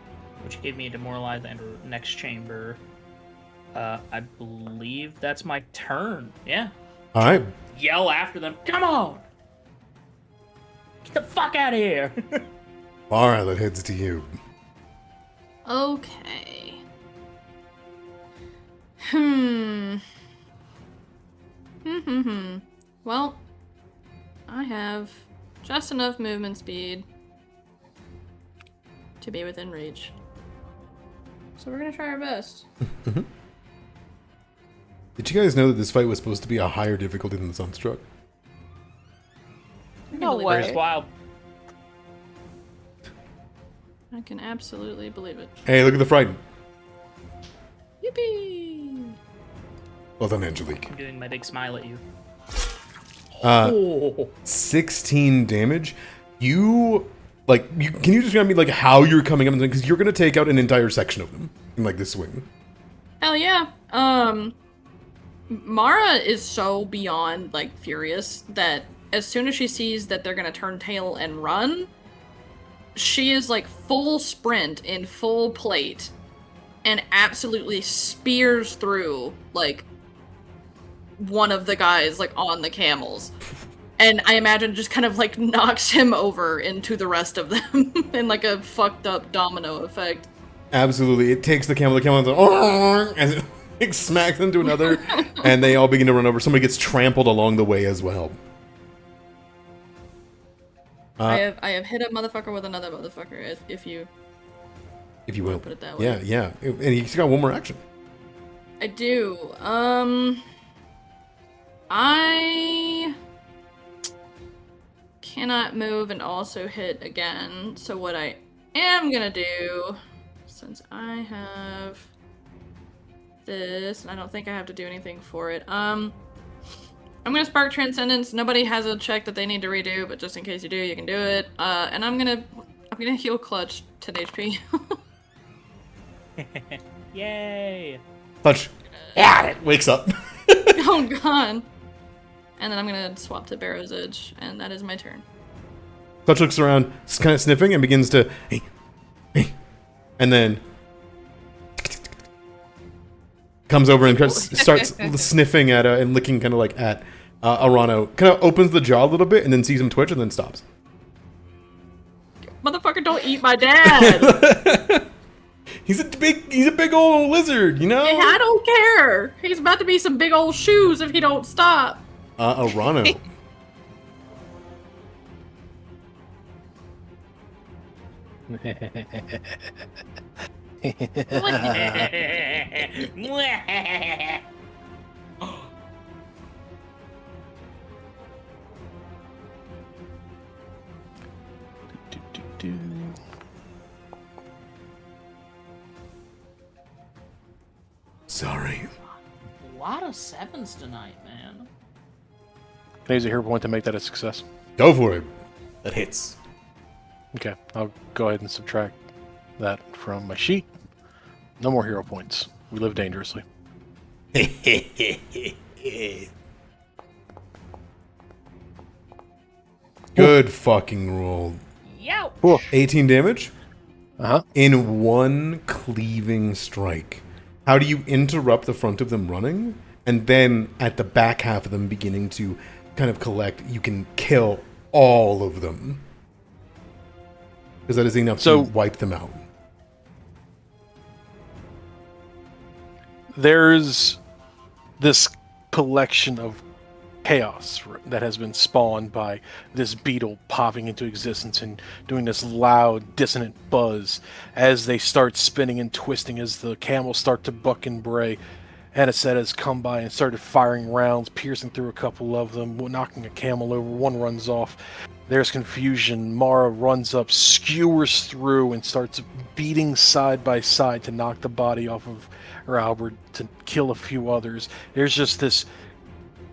which gave me a demoralize and next chamber. I believe that's my turn. Yeah. Alright. Yell after them. Come on! Get the fuck out of here! Alright, that heads to you. Okay. Well, I have just enough movement speed to be within reach. So we're gonna try our best. Did you guys know that this fight was supposed to be a higher difficulty than the Sunstruck? No Where's way. wild? I can absolutely believe it. Hey, look at the frighten. Yippee! Well done, Angelique. I'm doing my big smile at you. 16 damage. You, can you describe me, how you're coming up? Because you're going to take out an entire section of them in, this swing. Hell yeah. Mara is so beyond, furious that as soon as she sees that they're gonna turn tail and run, she is, full sprint in full plate and absolutely spears through, one of the guys, on the camels. And I imagine just kind of, knocks him over into the rest of them in, a fucked up domino effect. Absolutely. It takes the camel as it smacks into another, and they all begin to run over. Somebody gets trampled along the way as well. I have hit a motherfucker with another motherfucker, if you will. Put it that way. Yeah. And he's got one more action. I do. I cannot move and also hit again. So what I am gonna do, since I have this, and I don't think I have to do anything for it, I'm gonna spark transcendence. Nobody has a check that they need to redo, but just in case you do, you can do it. And I'm gonna heal clutch 10 HP. Yay! Clutch. Yeah, it wakes up. Oh god. And then I'm gonna swap to Barrow's Edge, and that is my turn. Clutch looks around, kind of sniffing, and begins to, hey, and then comes over and starts sniffing at and licking kind of at Arano. Kind of opens the jaw a little bit and then sees him twitch and then stops. Motherfucker, don't eat my dad! He's a big old lizard, you know? Hey, I don't care! He's about to be some big old shoes if he don't stop. Arano. Sorry. A lot of sevens tonight, man. Can I use a hero point to make that a success? Go for it. That hits. Okay, I'll go ahead and subtract that from my sheet. No more hero points. We live dangerously. Good fucking roll. Yo! 18 damage Uh-huh. in one cleaving strike. How do you interrupt the front of them running, and then at the back half of them beginning to kind of collect, you can kill all of them? Because that is enough to wipe them out. There's this collection of chaos that has been spawned by this beetle popping into existence and doing this loud, dissonant buzz as they start spinning and twisting, as the camels start to buck and bray. Anisette has come by and started firing rounds, piercing through a couple of them, knocking a camel over. One runs off. There's confusion. Mara runs up, skewers through, and starts beating side by side to knock the body off of her Albert, to kill a few others. There's just this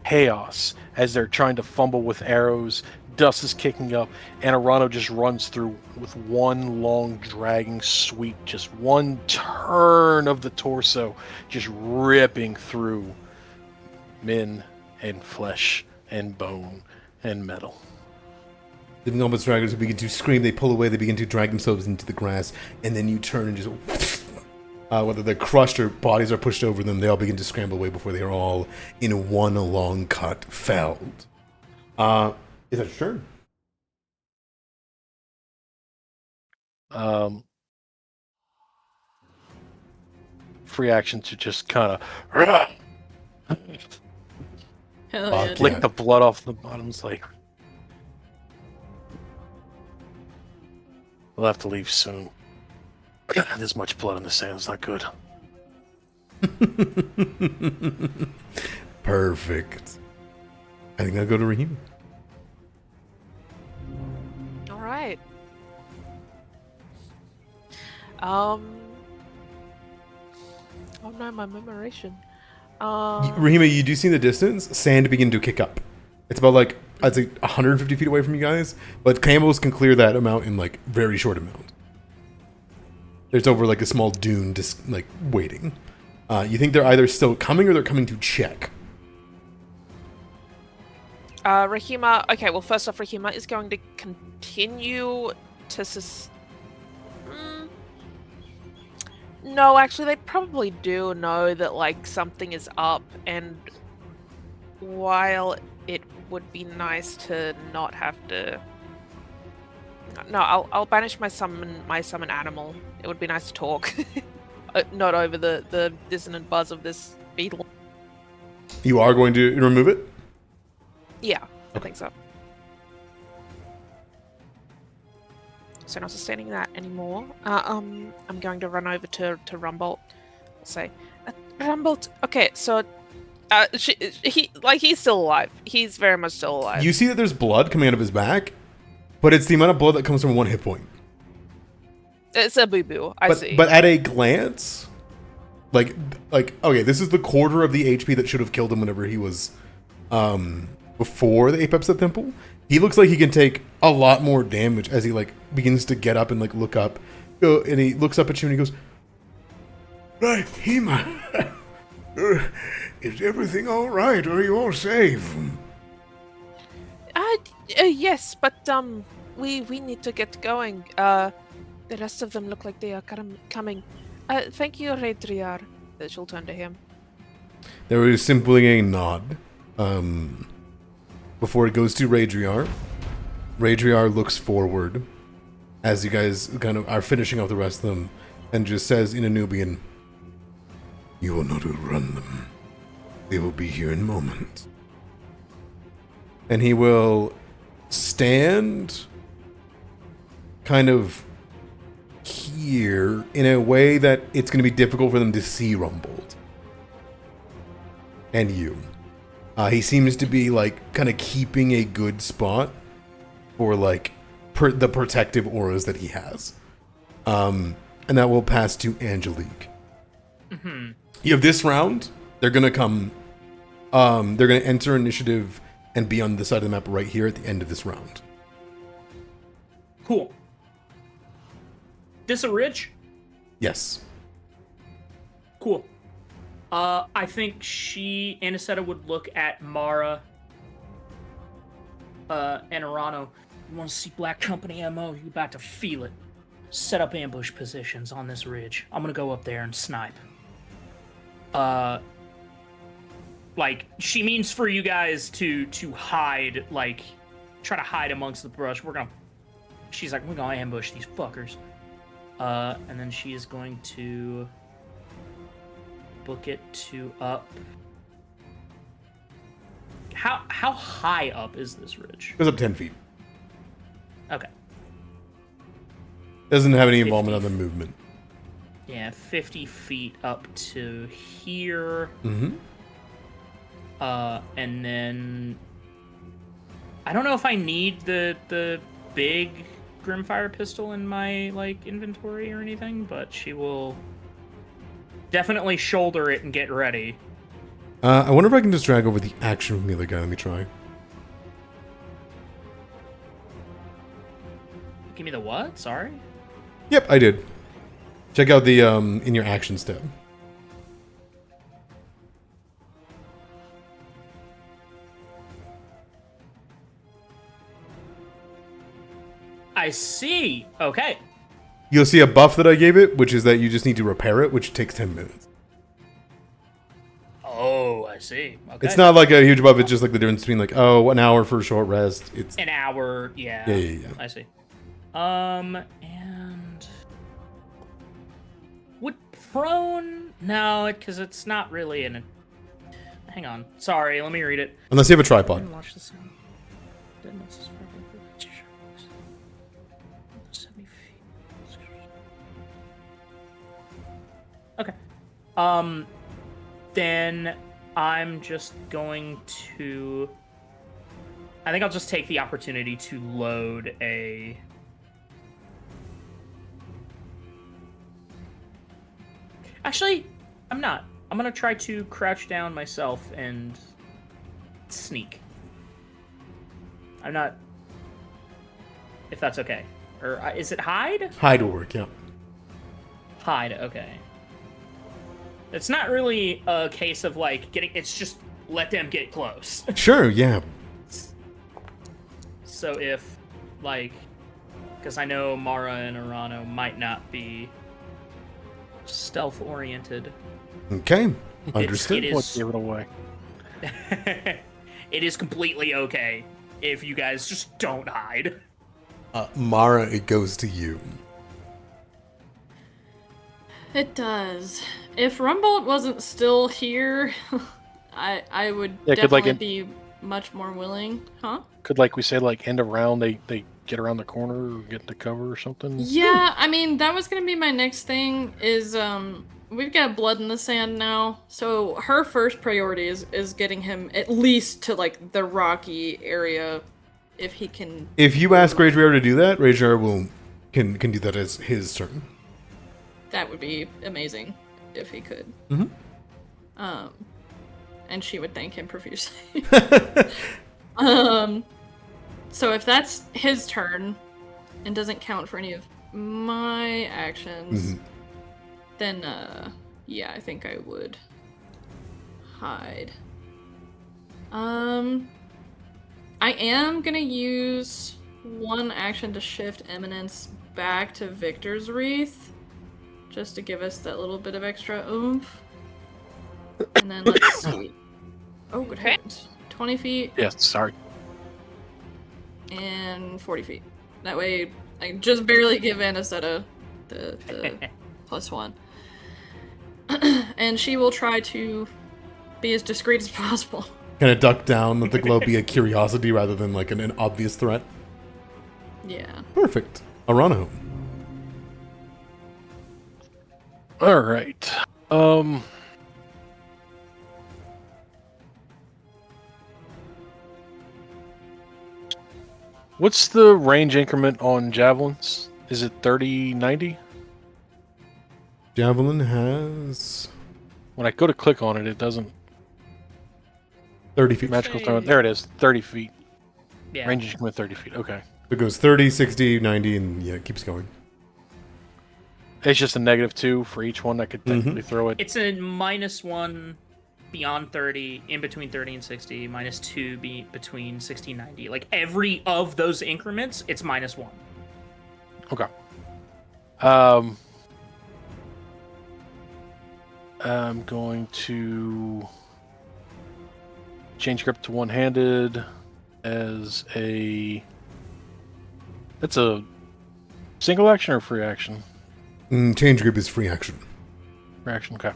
chaos as they're trying to fumble with arrows. Dust is kicking up, and Arano just runs through with one long dragging sweep, just one turn of the torso, just ripping through men and flesh and bone and metal. The Nomads Dragons begin to scream, they pull away, they begin to drag themselves into the grass, and then you turn and just... whether they're crushed or bodies are pushed over them, they all begin to scramble away before they are all in one long cut felled. Is that your turn? Free action to just kind of lick the blood off the bottoms. Like, we'll have to leave soon. This much blood in the sand is not good. Perfect. I think I'll go to Raheem. All right. Oh no, my memoration. Rahima, you do see in the distance sand begin to kick up. It's about like, I'd say 150 feet away from you guys, but camels can clear that amount in like very short amount. There's over like a small dune just like waiting. You think they're either still coming or they're coming to check. Rahima, okay, well first off, Rahima is going to continue to no, actually they probably do know that like something is up, and while it would be nice to not have to... No, I'll banish my summon animal. It would be nice to talk. Not over the dissonant buzz of this beetle. You are going to remove it? Yeah, I think so. So not sustaining that anymore. I'm going to run over to Rumbolt. I'll say, Rumbolt. Okay, so he's still alive. He's very much still alive. You see that there's blood coming out of his back, but it's the amount of blood that comes from one hit point. It's a boo-boo, I see. But at a glance, like okay, this is the quarter of the HP that should have killed him whenever he was before the Apex at Temple. He looks like he can take a lot more damage as he like begins to get up and like look up, and he looks up at you and he goes, Rahima, is everything all right? Are you all safe? Yes, but we need to get going. The rest of them look like they are coming. Thank you, Raedriar. She'll turn to him. There is simply a nod. Before it goes to Raedriar. Raedriar looks forward as you guys kind of are finishing off the rest of them and just says in a Nubian, "You will not outrun them. They will be here in a moment." And he will stand kind of here in a way that it's going to be difficult for them to see Rumbold and you. He seems to be like kind of keeping a good spot for like the protective auras that he has. And that will pass to Angelique. Mm-hmm. You have this round. They're going to come. They're going to enter initiative and be on the side of the map right here at the end of this round. Cool. This a ridge? Yes. Cool. I think Anisetta would look at Mara and Arano. You want to see Black Company MO? You about to feel it. Set up ambush positions on this ridge. I'm gonna go up there and snipe. like she means for you guys to hide, like try to hide amongst the brush. She's like, we're gonna ambush these fuckers. And then she is going to book it to up. How high up is this ridge? It goes up 10 feet. Okay. Doesn't have any involvement on the movement. Yeah, 50 feet up to here. Mm-hmm. And then I don't know if I need the big Grimfire pistol in my like inventory or anything, but she will definitely shoulder it and get ready. I wonder if I can just drag over the action from the other guy. Let me try. Give me the what? Sorry? Yep, I did. Check out the in your actions tab. I see. Okay. You'll see a buff that I gave it, which is that you just need to repair it, which takes 10 minutes. Oh, I see. Okay. It's not like a huge buff. It's just like the difference between like, oh, an hour for a short rest. It's an hour. Yeah. Yeah. I see. And would prone? No, because it's not really an. Hang on. Sorry. Let me read it. Unless you have a tripod. Watch this. Okay. Then I'm just going to. I think I'll just take the opportunity to load a. Actually, I'm not. I'm gonna try to crouch down myself and sneak. I'm not. If that's okay. Or is it hide? Hide will work, yeah. Hide, okay. It's not really a case of like getting. It's just let them get close. Sure, yeah. So if, like, because I know Mara and Arano might not be stealth-oriented. Okay, understood. Let's give it away. It is completely okay if you guys just don't hide. Mara, it goes to you. It does. If Rumbold wasn't still here, I would Yeah, definitely be much more willing. Huh? Could, like we say, like end of round, they get around the corner or get to cover or something? Yeah, I mean, that was gonna be my next thing, is, we've got blood in the sand now, so her first priority is getting him at least to, like, the rocky area, if he can... If you ask Ragear to do that, Ragear can do that as his turn. That would be amazing, if he could. Mm-hmm. And she would thank him profusely. So if that's his turn, and doesn't count for any of my actions, then, yeah, I think I would hide. I am gonna use one action to shift Eminence back to Victor's Wreath, just to give us that little bit of extra oomph. And then let's see. Oh, good heavens. 20 feet. Yes, sorry. And 40 feet. That way, I just barely give Anisetta the +1. And she will try to be as discreet as possible. Kind of duck down, let the glow be a curiosity rather than like an obvious threat. Yeah. Perfect. Arano. All right. What's the range increment on javelins? Is it 30, 90? Javelin has When I go to click on it, it doesn't. 30 feet. Magical throw. There it is. 30 feet. Yeah. Range increment 30 feet. Okay. It goes 30, 60, 90, and yeah, it keeps going. It's just a -2 for each one that could technically throw it. It's a -1 beyond 30, in between 30 and 60, -2 between 60 and 90. Like every of those increments, it's -1. Okay. I'm going to change grip to one-handed as a... That's a single action or free action? Change grip is free action. Free action, okay.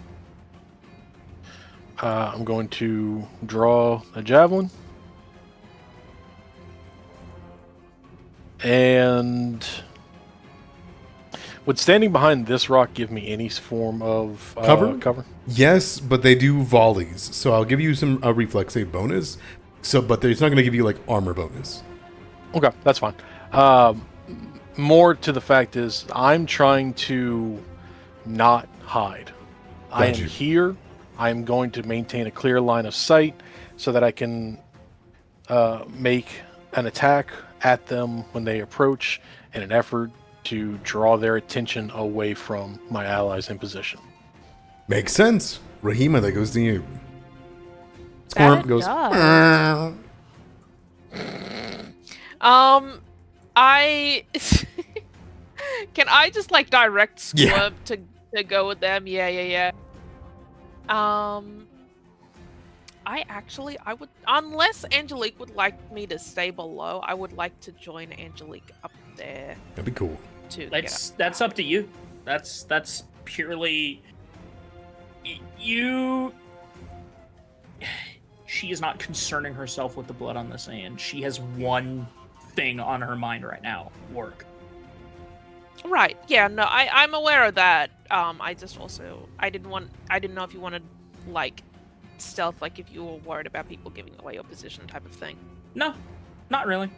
I'm going to draw a javelin. And would standing behind this rock give me any form of cover? Yes, but they do volleys, so I'll give you some reflex save bonus. But it's not going to give you like armor bonus. Okay, that's fine. More to the fact is, I'm trying to not hide. I am here. I am going to maintain a clear line of sight so that I can make an attack at them when they approach in an effort to draw their attention away from my allies in position. Makes sense. Rahima, that goes to you. That Squirm goes. does. I can I just like direct Squirm to go with them? Yeah. I would, unless Angelique would like me to stay below, I would like to join Angelique up there. That'd be cool. That's up to you. That's purely you. She is not concerning herself with the blood on the sand. She has one thing on her mind right now: work. Right. Yeah. No, I'm aware of that. I just also I didn't know if you wanted like stealth, like if you were worried about people giving away your position type of thing. No, not really.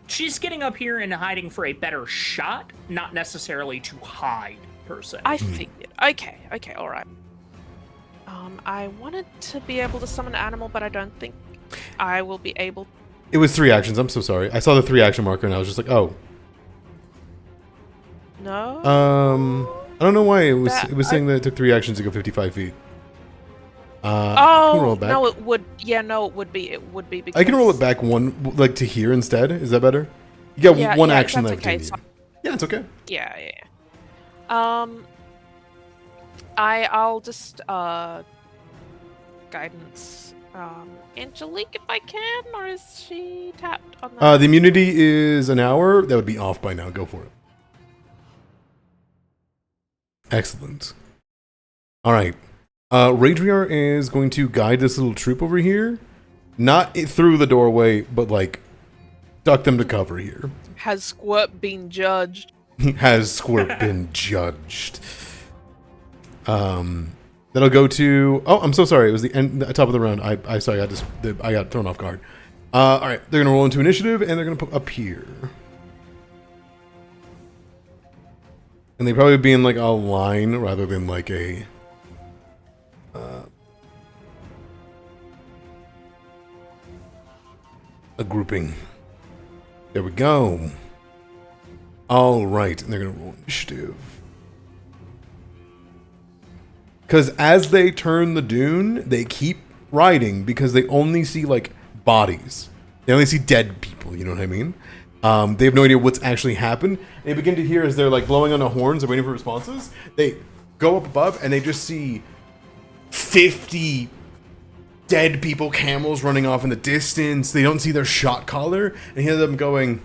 She's getting up here and hiding for a better shot, not necessarily to hide per se. I figured. Okay. All right. I wanted to be able to summon an animal, but I don't think I will be able. It was 3 actions. I'm so sorry. I saw the 3 action marker and I was just like, oh. No. I don't know why it was saying that it took 3 actions to go 55 feet. Oh roll it back. no, it would. Yeah, no, it would be. It would be because I can roll it back one, like to here instead. Is that better? You got one action that's left. Okay. In you. Yeah, it's okay. Yeah. I'll just guidance Angelique if I can, or is she tapped on that? The immunity is an hour. That would be off by now. Go for it. Excellent. All right. Radriar is going to guide this little troop over here. Not through the doorway, but like duck them to cover here. Has Squirt been judged? Has Squirt been judged? That'll go to. Oh, I'm so sorry. It was the top of the round. I sorry. I got thrown off guard. All right. They're gonna roll into initiative, and they're gonna put up here. And they probably be in like a line rather than like a. A grouping. There we go. All right, and they're gonna roll initiative. Because as they turn the dune, they keep riding because they only see like bodies. They only see dead people. You know what I mean? They have no idea what's actually happened. They begin to hear as they're like blowing on the horns and waiting for responses. They go up above and they just see 50 dead people, camels running off in the distance. They don't see their shot caller and hear them going,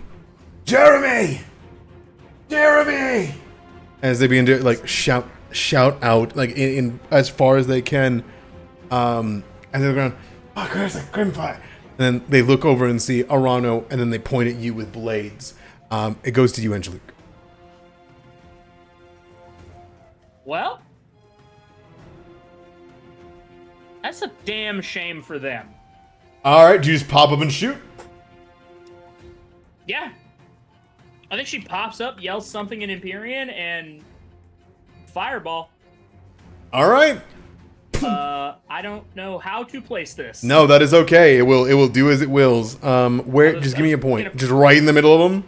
"Jeremy! Jeremy!" As they begin to like shout out like in as far as they can. And they're going, "Oh, there's a Grimfire." And then they look over and see Arano, and then they point at you with blades. It goes to you, Angelique. Well, that's a damn shame for them. All right, do you just pop up and shoot? Yeah. I think she pops up, yells something in Empyrean, and fireball. All right. I don't know how to place this. No, that is okay. It will do as it wills. Where? Just give me a point. Just right in the middle of them.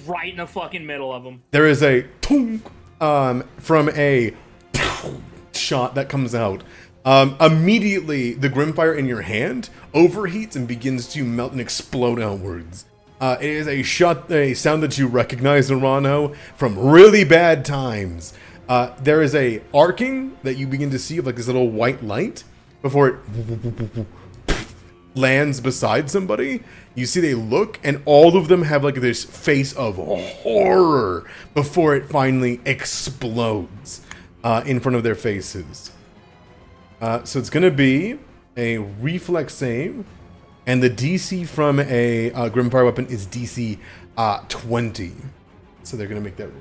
Right in the fucking middle of them. There is a tunk, from a shot that comes out. Immediately, the Grimfire in your hand overheats and begins to melt and explode outwards. It is a sound that you recognize, Arano, from really bad times. There is a arcing that you begin to see of like this little white light before it lands beside somebody. You see they look, and all of them have like this face of horror before it finally explodes in front of their faces. So it's going to be a reflex save, and the DC from a Grimfire weapon is DC 20. So they're going to make that roll.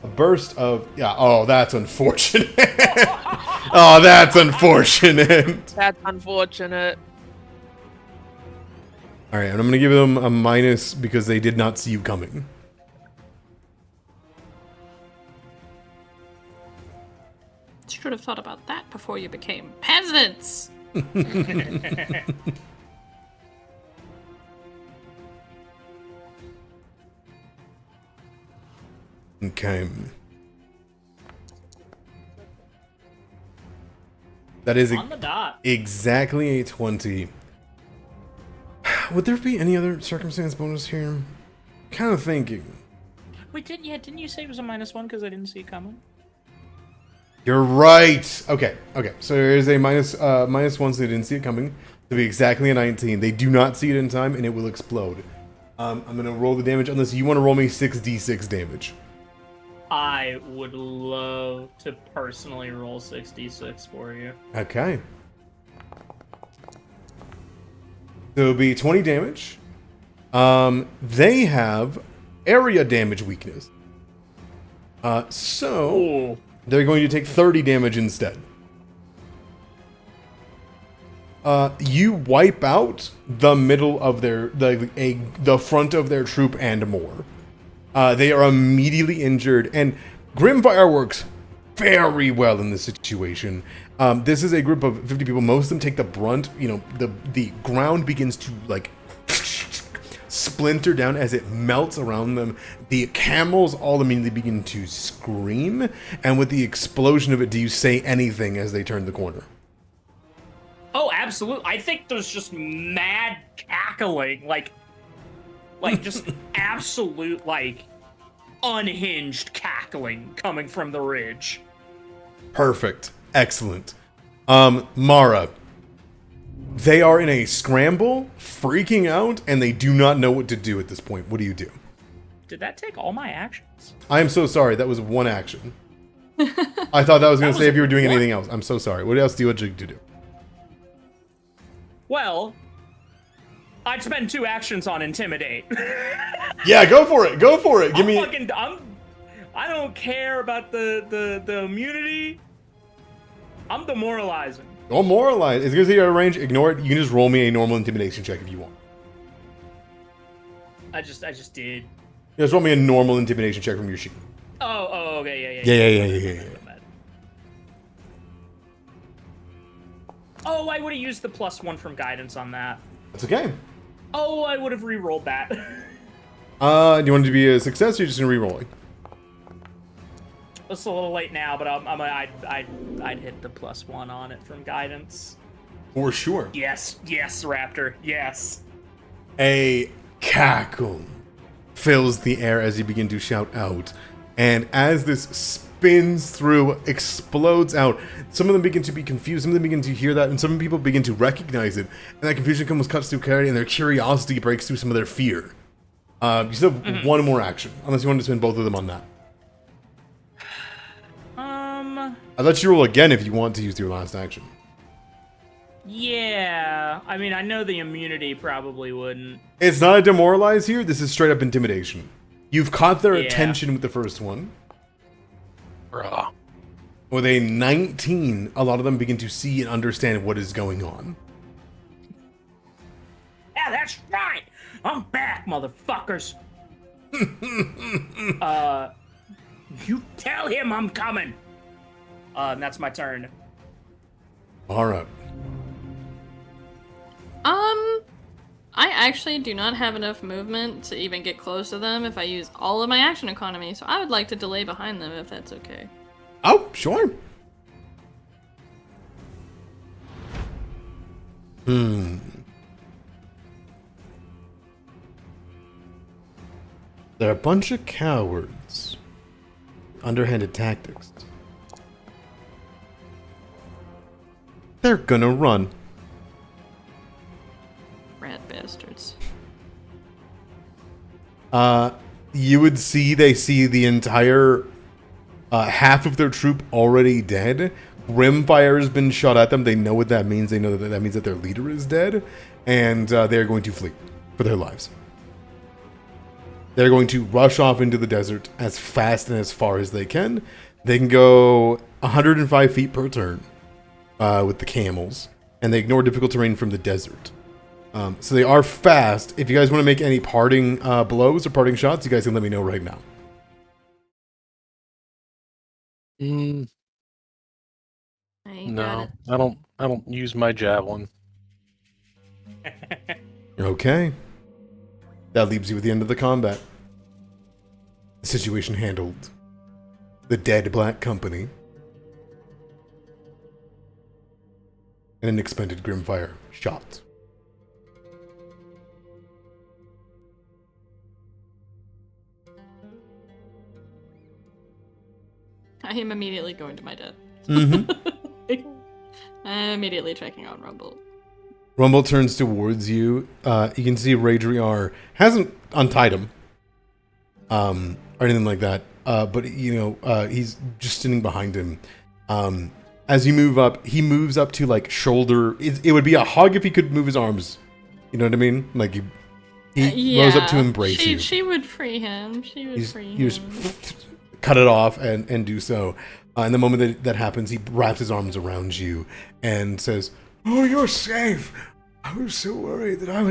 A burst of... Yeah, oh, that's unfortunate. Oh, that's unfortunate. That's unfortunate. All right, and I'm going to give them a minus because they did not see you coming. Should have thought about that before you became peasants. Okay. That is On the dot. exactly a 20. Would there be any other circumstance bonus here? Kind of thinking. Wait, didn't you say it was a -1 because I didn't see it coming? You're right. Okay. So there is a -1, so they didn't see it coming. To be exactly a 19. They do not see it in time, and it will explode. I'm gonna roll the damage unless you want to roll me 6d6 damage. I would love to personally roll 66 for you. Okay. So it'll be 20 damage. They have area damage weakness. So Ooh. they're going to take 30 damage instead. You wipe out the middle of the front of their troop and more. They are immediately injured, and Grimfire works very well in this situation. This is a group of 50 people. Most of them take the brunt. You know, the ground begins to like splinter down as it melts around them. The camels all immediately begin to scream, and with the explosion of it, do you say anything as they turn the corner? Oh, absolutely. I think there's just mad cackling, like just absolute, like, unhinged cackling coming from the ridge. Perfect. Excellent. Mara. They are in a scramble, freaking out, and they do not know what to do at this point. What do you do? Did that take all my actions? I am so sorry. That was one action. I thought that was going to say if you were doing anything else. I'm so sorry. What else do you want to do? Well, I'd spend 2 actions on intimidate. Yeah, go for it. Go for it. Give me. I don't care about the immunity. I'm demoralizing. Don't moralize. It's going to say you're out of range. Ignore it. You can just roll me a normal intimidation check if you want. I just did. Just roll me a normal intimidation check from your sheet. Oh, okay, Yeah. Oh, I would have used the +1 from guidance on that. That's okay. Oh, I would have re-rolled that. Do you want it to be a success, or you're just going to re-roll it? It's a little late now, but I'd hit the +1 on it from guidance. For sure. Yes, Raptor, yes. A cackle fills the air as you begin to shout out. And as this spins through, explodes out, some of them begin to be confused, some of them begin to hear that, and some people begin to recognize it. And that confusion comes cuts through clarity, and their curiosity breaks through some of their fear. You still have one more action, unless you want to spend both of them on that. I'll let you roll again if you want to use your last action. Yeah, I mean, I know the immunity probably wouldn't. It's not a demoralize here, this is straight up intimidation. You've caught their attention with the first one. Bruh. With a 19, a lot of them begin to see and understand what is going on. Yeah, that's right! I'm back, motherfuckers! You tell him I'm coming! And that's my turn. Alright. I actually do not have enough movement to even get close to them if I use all of my action economy, so I would like to delay behind them if that's okay. Oh, sure. They're a bunch of cowards. Underhanded tactics. They're gonna run. Rat bastards. You would see they see the entire half of their troop already dead. Rimfire has been shot at them. They know what that means. They know that that means that their leader is dead, and they're going to flee for their lives. They're going to rush off into the desert as fast and as far as they can. They can go 105 feet per turn with the camels, and they ignore difficult terrain from the desert. So they are fast. If you guys want to make any parting blows or parting shots, you guys can let me know right now. I got No, it. I don't use my javelin. Okay. That leaves you at the end of the combat. The situation handled. The dead Black Company. And an expended Grimfire shot. I am immediately going to my death. Mm-hmm. I'm immediately checking on Rumble. Rumble turns towards you. You can see Radriar hasn't untied him. Or anything like that. But, he's just sitting behind him. As you move up, he moves up to, like, shoulder. It would be a hug if he could move his arms. You know what I mean? Like, he rose up to embrace you. She would free him. You just cut it off and do so. And the moment that happens, he wraps his arms around you and says, Oh, you're safe. I was so worried that I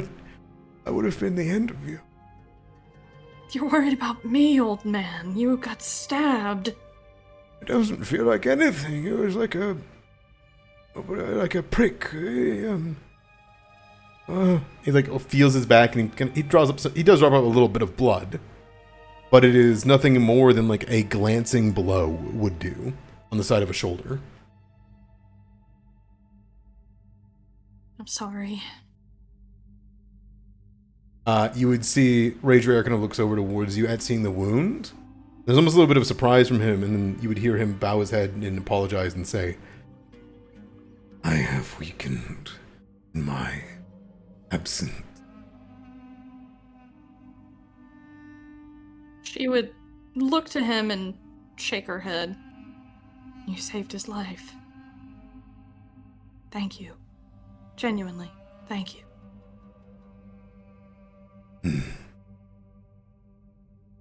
would have been the end of you. You're worried about me, old man. You got stabbed. It doesn't feel like anything. It was like a prick. he like feels his back and he draws up. He does drop up a little bit of blood, but it is nothing more than like a glancing blow would do on the side of a shoulder. I'm sorry. You would see Radriar kind of looks over towards you at seeing the wound. There's almost a little bit of surprise from him, and then you would hear him bow his head and apologize and say, I have weakened in my absence. She would look to him and shake her head. You saved his life. Thank you. Genuinely, thank you.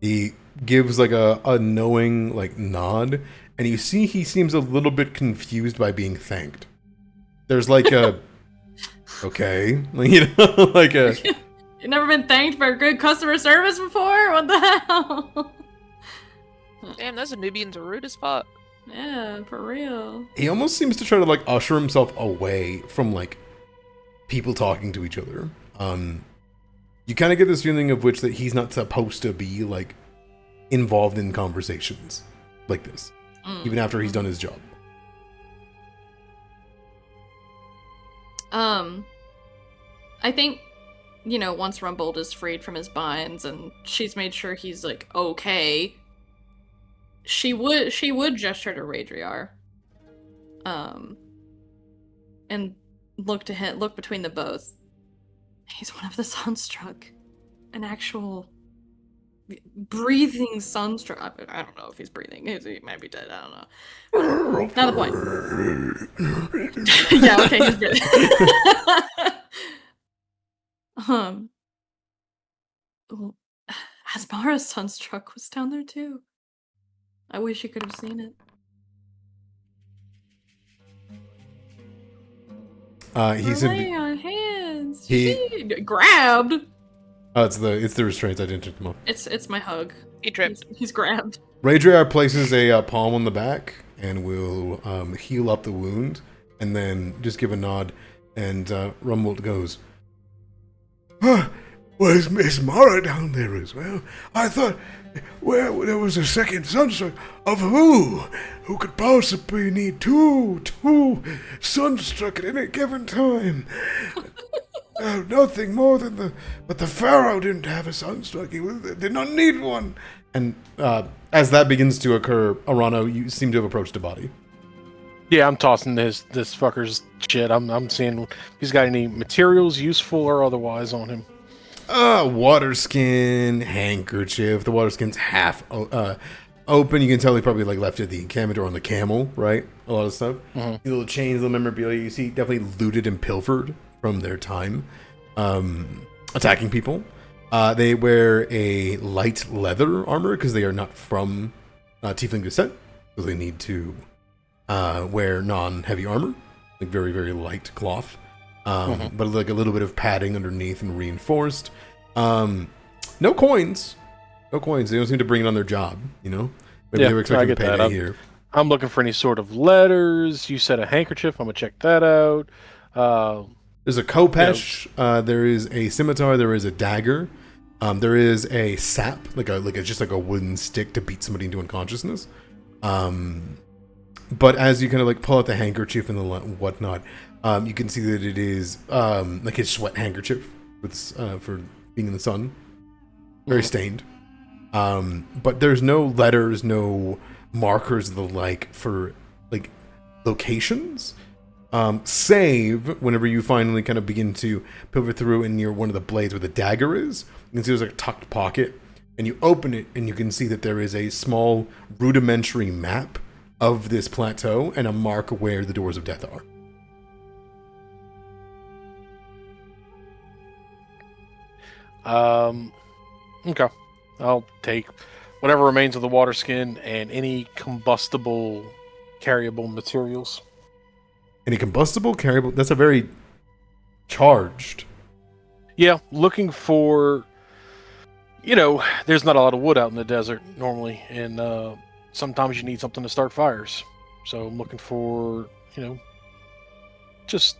He gives like a knowing like nod, and you see he seems a little bit confused by being thanked. There's like a okay, like a You've never been thanked for good customer service before? What the hell? Damn, those Nubians are rude as fuck. Yeah, for real. he almost seems to try to like usher himself away from like people talking to each other. You kind of get this feeling of which that he's not supposed to be like involved in conversations like this, even after he's done his job. I think, once Rumbold is freed from his binds and she's made sure he's like okay, she would gesture to Radriar, and look between the both. He's one of the Sunstruck, an actual breathing Sunstruck. I don't know if he's breathing. He might be dead. I don't know. Not the point. Yeah, okay, he's breathing. Asmara's Sunstruck was down there too. I wish you could have seen it. He said laying on hands. he- Grabbed. Oh, it's the restraints. I didn't turn them off. It's my hug. He tripped. He's grabbed. Radriar places a palm on the back and will heal up the wound, and then just give a nod. And Rumbold goes, Was Miss Mara down there as well? I thought, well, there was a second Sunstruck of who? Who could possibly need two Sunstruck at any given time? Nothing more than but the pharaoh didn't have a son struck. He did not need one. And as that begins to occur, Arano, you seem to have approached a body. Yeah, I'm tossing this fucker's shit. I'm seeing if he's got any materials, useful or otherwise, on him. Water skin, handkerchief. The water skin's half open. You can tell he probably like left it at the encampment or on the camel, right? A lot of stuff. Mm-hmm. Little chains, little memorabilia. You see, definitely looted and pilfered from their time attacking people. They wear a light leather armor because they are not from tiefling descent, so they need to wear non-heavy armor, like very, very light cloth. But like a little bit of padding underneath and reinforced. No coins. No coins. They don't seem to bring it on their job, you know? Maybe they were expecting payday here. I'm looking for any sort of letters. You said a handkerchief. I'm going to check that out. There's a khopesh. There is a scimitar. There is a dagger. There is a sap, just like a wooden stick to beat somebody into unconsciousness. But as you kind of like pull out the handkerchief and the whatnot, you can see that it is like his sweat handkerchief for being in the sun. Very stained. But there's no letters, no markers and the like for like locations. Save whenever you finally kind of begin to pivot through and near one of the blades where the dagger is, you can see there's like a tucked pocket, and you open it and you can see that there is a small rudimentary map of this plateau and a mark where the doors of death are. Okay. I'll take whatever remains of the water skin and any combustible, carryable materials. Any combustible, carryable? That's a very charged. Yeah, looking for... there's not a lot of wood out in the desert normally, and sometimes you need something to start fires. So I'm looking for, just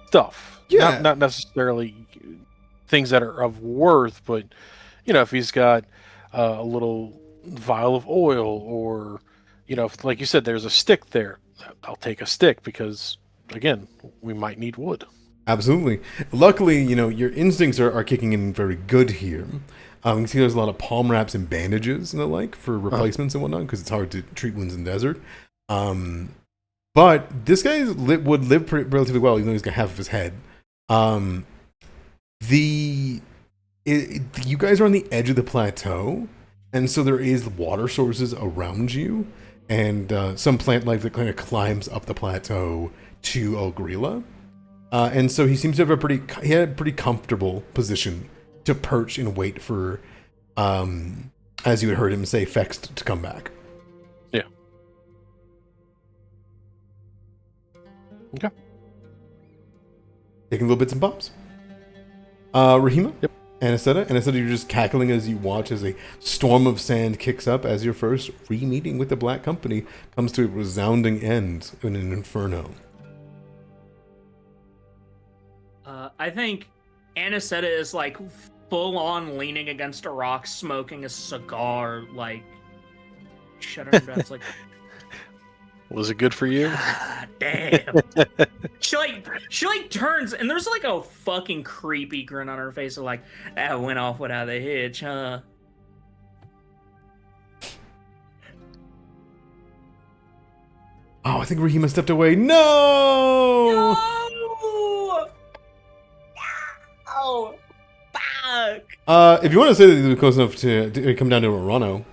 stuff. Yeah. Not necessarily things that are of worth, but, if he's got a little vial of oil or, if, like you said, there's a stick there, I'll take a stick because, again, we might need wood. Absolutely. Luckily, your instincts are kicking in very good here. You can see there's a lot of palm wraps and bandages and the like for replacements and whatnot because it's hard to treat wounds in the desert. But this guy would live relatively well, even though he's got half of his head. You guys are on the edge of the plateau, and so there is water sources around you, and some plant life that kind of climbs up the plateau to Ogrila. And so he seems to have a pretty comfortable position to perch and wait for, as you had heard him say, Fext to come back. Yeah. Okay. Taking little bits and bobs. Rahima? Yep. Anisetta, you're just cackling as you watch as a storm of sand kicks up as your first re-meeting with the Black Company comes to a resounding end in an inferno. I think Anisetta is like full on leaning against a rock, smoking a cigar, like shuddering breaths, like. Was it good for you? God damn. she turns and there's like a fucking creepy grin on her face of like, that went off without a hitch, huh? Oh, I think Rahima stepped away. No! No! Fuck! If you want to say that you were close enough to come down to Arano.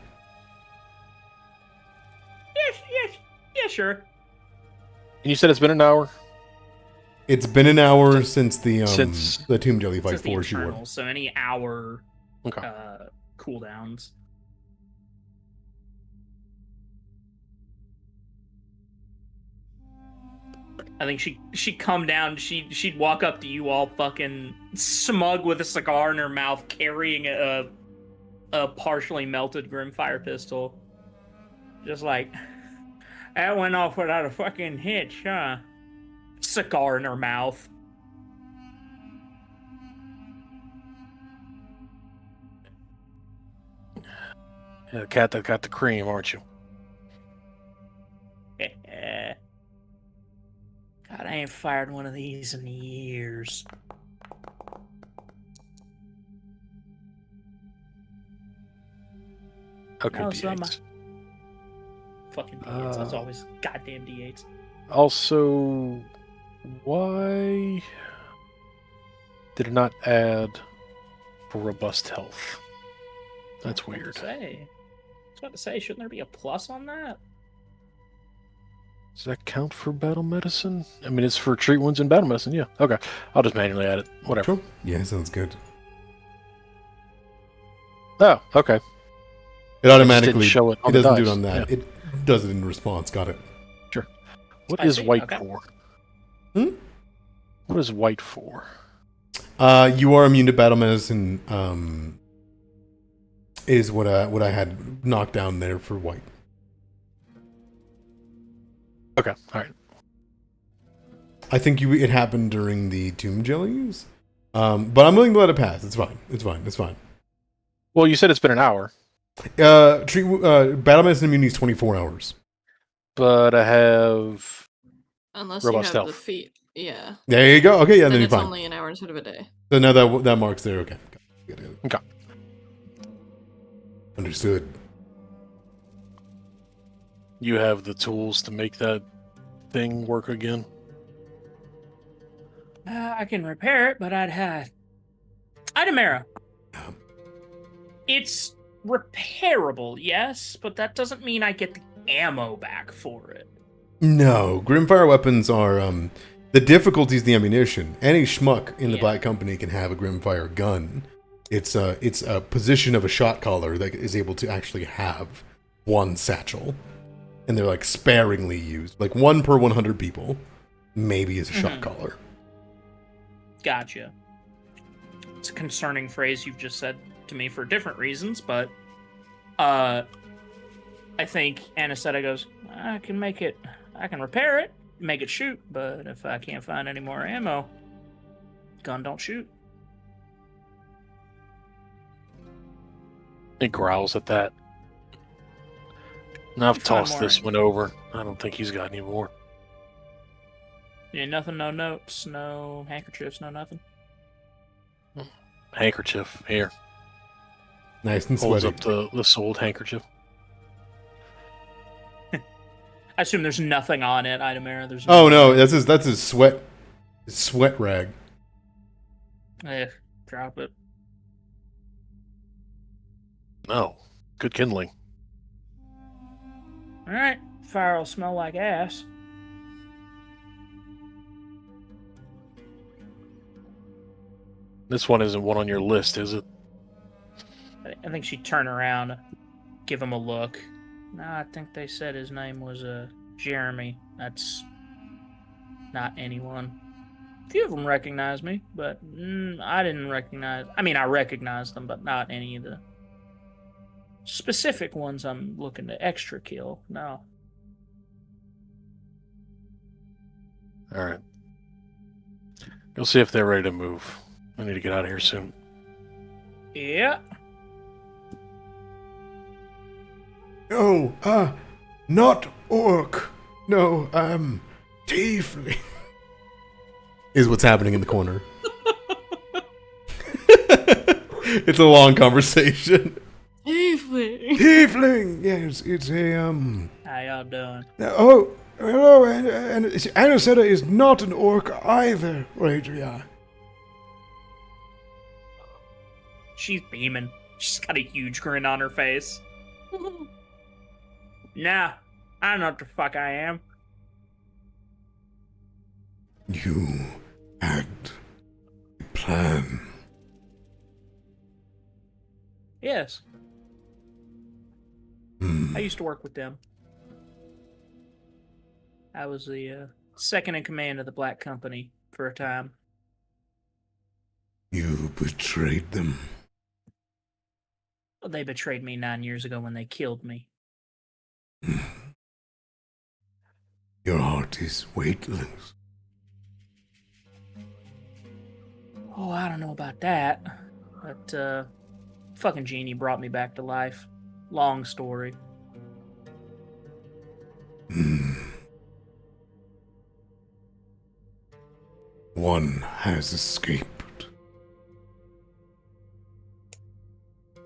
Yeah, sure. And you said it's been an hour? It's been an hour since the tomb jellyfight Since the force you were. Infernal, so any hour Okay. cooldowns. I think she'd come down, she'd walk up to you all fucking smug with a cigar in her mouth, carrying a partially melted Grimfire pistol. Just like, that went off without a fucking hitch, huh? Cigar in her mouth. Yeah, the cat that got the cream, aren't you? God God, I ain't fired one of these in years. Okay, No, some D8s. fucking D8s. That's always goddamn D8s. Also, why did it not add for robust health? That's weird. I was about to say, shouldn't there be a plus on that? Does that count for battle medicine? I mean, it's for treat wounds and battle medicine, yeah. Okay, I'll just manually add it. Whatever. Sure. Yeah, sounds good. Oh, okay. It automatically didn't show it on it the doesn't do it dice. on that. Yeah. It does it in response. Got it. Sure. What I is see, white okay. for? Hmm? What is white for? You are immune to battle medicine. Is what I had knocked down there for white. Okay, all right. I think it happened during the tomb jellies. But I'm willing to let it pass. It's fine. It's fine. It's fine. Well, you said it's been an hour, Battle medicine immunity is 24 hours. but I have Unless Robust you have the health. feet. Yeah. There you go. Okay, yeah, Then then you're it's fine. only an hour instead of a day. So now that marks there. Okay. Good. Okay. Understood. You have the tools to make that thing work again. I can repair it, but I'd have. Idamera. It's repairable, yes, but that doesn't mean I get the ammo back for it. No, Grimfire weapons are the difficulty is the ammunition. Any schmuck in the Yeah. Black Company can have a Grimfire gun. It's a position of a shot caller that is able to actually have one satchel, and they're like sparingly used, like 1 per 100 people, maybe as a shot caller. Gotcha. It's a concerning phrase you've just said to me for different reasons, but I think Anisetta goes, I can repair it, make it shoot, but if I can't find any more ammo, gun don't shoot. He growls at that. Now I've Find tossed more this ammo. one over. I don't think he's got any more. Yeah, nothing, no notes, no handkerchiefs, no nothing. Handkerchief here. Nice and Holds sweaty. up the soiled handkerchief. I assume there's nothing on it, Idamera. There's Oh no, that's his sweat rag. Drop it. No. Good kindling. Alright, fire will smell like ass. This one isn't one on your list, is it? I think she'd turn around, give him a look. No, I think they said his name was Jeremy. That's not anyone. A few of them recognize me, but I didn't recognize. I mean, I recognized them, but not any of the specific ones I'm looking to extra kill. No. All right. You'll see if they're ready to move. I need to get out of here soon. Yeah. No, not orc. No, tiefling. Is what's happening in the corner. It's a long conversation. Tiefling. Tiefling. Yes, it's a How y'all doing? Oh, hello, and Anisetta is not an orc either, Radria. She's beaming. She's got a huge grin on her face. Nah, I don't know what the fuck I am. You had a plan. Yes, Hmm. I used to work with them. I was the second in command of the Black Company for a time. You betrayed them. They betrayed me 9 years ago when they killed me. Your heart is weightless. Oh, I don't know about that. But, fucking genie brought me back to life. Long story. Hmm. one has escaped. I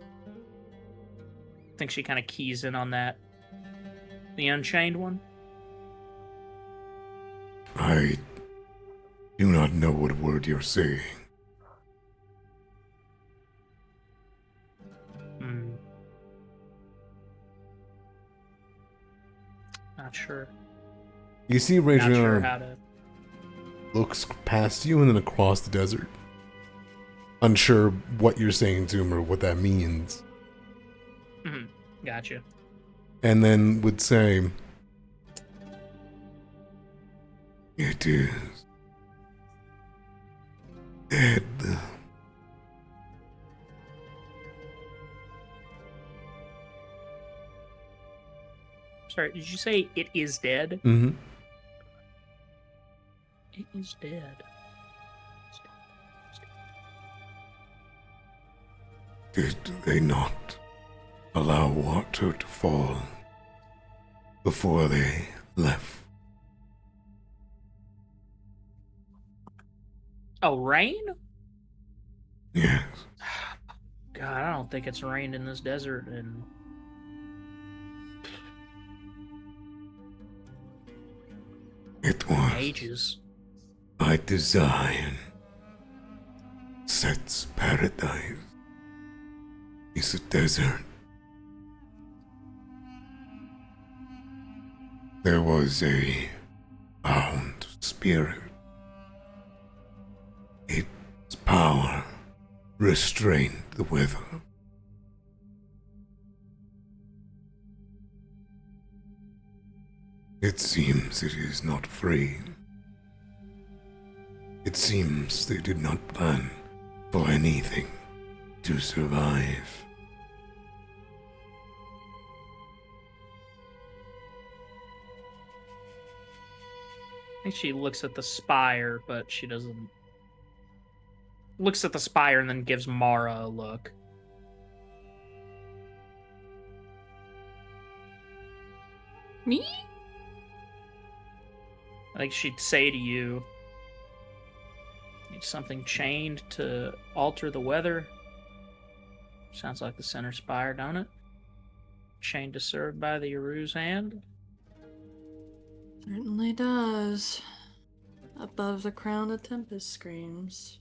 think she kind of keys in on that. The Unchained one? I do not know what word you're saying. Not sure. You see Not sure Radriana how to... looks past you and then across the desert. Unsure what you're saying to him or what that means. Gotcha. And then would say, It is dead. Sorry, did you say it is dead? mm-hmm. It is dead. Did they not allow water to fall before they left? Oh, rain? Yes. God, I don't think it's rained in this desert in... It was ages. by design. Set's paradise is a desert. There was a bound spirit. Its power restrained the weather. It seems it is not free. It seems they did not plan for anything to survive. I think she looks at the spire, but she doesn't... Looks at the spire and then gives Mara a look. Me? I think she'd say to you, need something chained to alter the weather. Sounds like the center spire, don't it? Chained to serve by the Yaru's hand. Certainly does. Above the crown of Tempest screams.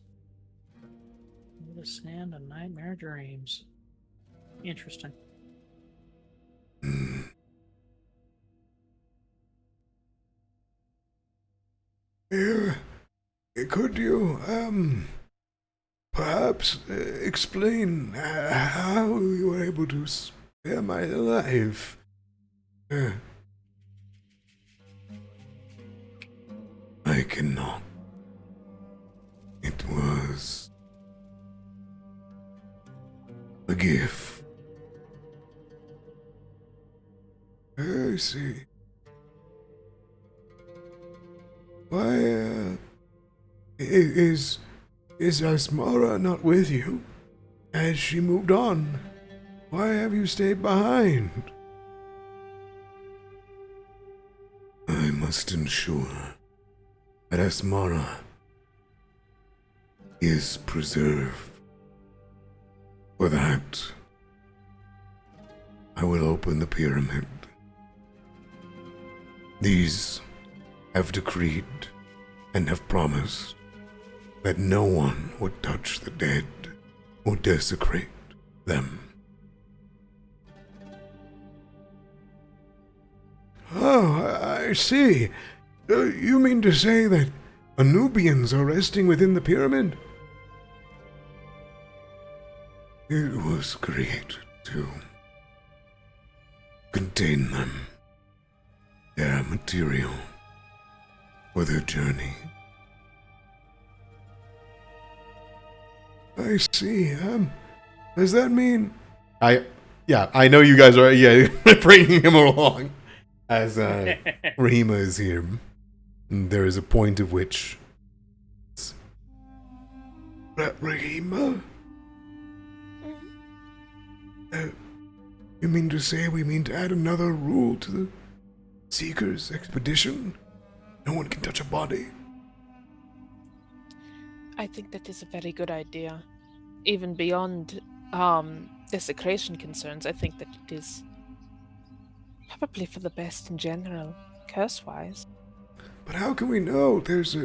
The sand of nightmare dreams. Interesting. Could you, perhaps explain how you were able to spare my life? I cannot. It was a gift. I see. Why, is Asmara not with you? Has she moved on? Why have you stayed behind? I must ensure that Asmara is preserved. For that, I will open the pyramid. These have decreed and have promised that no one would touch the dead or desecrate them. Oh, I see. You mean to say that Anubians are resting within the pyramid? It was created to contain them, their material for their journey. I see. Does that mean... I know you guys are, bringing him along as Rahima is here. And there is a point at which... Rahima? You mean to say we mean to add another rule to the Seeker's expedition? No one can touch a body? I think that is a very good idea. Even beyond desecration concerns, I think that it is probably for the best in general, curse-wise. But how can we know? There's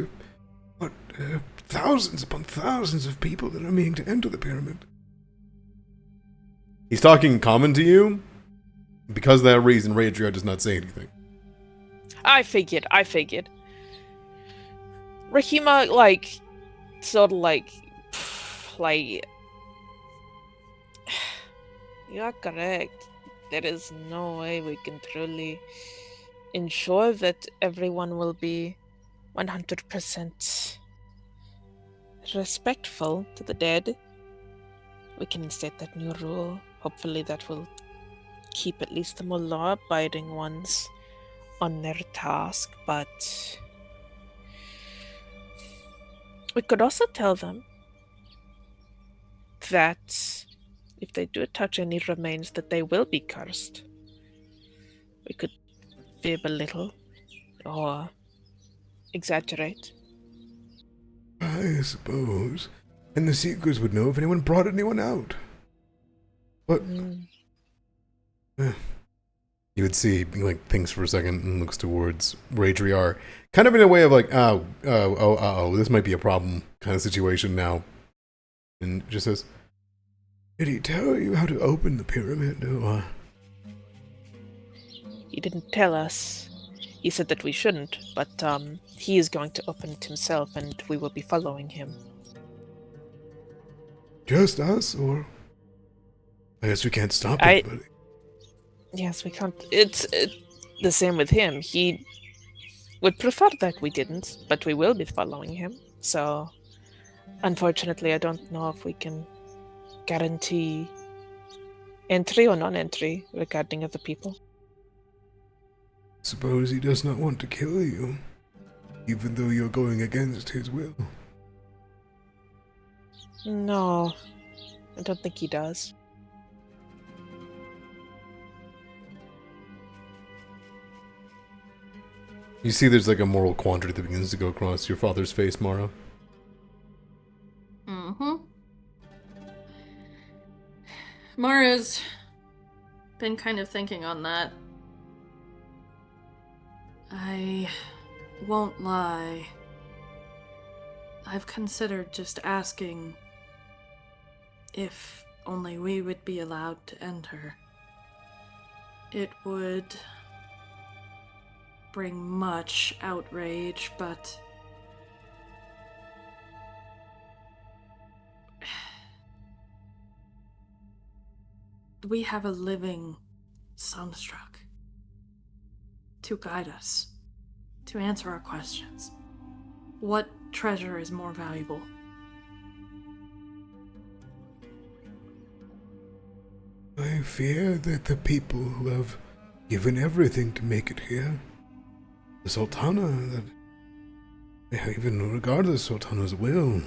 thousands upon thousands of people that are meaning to enter the pyramid. He's talking common to you. Because of that reason, Radriar does not say anything. I figured. Rahima, like, sort of like, you are correct. There is no way we can truly ensure that everyone will be 100% respectful to the dead. We can instate that new rule. Hopefully that will keep at least the more law-abiding ones on their task, but we could also tell them that if they do touch any remains, that they will be cursed. We could fib a little or exaggerate. I suppose. And the seekers would know if anyone brought anyone out. But You would see, like, thinks for a second and looks towards Radriar, kind of in a way of like, this might be a problem kind of situation now. And just says, did he tell you how to open the pyramid, or? He didn't tell us. He said that we shouldn't, but he is going to open it himself, and we will be following him. Just us, or? I guess we can't stop anybody. Yes, we can't. It's the same with him. He would prefer that we didn't, but we will be following him. So, unfortunately, I don't know if we can guarantee entry or non-entry regarding other people. Suppose he does not want to kill you, even though you're going against his will. No, I don't think he does. you see there's like a moral quandary that begins to go across your father's face, Mara. Mm-hmm. Mara's been kind of thinking on that. I won't lie. I've considered just asking if only we would be allowed to enter. It would bring much outrage, but we have a living Sunstruck to guide us, to answer our questions. What treasure is more valuable? I fear that the people who have given everything to make it here, the Sultana, that even regardless of Sultana's will,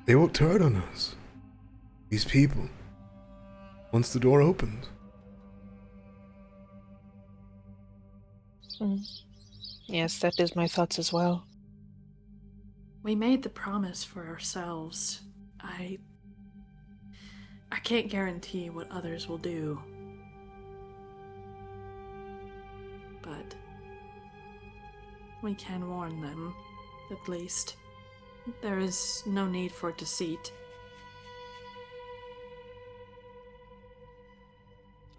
they will turn on us. These people, once the door opens. Yes, that is my thoughts as well. We made the promise for ourselves. I can't guarantee what others will do. But we can warn them, at least. There is no need for deceit.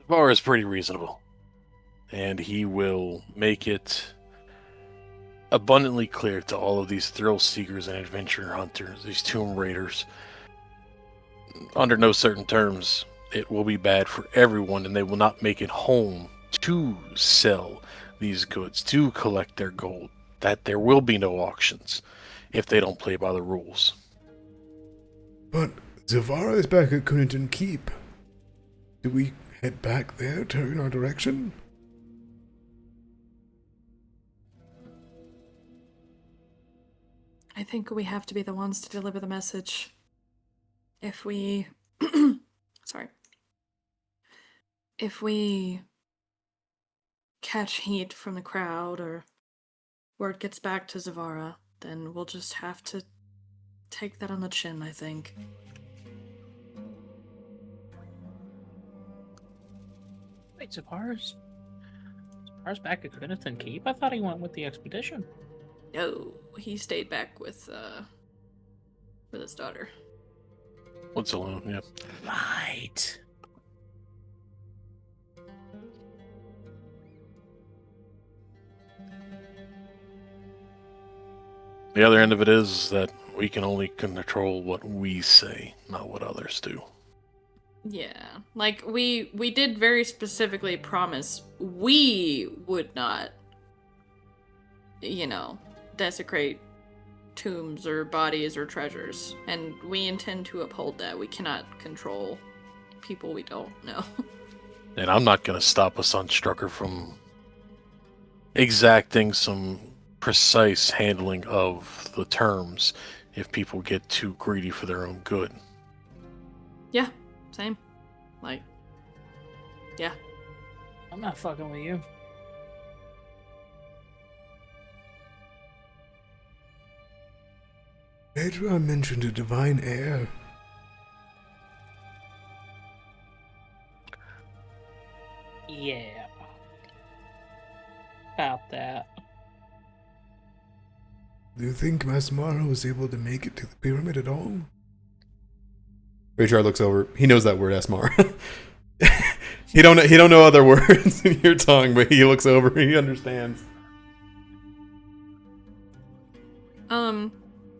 Bar is pretty reasonable, and he will make it abundantly clear to all of these thrill seekers and adventure hunters, these tomb raiders, under no certain terms, it will be bad for everyone, and they will not make it home to sell these goods, to collect their gold, that there will be no auctions if they don't play by the rules. But Zavara is back at Cunnington Keep. Do we head back there, turn our direction? I think we have to be the ones to deliver the message. If we... Sorry. If we catch heat from the crowd, or word gets back to Zavara then we'll just have to take that on the chin, I think. Wait, Zavar's back at Quinniton Keep? I thought he went with the expedition. No, he stayed back with his daughter. What's alone? Yeah. Right. The other end of it is that we can only control what we say, not what others do. Yeah, like we did very specifically promise we would not, desecrate tombs or bodies or treasures, and we intend to uphold that. We cannot control people we don't know. And I'm not going to stop a Sunstrucker from exacting some precise handling of the terms if people get too greedy for their own good. Yeah, same. Yeah. I'm not fucking with you. Pedro mentioned a divine heir. Yeah. About that. Do you think Masmara was able to make it to the pyramid at all? Rachar looks over. He knows that word, Asmar. He don't know other words in your tongue, but he looks over. He understands.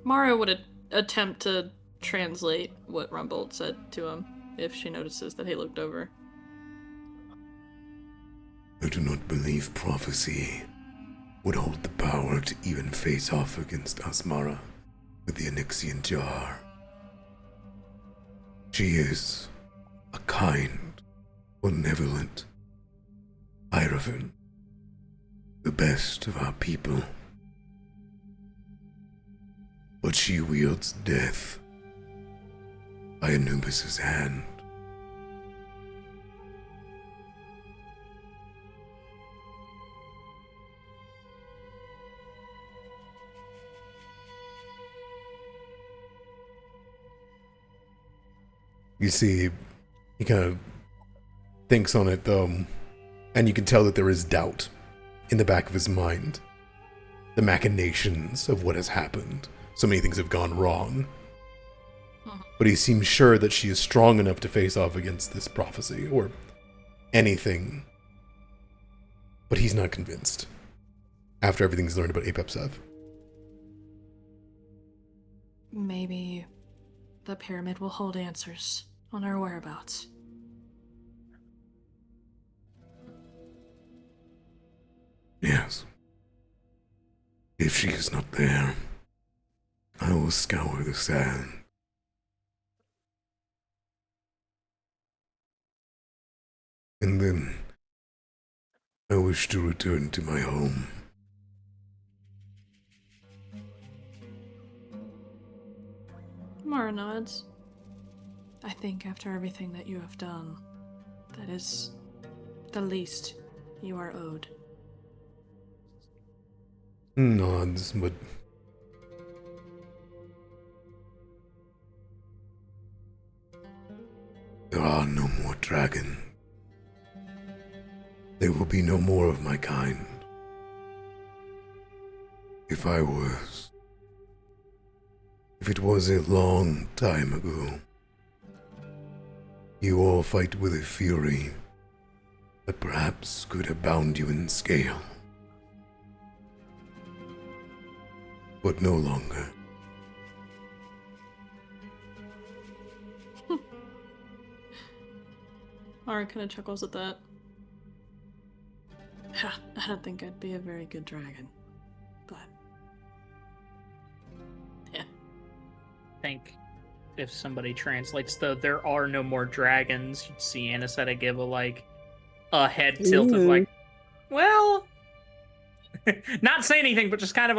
Mara would attempt to translate what Rumbold said to him if she notices that he looked over. I do not believe prophecy would hold the power to even face off against Asmara with the Onyxian jar. She is a kind, benevolent Hierophant, the best of our people. But she wields death by Anubis's hand. You see, he kind of thinks on it, though, and you can tell that there is doubt in the back of his mind. The machinations of what has happened. So many things have gone wrong. But he seems sure that she is strong enough to face off against this prophecy, or anything. But he's not convinced, after everything he's learned about Apepsev. Maybe the pyramid will hold answers on our whereabouts. Yes. If she is not there, I will scour the sand. And then I wish to return to my home. Mara nods. I think after everything that you have done, that is the least you are owed. Nods, but There are no more dragons. There will be no more of my kind. If it was a long time ago, you all fight with a fury that perhaps could have bound you in scale. But no longer. Mara kind of chuckles at that. I don't think I'd be a very good dragon, but I think if somebody translates the "there are no more dragons," you'd see Anisetta give a head tilt of well, not say anything, but just kind of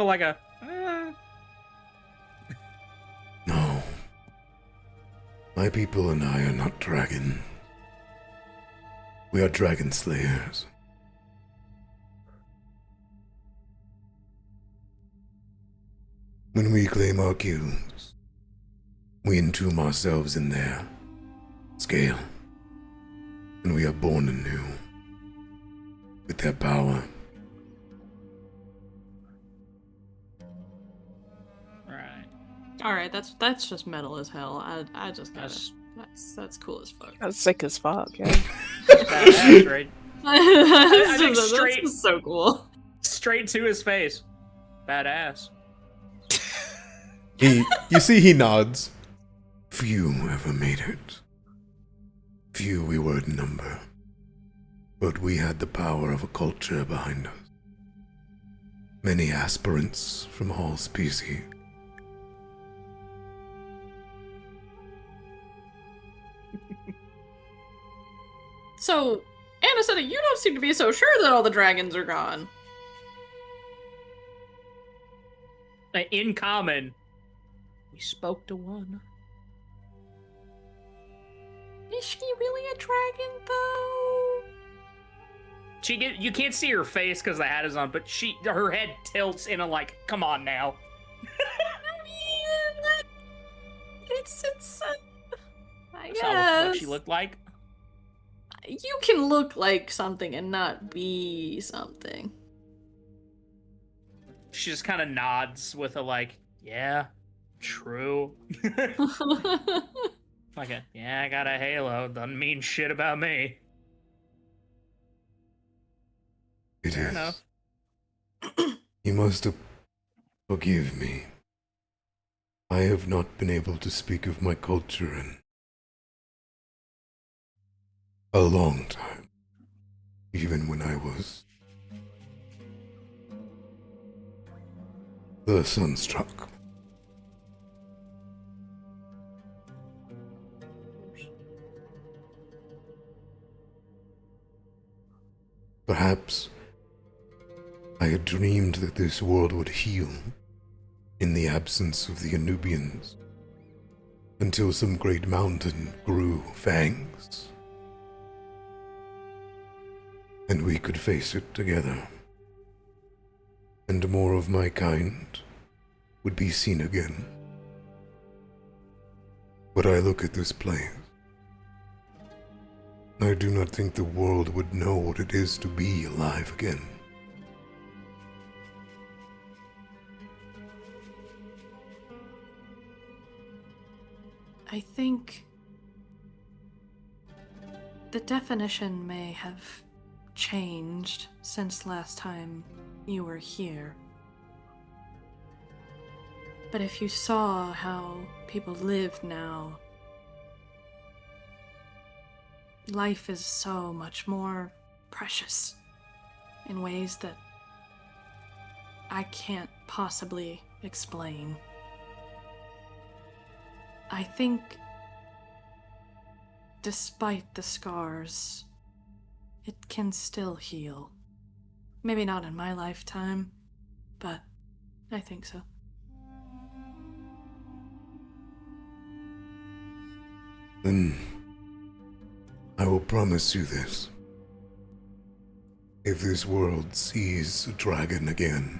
No. My people and I are not dragons. We are dragon slayers. When we claim our kills, we entomb ourselves in their scale, and we are born anew with their power. Right. All right, that's just metal as hell. I just got That's that's cool as fuck. That's sick as fuck, yeah. badass, right? that's, think just, straight- that's just so cool. Straight to his face. Badass. You see he nods. Few ever made it. Few we were in number. But we had the power of a culture behind us. Many aspirants from all species. So, Anna said you don't seem to be so sure that all the dragons are gone. In common, we spoke to one. Is she really a dragon, though? You can't see her face because the hat is on, but her head tilts in a like, come on now. I mean, it's I That's not what she guess. looked like. You can look like something and not be something. She just kind of nods with a like, yeah, true. Like yeah, I got a halo. Doesn't mean shit about me. It Fair is. enough. You must forgive me. I have not been able to speak of my culture in a long time. Even when I was the sunstruck. Perhaps I had dreamed that this world would heal in the absence of the Anubians until some great mountain grew fangs and we could face it together, and more of my kind would be seen again. But I look at this place. I do not think the world would know what it is to be alive again. I think the definition may have changed since last time you were here. But if you saw how people live now, life is so much more precious in ways that I can't possibly explain. I think, despite the scars, it can still heal. Maybe not in my lifetime, but I think so. Then I will promise you this. If this world sees a dragon again,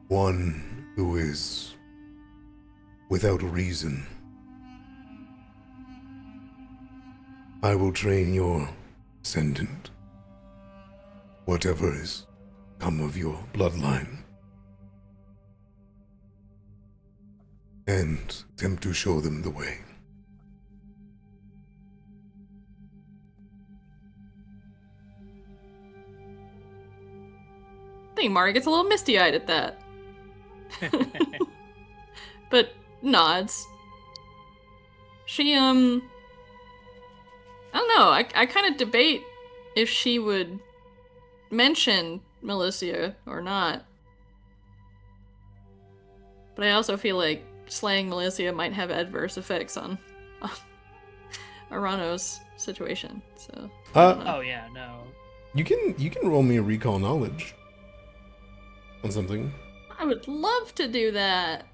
one who is without a reason, I will train your descendant, whatever is come of your bloodline, and attempt to show them the way. I think Mari gets a little misty-eyed at that. But nods. She, I don't know, I kind of debate if she would mention Milicia or not. But I also feel like slaying Milicia might have adverse effects on Arano's situation, so... I don't know. Oh yeah, no. You can roll me a recall knowledge on something. I would love to do that.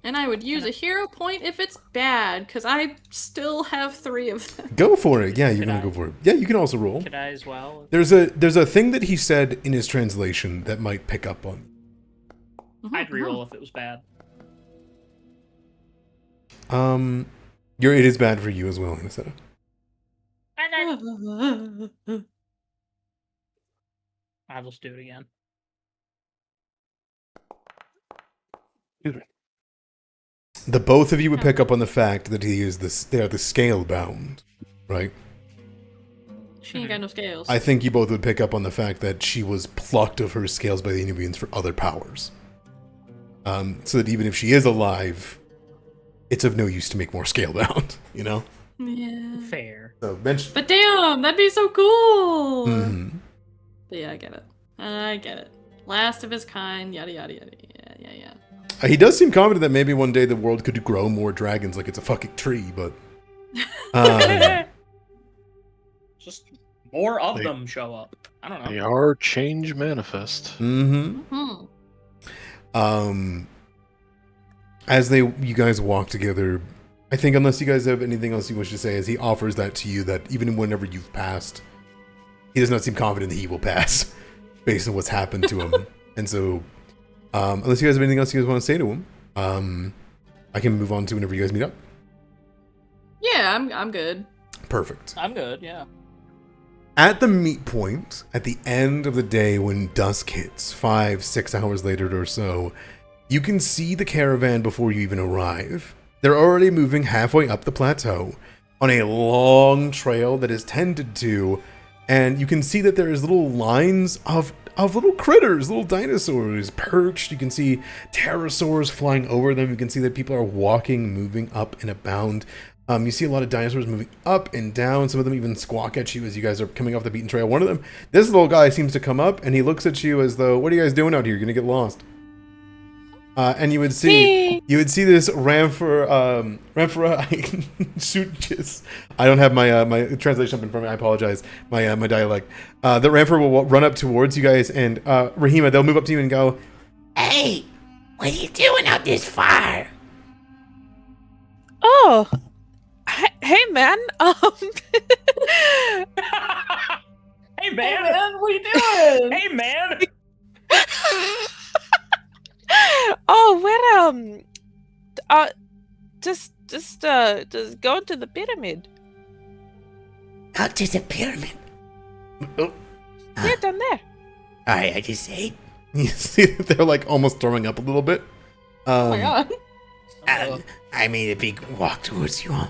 And I would use a hero point if it's bad, because I still have 3 of them. Go for it. Yeah, you're Can gonna I? go for it. Yeah, you can also roll. Could I as well? There's a thing that he said in his translation that might pick up on. I'd reroll if it was bad. It is bad for you as well, Anisetta. I'll just do it again. The both of you would pick up on the fact that they are the scale bound, right? She ain't got no scales. I think you both would pick up on the fact that she was plucked of her scales by the inhabitants for other powers. So that even if she is alive, it's of no use to make more scale bound, you know? Yeah. Fair. So But damn, that'd be so cool! Mhm. But yeah, I get it. Last of his kind, yada yada yada. Yeah. He does seem confident that maybe one day the world could grow more dragons like it's a fucking tree, but... Just more of them show up. I don't know. They are change manifest. Mm-hmm. As you guys walk together, I think unless you guys have anything else you wish to say, as he offers that to you, that even whenever you've passed, he does not seem confident that he will pass, based on what's happened to him. And so, unless you guys have anything else you guys want to say to him, I can move on to whenever you guys meet up. Yeah, I'm good. Perfect. I'm good, yeah. At the meet point, at the end of the day when dusk hits, 5-6 hours later or so, you can see the caravan before you even arrive. They're already moving halfway up the plateau on a long trail that is tended to, and you can see that there is little lines of little critters, little dinosaurs perched. You can see pterosaurs flying over them. You can see that people are walking, moving up in a bound. You see a lot of dinosaurs moving up and down. Some of them even squawk at you as you guys are coming off the beaten trail. One of them, this little guy seems to come up and he looks at you as though, what are you guys doing out here? You're going to get lost. And you would see this Ramphora shoot. I don't have my translation up in front of me. I apologize. My dialect. The Ramphora will run up towards you guys, and Rahima, they'll move up to you and go, "Hey, what are you doing out this far?" Oh, hey man. Hey man, what are you doing? hey man. Oh, we're just going to the pyramid. Out to the pyramid. Oh. Yeah, down there. I just ate. you see that they're like almost throwing up a little bit. Oh my god. I made a big walk towards you all.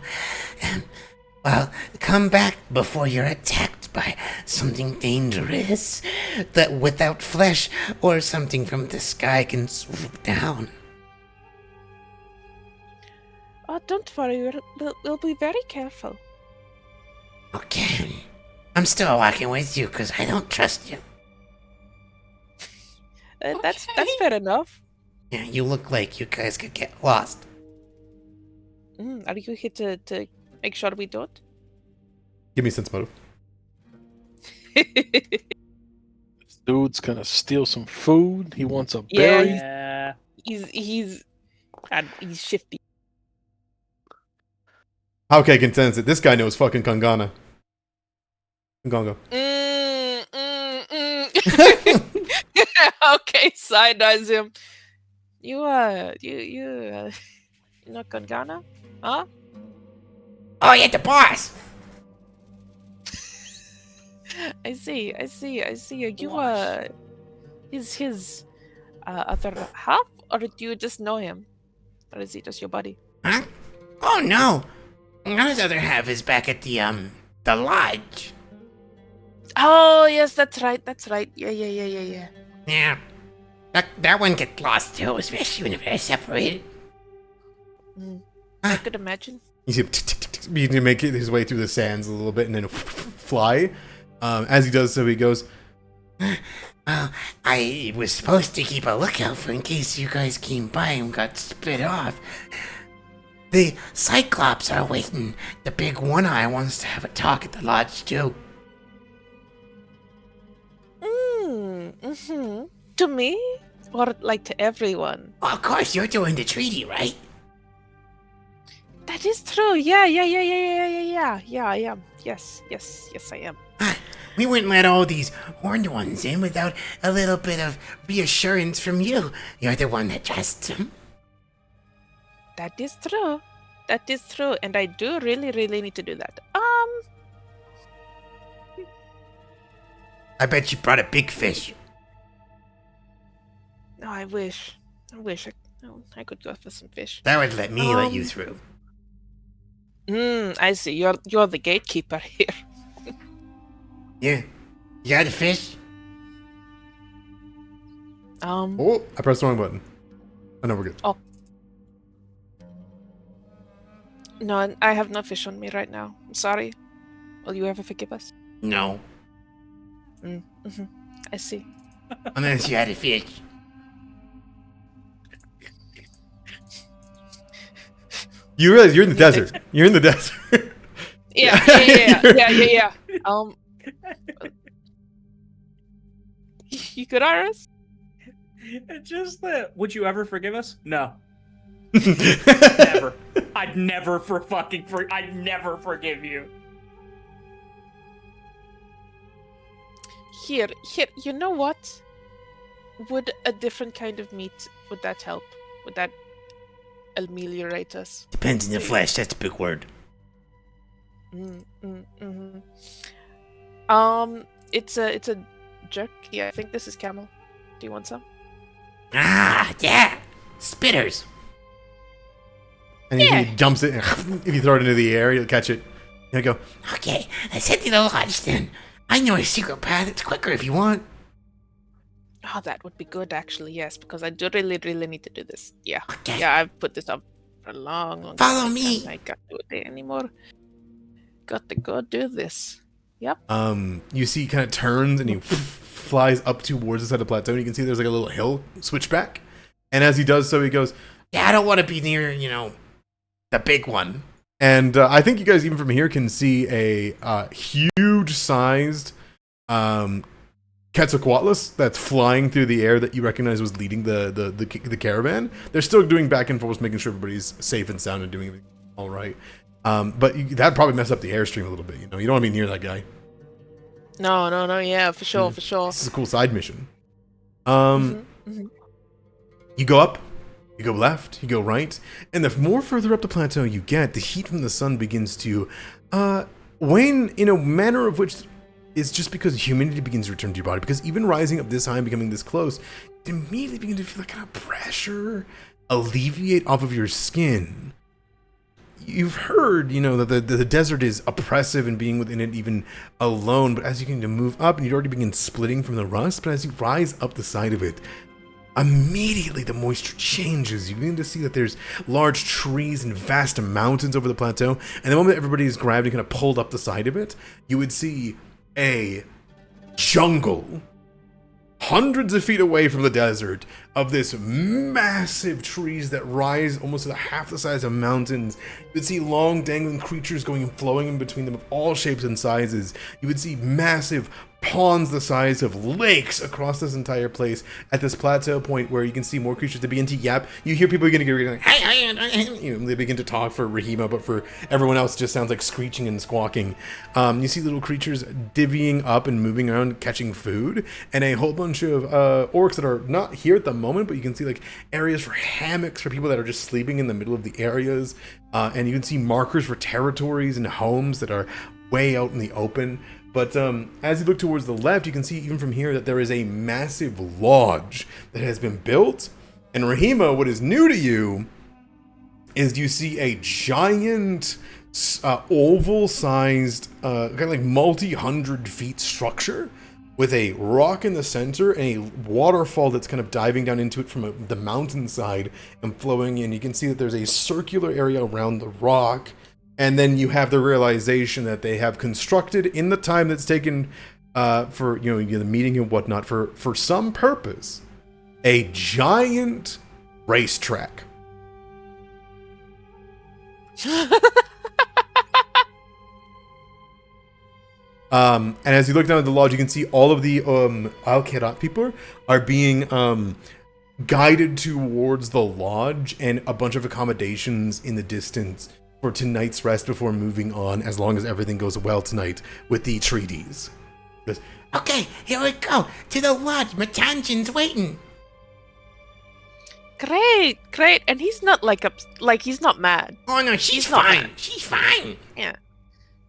Well, come back before you're attacked by something dangerous that without flesh or something from the sky can swoop down. Oh, don't worry. We'll be very careful. Okay. I'm still walking with you because I don't trust you. That's fair enough. Yeah, you look like you guys could get lost. Are you here to make sure we don't? Give me sense motive. This dude's gonna steal some food. He wants a berry. Yeah. He's shifty. Okay, I can sense it. This guy knows fucking Kangana. Kongo. Okay, side eyes him. You know Kangana? Huh? Oh, you're the boss! I see. You his other half, or do you just know him? Or is he just your buddy? Huh? Oh no! His other half is back at the lodge. Oh yes, that's right. Yeah. Yeah. That one gets lost too, especially when they're separated. I could imagine. You see him begin to make his way through the sands a little bit and then fly. As he does so, he goes, Well, I was supposed to keep a lookout for in case you guys came by and got split off. The Cyclops are waiting. The big one-eye wants to have a talk at the lodge too. To me? Or like to everyone? Well, of course, you're doing the treaty, right? That is true. Yeah, I am. Yes, I am. We wouldn't let all these horned ones in without a little bit of reassurance from you. You're the one that trusts them. That is true. That is true, and I do really, really need to do that. I bet you brought a big fish. No, I wish I could go for some fish. That would let me let you through. I see. You're the gatekeeper here. Yeah. You got a fish? Oh, I pressed the wrong button. Oh, no, we're good. Oh. No, I have no fish on me right now. I'm sorry. Will you ever forgive us? No. I see. Unless you had a fish. You realize you're in the desert. You're in the desert. Yeah. You could hire us? Just that. Would you ever forgive us? No. Never. I'd never I'd never forgive you. Here, you know what? Would a different kind of meat, would that help? Would that ameliorate us? Depends on the flesh, that's a big word. It's a jerky. I think this is camel. Do you want some? Ah, yeah! Spitters! And if he jumps it, if you throw it into the air, you'll catch it. You'll go, Okay, let's head to the lodge then. I know a secret path, it's quicker if you want. Oh, that would be good, actually, yes, because I do really, really need to do this. Yeah. Okay. Yeah, I've put this up for a long time. Follow me. I can't do it anymore. Got to go do this. Yep. you see he kind of turns and he flies up towards the side of the plateau, and you can see there's like a little hill switchback. And as he does so, he goes, Yeah, I don't want to be near, the big one. and I think you guys even from here can see a huge-sized Quetzalcoatlus that's flying through the air that you recognize was leading the caravan. They're still doing back and forth, making sure everybody's safe and sound and doing everything all right. But that'd probably mess up the airstream a little bit. You don't want to be near that guy. No, yeah, for sure. This is a cool side mission. You go up, you go left, you go right, and the more further up the plateau you get, the heat from the sun begins to wane in a manner of which is just because humidity begins to return to your body. Because even rising up this high and becoming this close, you immediately begin to feel that kind of pressure alleviate off of your skin. You've heard, that the desert is oppressive and being within it even alone, but as you begin to move up, and you'd already begin splitting from the rust, but as you rise up the side of it, immediately the moisture changes. You begin to see that there's large trees and vast mountains over the plateau, and the moment everybody is grabbed and kind of pulled up the side of it, you would see a jungle hundreds of feet away from the desert of this massive trees that rise almost to half the size of mountains. You would see long dangling creatures going and flowing in between them of all shapes and sizes. You would see massive ponds the size of lakes across this entire place at this plateau point where you can see more creatures that begin to yap. You hear people begin to get like, they begin to talk for Rahima, but for everyone else it just sounds like screeching and squawking. You see little creatures divvying up and moving around catching food, and a whole bunch of orcs that are not here at the moment, but you can see like areas for hammocks for people that are just sleeping in the middle of the areas, and you can see markers for territories and homes that are way out in the open. But as you look towards the left, you can see even from here that there is a massive lodge that has been built. And Rahima, what is new to you is you see a giant oval-sized, kind of like multi-hundred feet structure with a rock in the center and a waterfall that's kind of diving down into it from the mountainside and flowing in. You can see that there's a circular area around the rock. And then you have the realization that they have constructed in the time that's taken for the meeting and whatnot for some purpose a giant racetrack. And as you look down at the lodge, you can see all of the Kirat people are being guided towards the lodge and a bunch of accommodations in the distance for tonight's rest before moving on, as long as everything goes well tonight with the treaties. Goes, okay, here we go. To the lodge. Matanjan's waiting. Great, great. And he's not like he's not mad. Oh no, she's not fine. mad. She's fine. Yeah.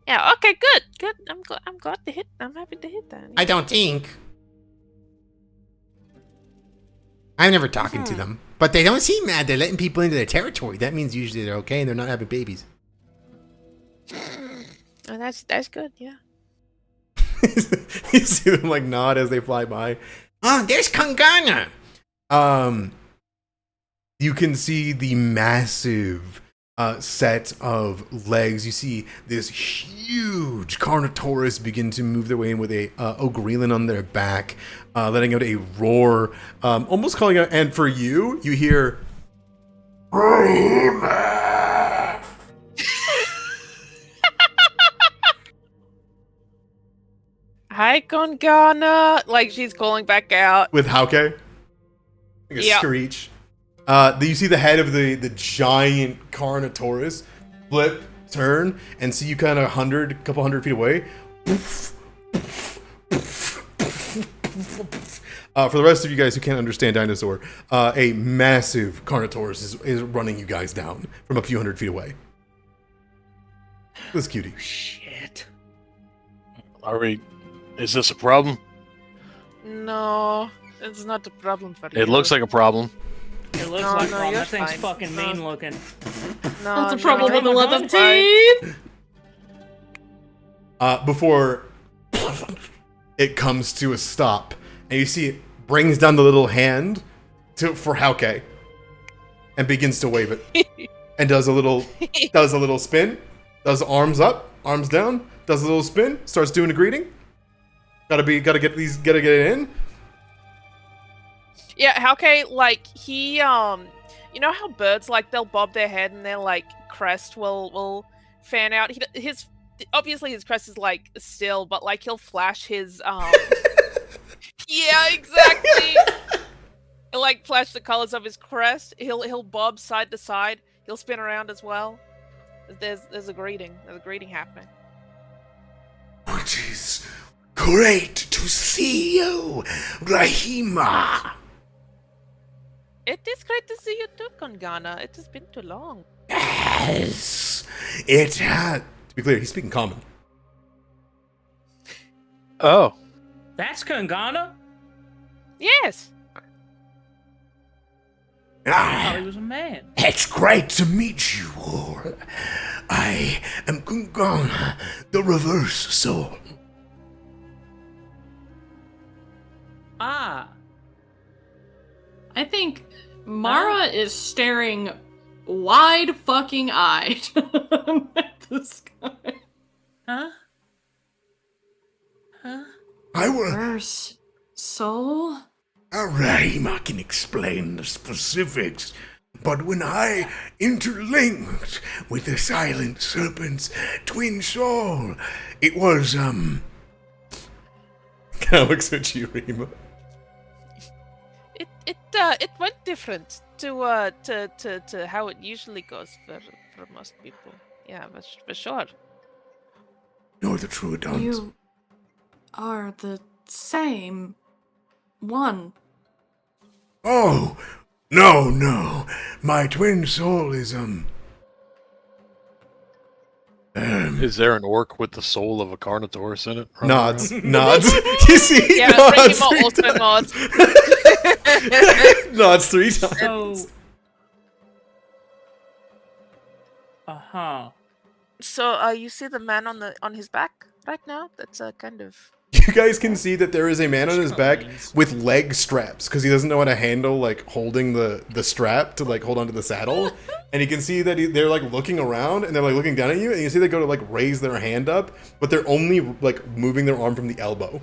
Yeah, okay, good. I'm glad to hit. I'm happy to hit that. I don't think. I'm never talking to them. But they don't seem mad. They're letting people into their territory. That means usually they're okay and they're not having babies. Oh, that's good, yeah. You see them like nod as they fly by. Oh, there's Kangana. You can see the massive set of legs. You see this huge Carnotaurus begin to move their way in with a Ogrelin on their back, letting out a roar, almost calling out. And for you, you hear, Hi, Kongana. Like she's calling back out. with Hauke, like a Yep. screech. Then you see the head of the giant Carnotaurus flip, turn, and see you kind of couple hundred feet away. For the rest of you guys who can't understand dinosaur, a massive Carnotaurus is running you guys down from a few hundred feet away. This cutie. Shit. Is this a problem? No, it's not a problem for you. It looks like a problem. It looks No, like no, one. you're That thing's fine. fucking No. mean looking. No, That's a problem no, with a lot of it's fine. teeth. Before it comes to a stop, and you see it brings down the little hand for Hauke and begins to wave it, and does a little spin, does arms up, arms down, does a little spin, starts doing a greeting. Gotta get it in. Yeah, Hauke, like he you know how birds like they'll bob their head and their like crest will fan out. His obviously his crest is like still, but like he'll flash his yeah, exactly. He'll like flash the colors of his crest. He'll bob side to side. He'll spin around as well. There's a greeting. There's a greeting happening. It is great to see you, Rahima. It is great to see you too, Kongana. It has been too long. Yes, it had. To be clear, he's speaking common. Oh. That's Kangana? Yes. I thought he was a man. It's great to meet you all. I am Kungana, the reverse soul. Ah. I think Mara is staring wide fucking eyed at this guy. Huh? Huh? I will. Reverse soul? Rahima can explain the specifics, but when I interlinked with the Silent Serpent's twin soul, it was, Kind of looks at you, Rima. It went different to how it usually goes for most people. Yeah, for sure. You're the true dance. You are the same one. Oh, no. My twin soul is, Is there an orc with the soul of a Carnotaurus in it? running Nods. around? Nods. You see? Yeah, Nods Rima three also times. nods. Nods 3 times. So. Uh-huh. So, you see the man on his back right now? That's kind of. You guys can see that there is a man on his back with leg straps because he doesn't know how to handle like holding the strap to like hold onto the saddle, and you can see that they're like looking around and they're like looking down at you, and you see they go to like raise their hand up, but they're only like moving their arm from the elbow.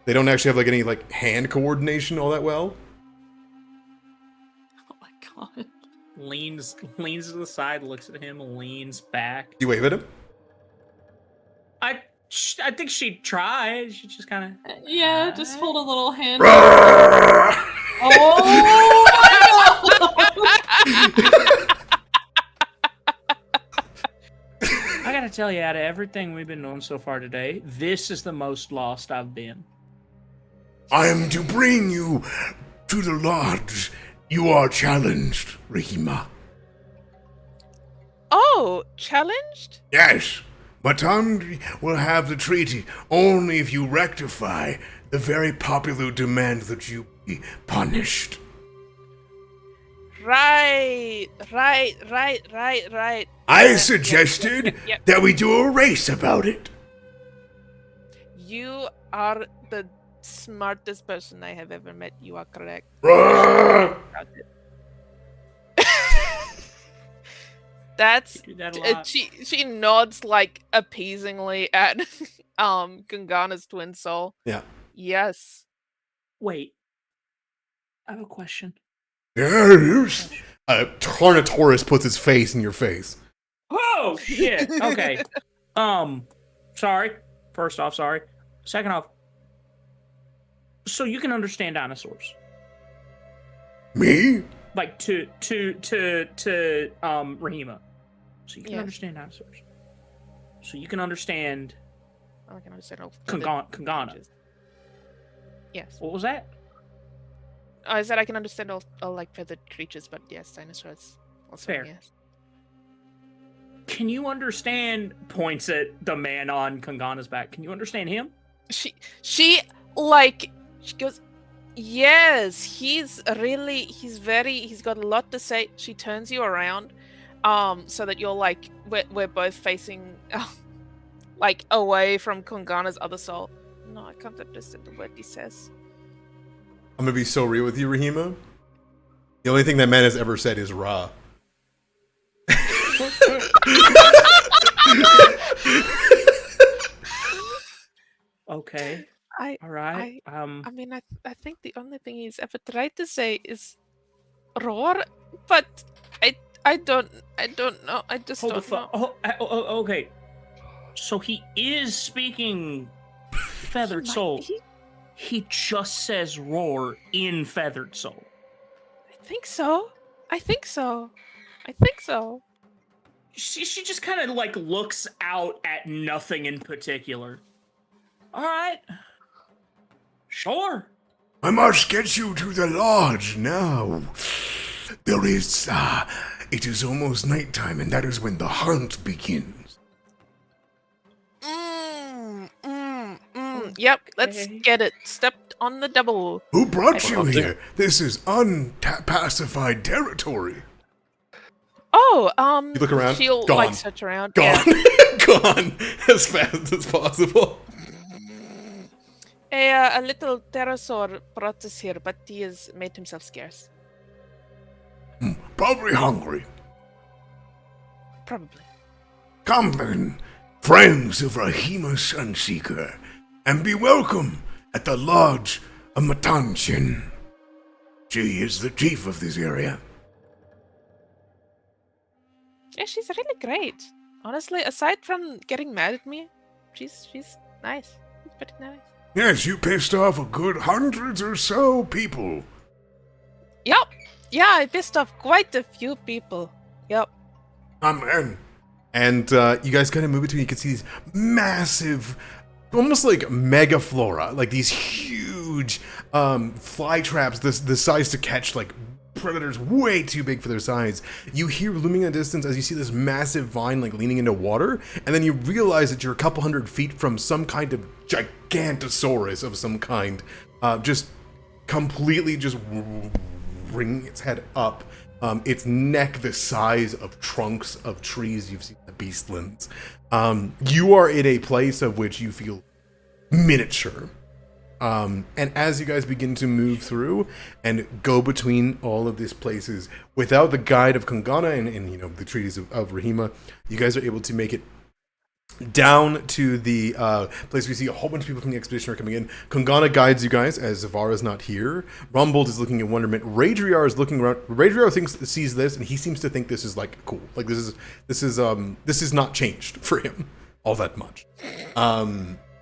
They don't actually have like any like hand coordination all that well. Oh my god. Leans to the side, looks at him, leans back. You wave at him. I think she'd try. She just kind of. Yeah, just hold a little hand. I Oh! I gotta gotta tell you, out of everything we've been doing so far today, this is the most lost I've been. I am to bring you to the lodge. You are challenged, Rihima. Oh, challenged? Yes, Matandri will have the treaty only if you rectify the very popular demand that you be punished. Right. I suggested Yep. that we do a race about it. You are the smartest person I have ever met. You are correct. Roar! That's We do that a lot. she nods like appeasingly at Gungana's twin soul. Yeah. Yes. Wait, I have a question. Yes. Carnotaurus puts his face in your face. Oh shit. Okay. Sorry. First off, sorry. Second off, so you can understand dinosaurs, Me? like to Rahima. So you can Yes. understand dinosaurs. So you can understand I can understand all the Kangana. changes. Yes. What was that? I said I can understand all like feathered creatures, but yes, dinosaurs. Also, Fair. yes. Can you understand? Points at the man on Kangana's back. Can you understand him? She goes, yes, he's got a lot to say. She turns you around, so that you're like, we're both facing, like away from Kungana's other soul. No, I can't understand the word he says. I'm gonna be so real with you, Rahima. The only thing that man has ever said is "ra." Okay. I All right. I mean, I think the only thing he's ever tried to say is roar, but I don't know. I just Hold the don't fuck. know. Okay. So he is speaking feathered He might soul. be. He just says roar in feathered soul. I think so. She just kind of like looks out at nothing in particular. All right. Sure. I must get you to the lodge now. It is almost nighttime, and that is when the hunt begins. Yep, let's Okay. get it. Stepped on the double. Who brought I you love to. here? This is unpacified territory. Oh, You look around, she'll gone. like search around. Gone, Yeah. gone as fast as possible. A little pterosaur brought us here, but he has made himself scarce. Probably hungry. Probably. Come then, friends of Rahima Sunseeker, and be welcome at the lodge of Matanchin. She is the chief of this area. Yeah, she's really great. Honestly, aside from getting mad at me, she's nice. She's pretty nice. Yes, you pissed off a good hundreds or so people. Yep. Yeah, I pissed off quite a few people. Yep. Amen. And you guys kind of move between. You can see these massive, almost like mega flora, like these huge fly traps, the size to catch like predators way too big for their size. You hear looming in the distance as you see this massive vine like leaning into water, and then you realize that you're a couple 100 feet from some kind of gigantosaurus of some kind, just completely just bringing its head up. Its neck the size of trunks of trees you've seen in the Beastlands. You are in a place of which you feel miniature. And as you guys begin to move through and go between all of these places, without the guide of Kungana and you know the treaties of Rahima, you guys are able to make it down to the place where you see a whole bunch of people from the expedition are coming in. Kungana guides you guys as Zavara's not here. Rumbold is looking in wonderment. Radriar is looking around. Radriar sees this and he seems to think this is like cool. Like this is not changed for him all that much.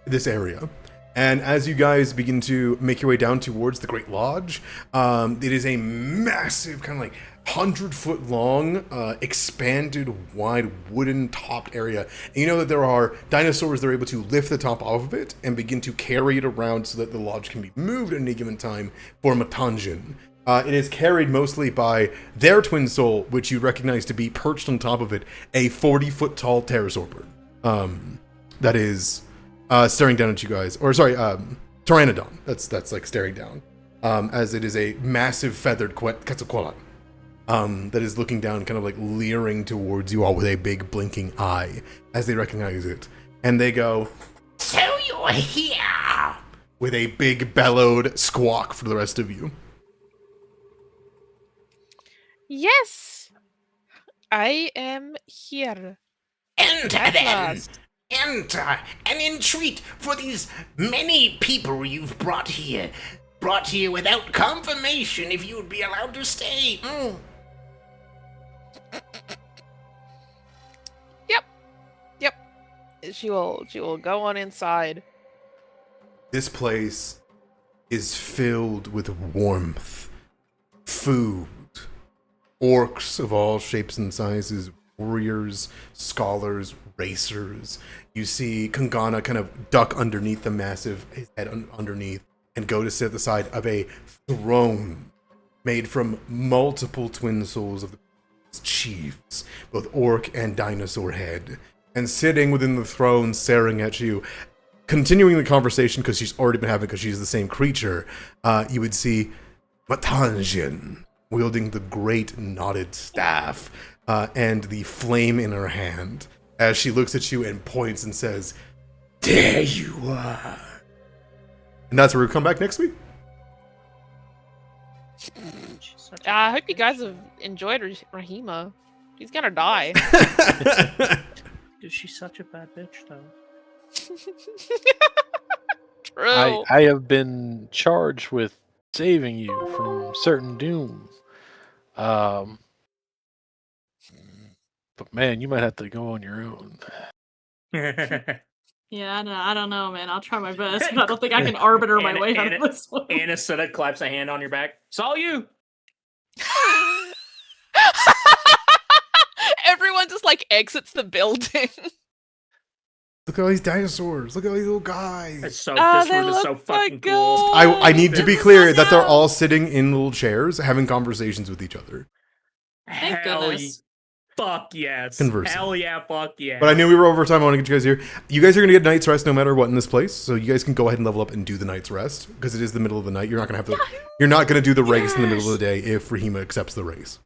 This area. And as you guys begin to make your way down towards the Great Lodge, it is a massive, kind of like 100-foot long, expanded, wide, wooden topped area. And you know that there are dinosaurs that are able to lift the top off of it and begin to carry it around so that the lodge can be moved at any given time for Matanjin. It is carried mostly by their twin soul, which you recognize to be perched on top of it, a 40-foot tall pterosaur bird. That is staring down at you guys. Or sorry, Pteranodon. That's like staring down. As it is a massive feathered Quetzalcoatl. That is looking down, kind of like leering towards you all with a big blinking eye as they recognize it. And they go, So you're here! with a big bellowed squawk for the rest of you. Yes, I am here. Enter At then! last. Enter and entreat for these many people you've brought here. Brought here without confirmation if you would be allowed to stay. Yep. She will go on inside. This place is filled with warmth, food, orcs of all shapes and sizes, warriors, scholars, racers. You see Kangana kind of duck underneath the massive, his head underneath, and go to sit at the side of a throne made from multiple twin souls of the chiefs, both orc and dinosaur head. And sitting within the throne, staring at you, continuing the conversation because she's already been having, because she's the same creature, you would see Matanjin wielding the great knotted staff and the flame in her hand as she looks at you and points and says, "There you are." And that's where we'll come back next week. I hope you guys have enjoyed Rahima. She's gonna die. Dude, she's such a bad bitch, though. True. I have been charged with saving you from certain doom. But man, you might have to go on your own. Yeah, I don't know, man. I'll try my best, but I don't think I can arbiter my way out of this one. Anna Sutta claps a hand on your back. It's all you. Everyone just like exits the building. Look at all these dinosaurs. Look at all these little guys. It's so, Oh, this they room is so look fucking so cool. good. I need to be clear that they're all sitting in little chairs having conversations with each other. Thank Hell goodness. fuck yes. Conversing. Hell yeah, fuck yeah. But I knew we were over time. I want to get you guys here. You guys are going to get night's rest no matter what in this place. So you guys can go ahead and level up and do the night's rest because it is the middle of the night. You're not going to have to. You're not going to do the race in the middle of the day if Rahima accepts the race.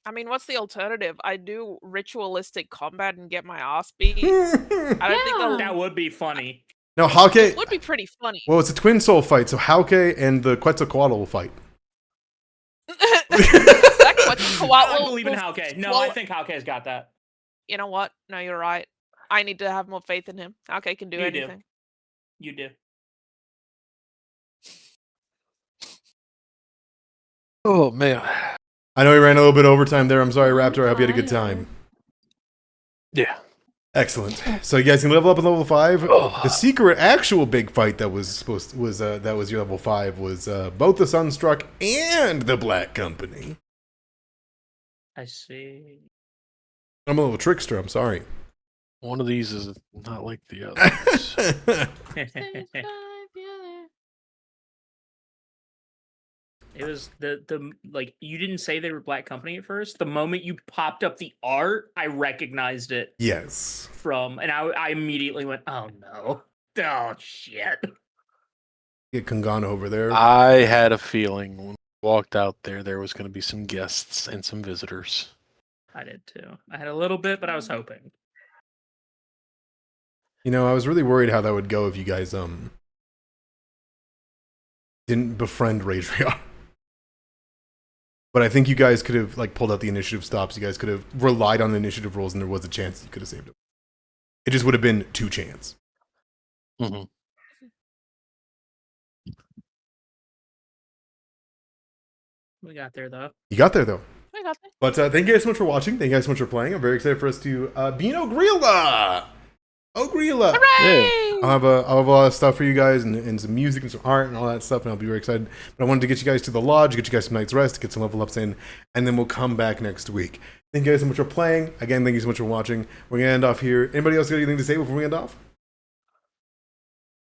I mean, what's the alternative? I do ritualistic combat and get my ass beat. I don't think that would be funny. No, Hauke. it would be pretty funny. Well, it's a twin soul fight, so Hauke and the Quetzalcoatl will fight. That Quetzalcoatl I believe in will- Hauke. No, well, I think Hauke's got that. You know what? No, you're right. I need to have more faith in him. Hauke can do You do. anything. You do. Oh man. I know we ran a little bit overtime there. I'm sorry, Raptor. I hope you had a good time. Yeah. Excellent. So you guys can level up at level 5. Oh. The secret, actual big fight that was that was your level 5 was both the Sunstruck and the Black Company. I see. I'm a little trickster. I'm sorry. One of these is not like the others. It was the like you didn't say they were Black Company at first. The moment you popped up the art, I recognized it Yes. from, and I immediately went, "Oh no, oh shit." Get Kangana over there. I had a feeling when we walked out there was going to be some guests and some visitors. I did too. I had a little bit, but I was hoping. You know, I was really worried how that would go if you guys didn't befriend Radrion. But I think you guys could have like pulled out the initiative stops. You guys could have relied on the initiative rolls, and there was a chance you could have saved him. It just would have been 2 chance. Mm-hmm. We got there though. You got there though. We nothing. But thank you guys so much for watching. Thank you guys so much for playing. I'm very excited for us to be in Ogrilla. Ogrilla. Hooray! I'll have a lot of stuff for you guys and some music and some art and all that stuff, and I'll be very excited. But I wanted to get you guys to the lodge, get you guys some night's rest, get some level ups in, and then we'll come back next week. Thank you guys so much for playing. Again, thank you so much for watching. We're going to end off here. Anybody else got anything to say before we end off?